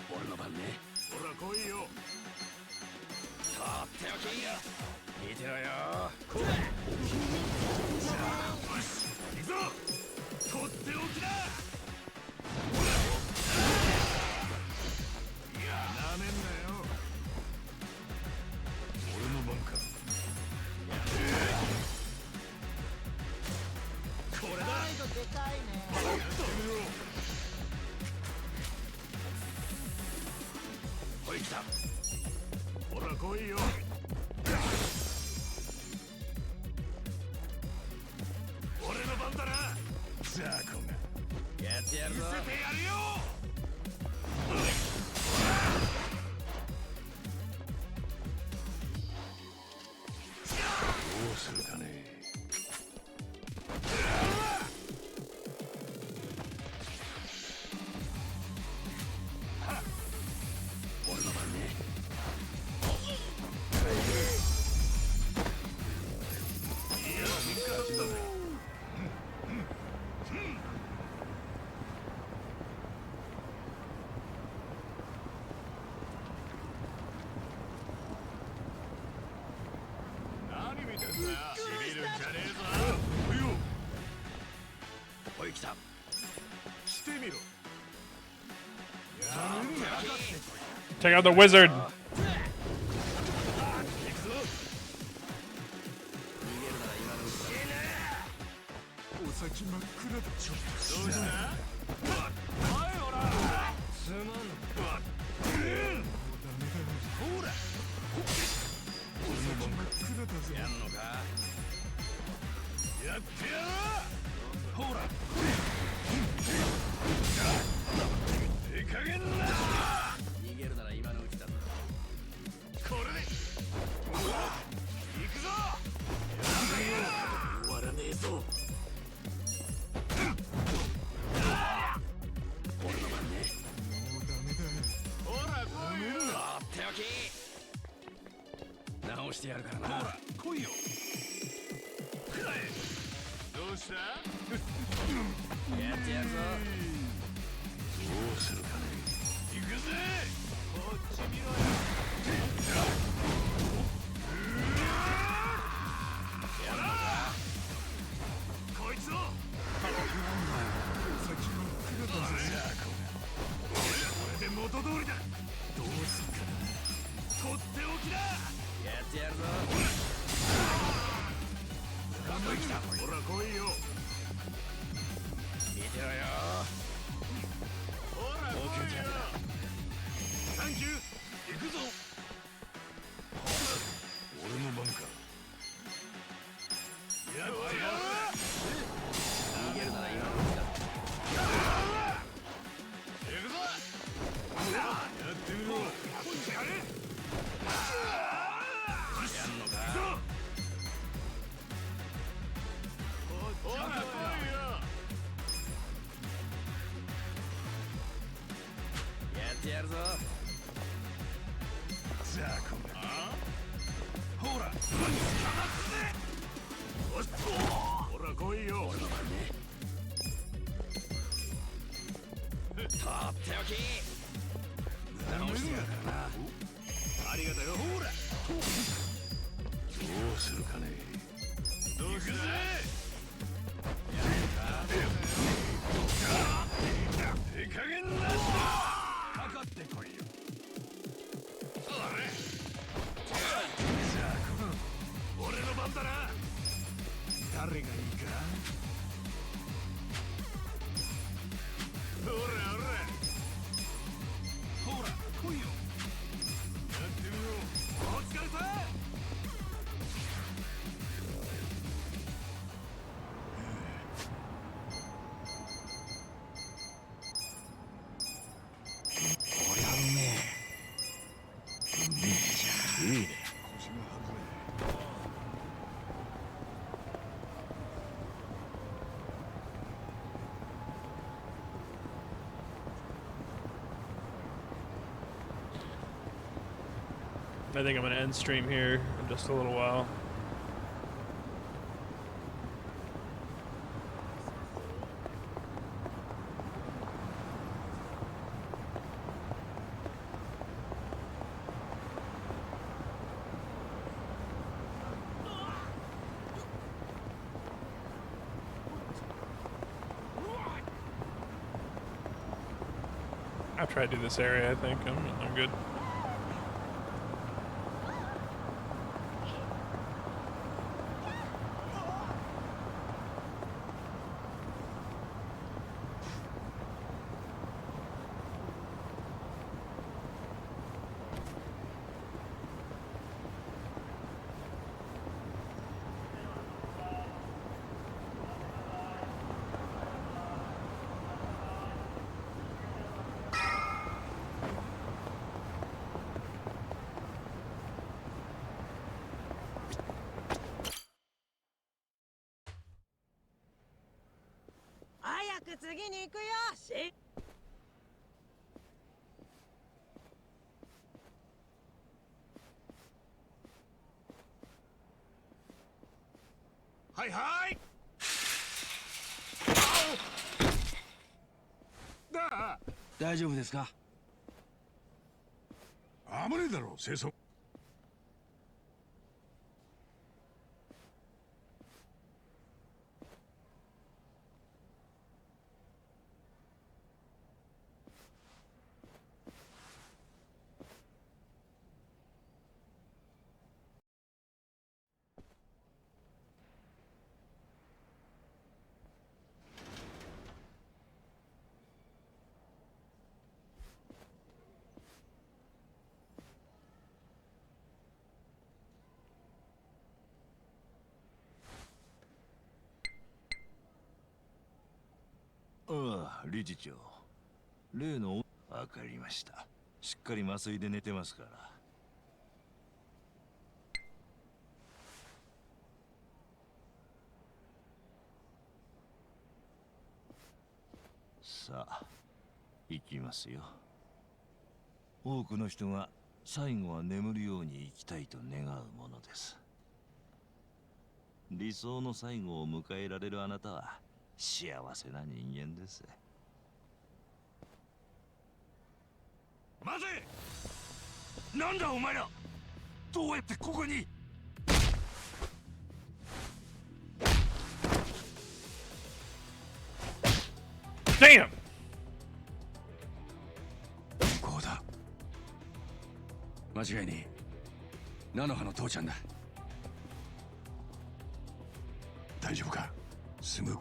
俺の番ね。ほら来いよ。とっておき。見てろよ。よし、行くぞ。とっておきだ。いや、なめんなよ。俺の番か。これだ。でかいね。やってみろ。おい来た。ほら来いよ。俺の番だな。ザコが。やってやるぞ。見せてやるよ。どうするかね。俺の番ね。いや、味方だったぜ。何見てんだよ。しびるんじゃねえぞ。おいよ。おい来た。してみろ。 Check out the wizard. お先真っ暗だ。ちょっとどうした？おいほら。すまん。ほら。俺の番か。真っ暗だぜ。やんのか。やってやろう。ほら。手加減な。逃げるなら今のうちだぞ。これで。行くぞ。終わらねえぞ。俺の番ね。もうダメだ。ほら来いよ。とっておき。直してやるからな。ほら来いよ。どうした？やってやるぞ。どうするかね。行くぜ。こっち見ろよ。やるのか。こいつを。先真っ暗だぜ。ザコが。これで元通りだ。どうすっかな。とっておきだ。やってやるぞ。ほら来いよ。見てろよ。ほら来いよ。サンキュー。行くぞ。俺の番か。やってやる。逃げるなら今のうちだ。行くぞ。やってみろ。こいつやれ。やんのか。ほら来いよ。やってやるぞ。じゃあこれ。ほら。ほら来いよ。俺の番ね。とっておき。直してやるからな。ありがとよ。ほら。どうするかね。どうするぜ。手加減なしだ。かかってこいよ。そうだね。俺の番だな。誰がいいか。ほらほら。ほら来いよ。やってみよう。お疲れさん。こりゃうめえ。うめえじゃん。いいね。腰が外れ。I think I'm gonna end stream here in just a little while. After I do this area, I think I'm good.早く次に行くよ。はいはい。大丈夫ですか。危ねえだろ清掃。ああ、理事長。例の。わかりました。しっかり麻酔で寝てますから。さあ、行きますよ。多くの人が最後は眠るように生きたいと願うものです。理想の最後を迎えられるあなたは幸せな人間です。待て。なんだお前ら。どうやってここに。Damn! こうだ。間違いねえ。菜の葉の父ちゃんだ。大丈夫か？すぐ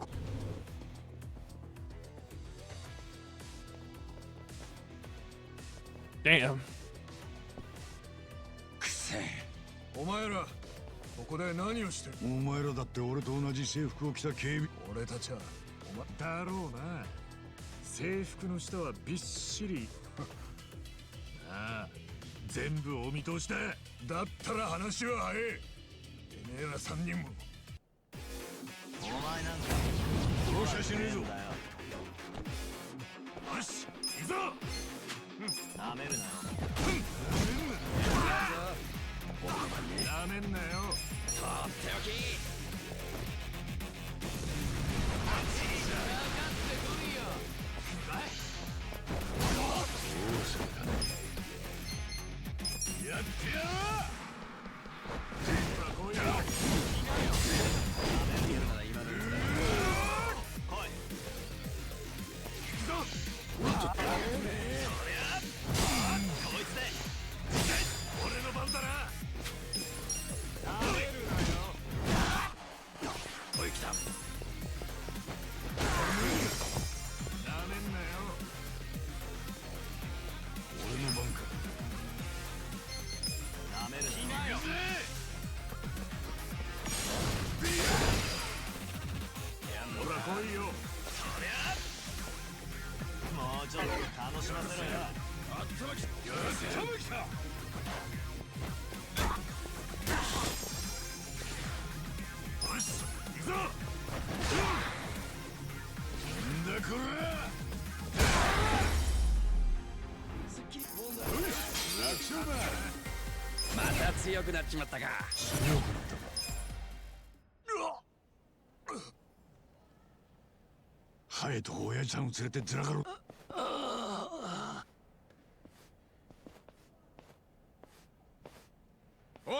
Damn. くせえ。お前らここで何をしてる？お前らだって俺と同じ制服を着た警備。俺たちはお前だろうな。制服の下はびっしりああ、全部お見通しだ。だったら話は早い。てめえら3人も。お前なんか容赦しねえぞ。よし、行くぞ。なめるなよ。なめんなよ。とっておき。やってやろう。ほらこういうの。今のうちだ。来い。行くぞ。そりゃこいつで俺の番だな。なめるなよ。おい来た。なめんなよ。俺の番か。なめるなよ。ほら来いよ。そりゃもうちょっと楽しませろよ。あったまき。よし、来た。よし、行くぞ。なんだこら。楽勝だ。また強くなっちまったか。強くなったか。ハエと親父さんを連れてずらかろう。おい。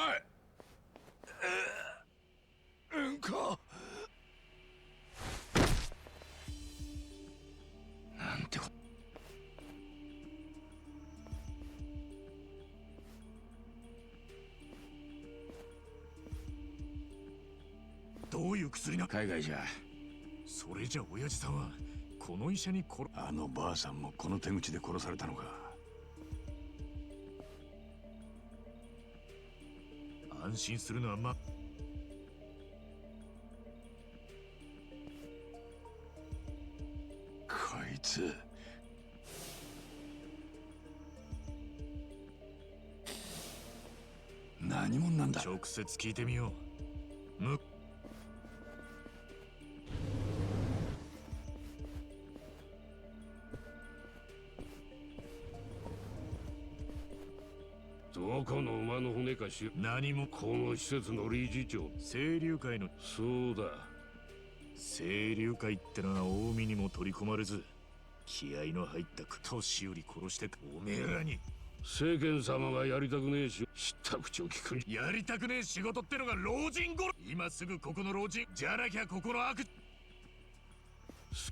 うんこ。なんてこ。どういう薬な？海外じゃ。それじゃ親父さんはこの医者にあのばあさんもこの手口で殺されたのか。安心するのはこいつ。何者なんだ。直接聞いてみよう。どこの馬の骨かしら。何も。この施設の理事長。清流会の。そうだ。清流会ってのは近江にも取り込まれず、気合の入った年寄り殺しておめえらに。世間様がやりたくねえし、知った口を聞く。やりたくねえ仕事ってのが老人殺。今すぐここの老人じゃなきゃここの悪。好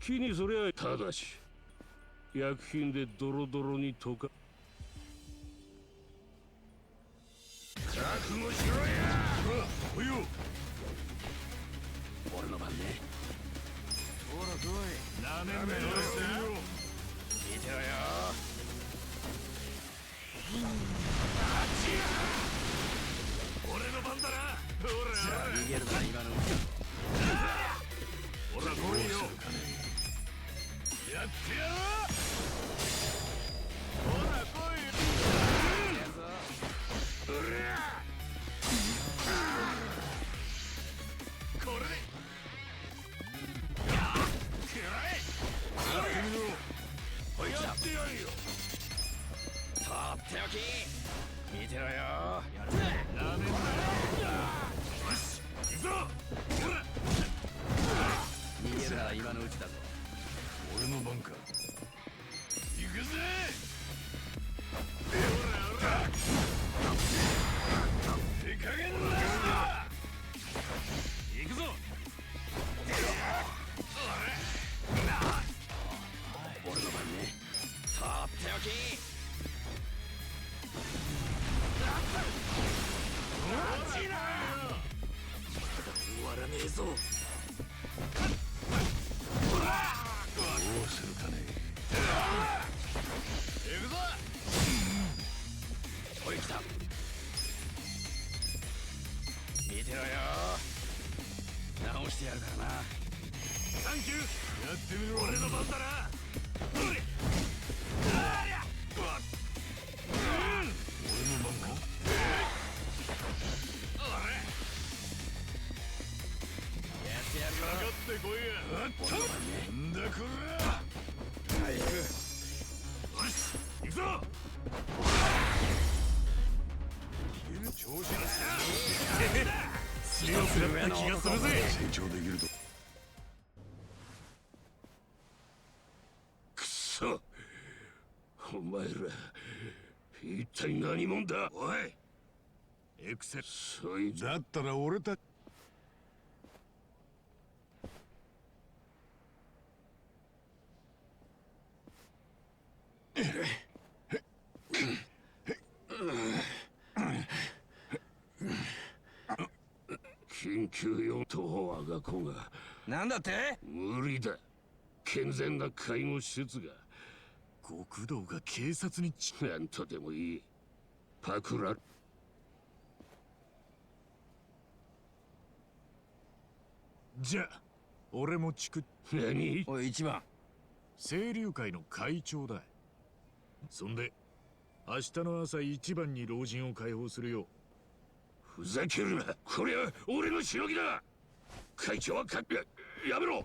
きにそりゃ。ただし薬品でドロドロに溶か。覚悟しろや。おいよ。俺の番ね。ほら来い。なめんなよ。見てろよ。俺の番だな。ほら逃げるな今のうち。ほら来いよ。やってやろう。ほら来いよ。これで食らえ。やってみろ。こいつだ。やってやるよ。とっておき。見てろよ。なめんなよ。よし、行くぞ。ほら。逃げるなら今のうちだぞ。俺の番か。行くぜ。ほらほら。手加減だ。行くぞ。俺の番ね。とっておき。きた。見てろよ。直してやるからな。サンキュー。やってみろ。俺の番だな。おい。ありゃ。俺の番か。やってやるぞ。かかってこいや。なんだこれ。早く。よし、行くぞ。調子だ。強くなった気がするぜ。成長できると。くそ、お前ら一体何者だ。おい、エクセル。そいつだったら俺たち。緊急用途を我が子が。なんだって？無理だ。健全な介護施設が。極道が警察になんとでもいい。パクら。じゃあ俺もチク。何？おい一番。清流会の会長だ。そんで明日の朝一番に老人を解放するよ。ふざけるな。こりゃ俺のしのぎだ。会長はやめろ。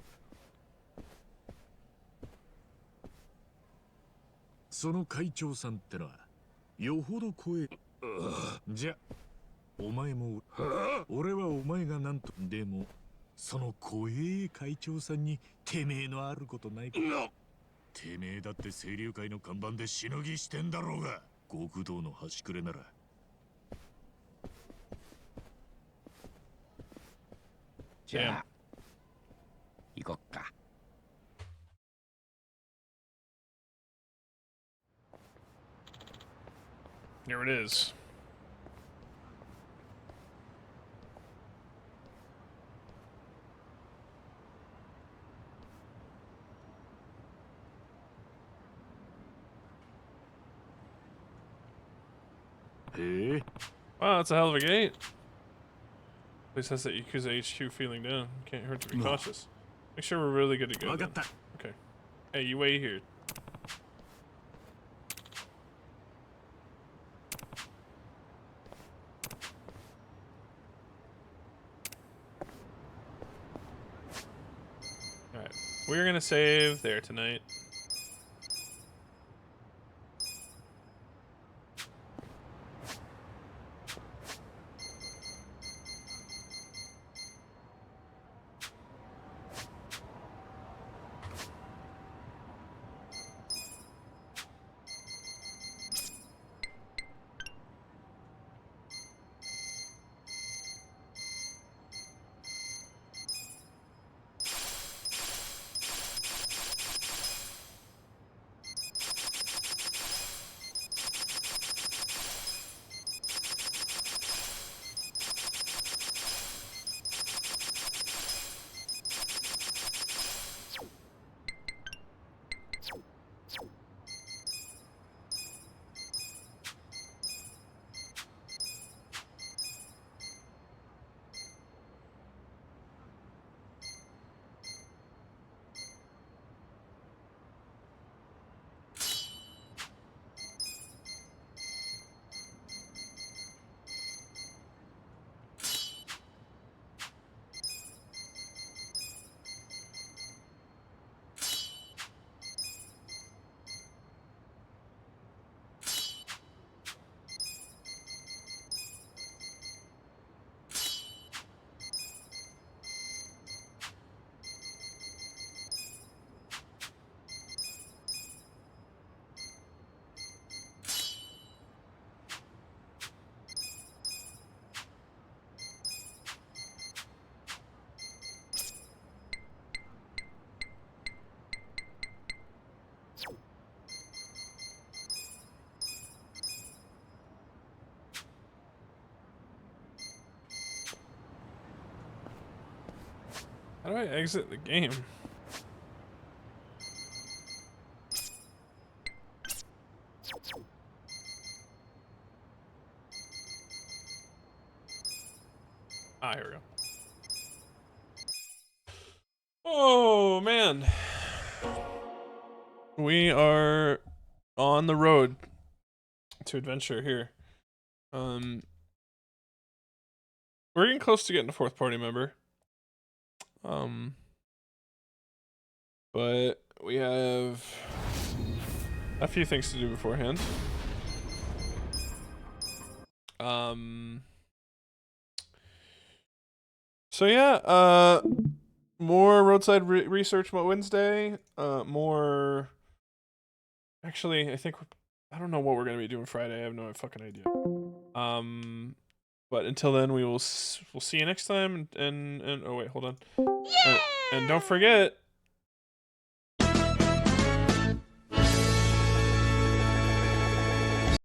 その会長さんってのはよほど怖え。じゃお前も俺はお前がなんとでもその怖え会長さんにてめえのあることないか。てめえだって清流会の看板でしのぎしてんだろうが。極道の端くれなら。じゃあ行こっか。Here it is. Hey. Wow, that's a hell of a gate. Place has that Yakuza HQ feeling down. Can't hurt to be cautious. Make sure we're really good to go. Then. Okay. Hey, you wait here. Alright. We're gonna save there tonight. How do I exit the game? Ah, here we go. Oh man, we are on the road to adventure here. We're getting close to getting a fourth party member. But we have a few things to do beforehand. So yeah, more roadside research Wednesday. More. Actually, I don't know what we're gonna be doing Friday. I have no fucking idea. But until then, we'll see you next time. And oh wait, hold on. And don't forget,